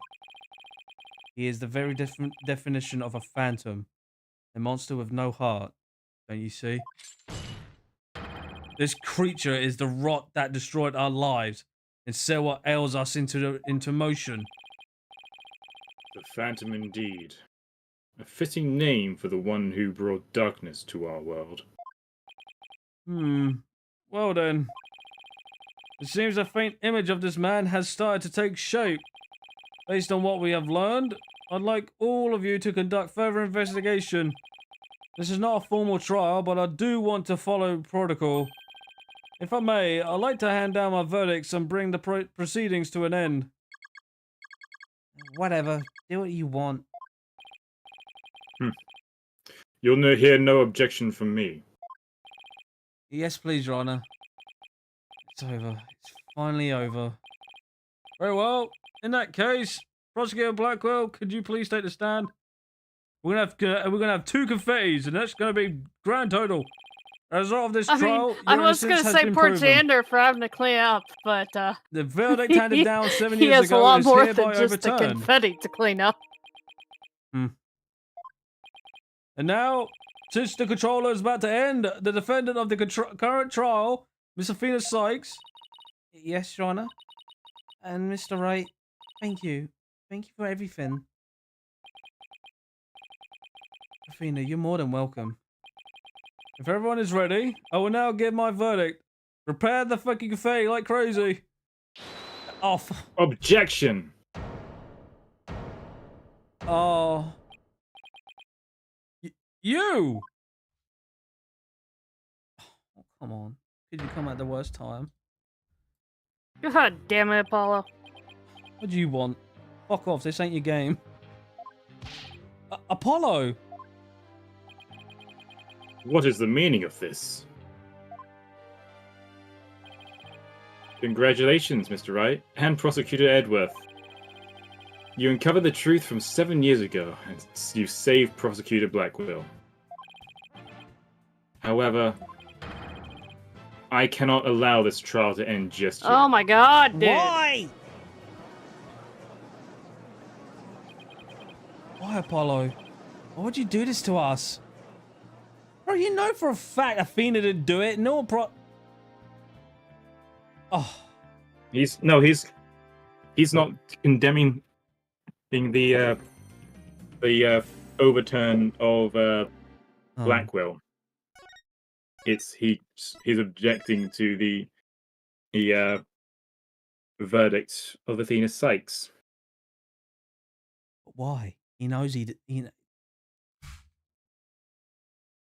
He is the very definition of a phantom, a monster with no heart. Don't you see? This creature is the rot that destroyed our lives and set what ails us into motion. The Phantom indeed. A fitting name for the one who brought darkness to our world. Well then. It seems a faint image of this man has started to take shape. Based on what we have learned, I'd like all of you to conduct further investigation. This is not a formal trial, but I do want to follow protocol. If I may, I'd like to hand down my verdicts and bring the proceedings to an end. Whatever. Do what you want. You'll hear no objection from me. Yes, please, Your Honor. It's over. It's finally over. Very well. In that case, Prosecutor Blackwell, could you please take the stand? We're gonna have 2 confettis, and that's gonna be grand total. As a result of this trial, I your was innocence gonna has say been poor proven. Jander for having to clean up, but The verdict handed down 7 he years has a ago lot is more hereby than just the overturned. confetti to clean up. And now, since the controller is about to end, the defendant of the current trial, Miss Athena Sykes. Yes, Your Honor. And Mr. Wright, thank you. Thank you for everything. Athena, you're more than welcome. If everyone is ready, I will now give my verdict. Prepare the fucking confetti like crazy. Off. Objection! Oh. You! Oh, come on. Could you come at the worst time? God damn it, Apollo. What do you want? Fuck off, this ain't your game. Apollo! What is the meaning of this? Congratulations, Mr. Wright, and Prosecutor Edworth. You uncovered the truth from 7 years ago, and you saved Prosecutor Blackwell. However, I cannot allow this trial to end just yet. Oh my god, dude. Why? Why, Apollo? Why would you do this to us? Bro, you know for a fact Athena didn't do it. No Oh. He's not condemning the overturn of Blackwell. He's objecting to the verdict of Athena Sykes. Why? He knows he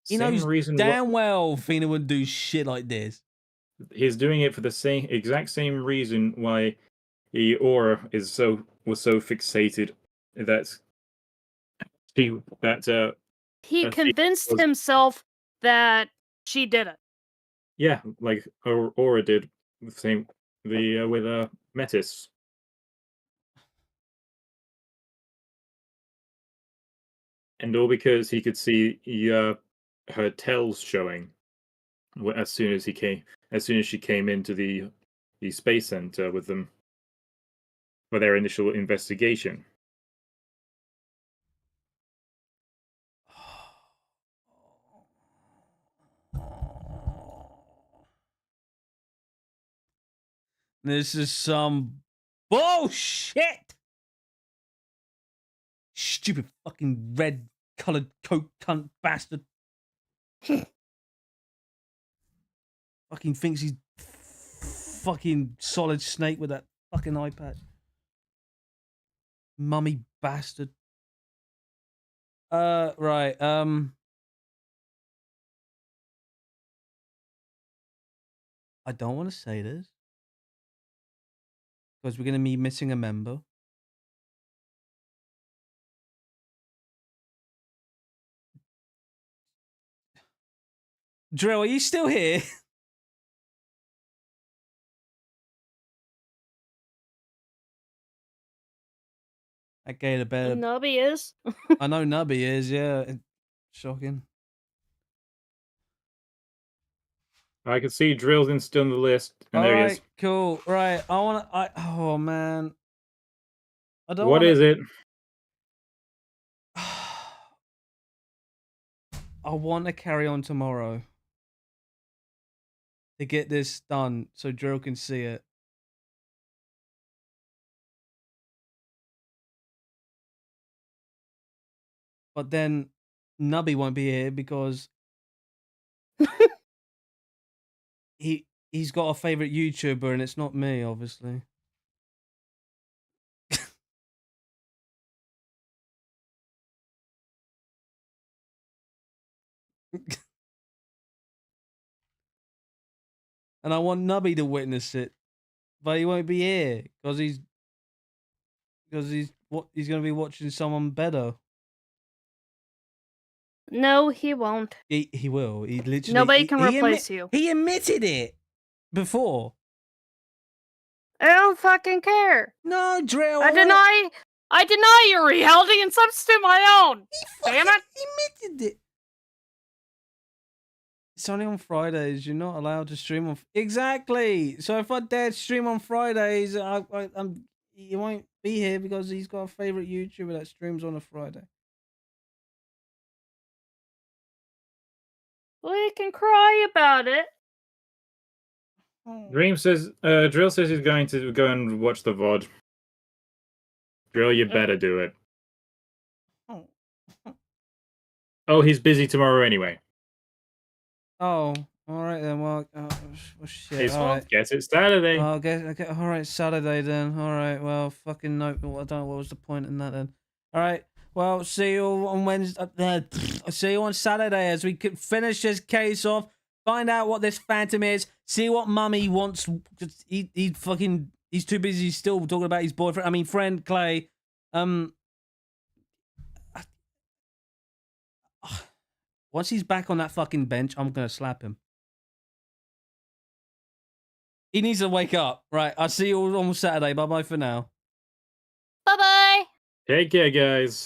Same knows reason damn well Athena wouldn't do shit like this. He's doing it for the exact same reason why Aura was so fixated that He convinced himself that she did it. Yeah, like Aura did the same with Metis. And all because he could see her tells showing as soon as she came into the space center with them for their initial investigation. This is some bullshit. Stupid fucking red colored coke cunt bastard. Fucking thinks he's fucking Solid Snake with that fucking iPad. Mummy bastard. Right. I don't want to say this because we're gonna be missing a member. Drill, are you still here? Okay, the better. Nubby is. I know Nubby is, yeah. Shocking. I can see Drill's in still on the list, and there he is. Cool. Right. Oh man. I don't What wanna... is it? I want to carry on tomorrow to get this done so Drill can see it. But then Nubby won't be here because he's got a favorite YouTuber and it's not me, obviously. And I want Nubby to witness it, but he won't be here because he's gonna be watching someone better. No, he won't. He will. He literally. Nobody can he replace you. He admitted it before. I don't fucking care. No, Drill. I deny your reality and substitute my own. Damn it! He admitted it. It's only on Fridays. You're not allowed to stream on. Exactly. So if I dare stream on Fridays, he won't be here because he's got a favorite YouTuber that streams on a Friday. We can cry about it. Dream says, Drill says he's going to go and watch the VOD. Drill, you better do it. Oh, he's busy tomorrow anyway. Oh, all right then. Well, shit. His All fault. right. Guess it's Saturday. Okay. All right, Saturday then. All right. Well, fucking no. I don't know what was the point in that then. All right. Well, see you on Wednesday. See you on Saturday as we could finish this case off. Find out what this phantom is. See what Mummy wants. He's too busy still talking about his boyfriend. I mean, friend Clay. Once he's back on that fucking bench, I'm gonna slap him. He needs to wake up. Right. I'll see you all on Saturday. Bye bye for now. Bye bye. Take care, guys.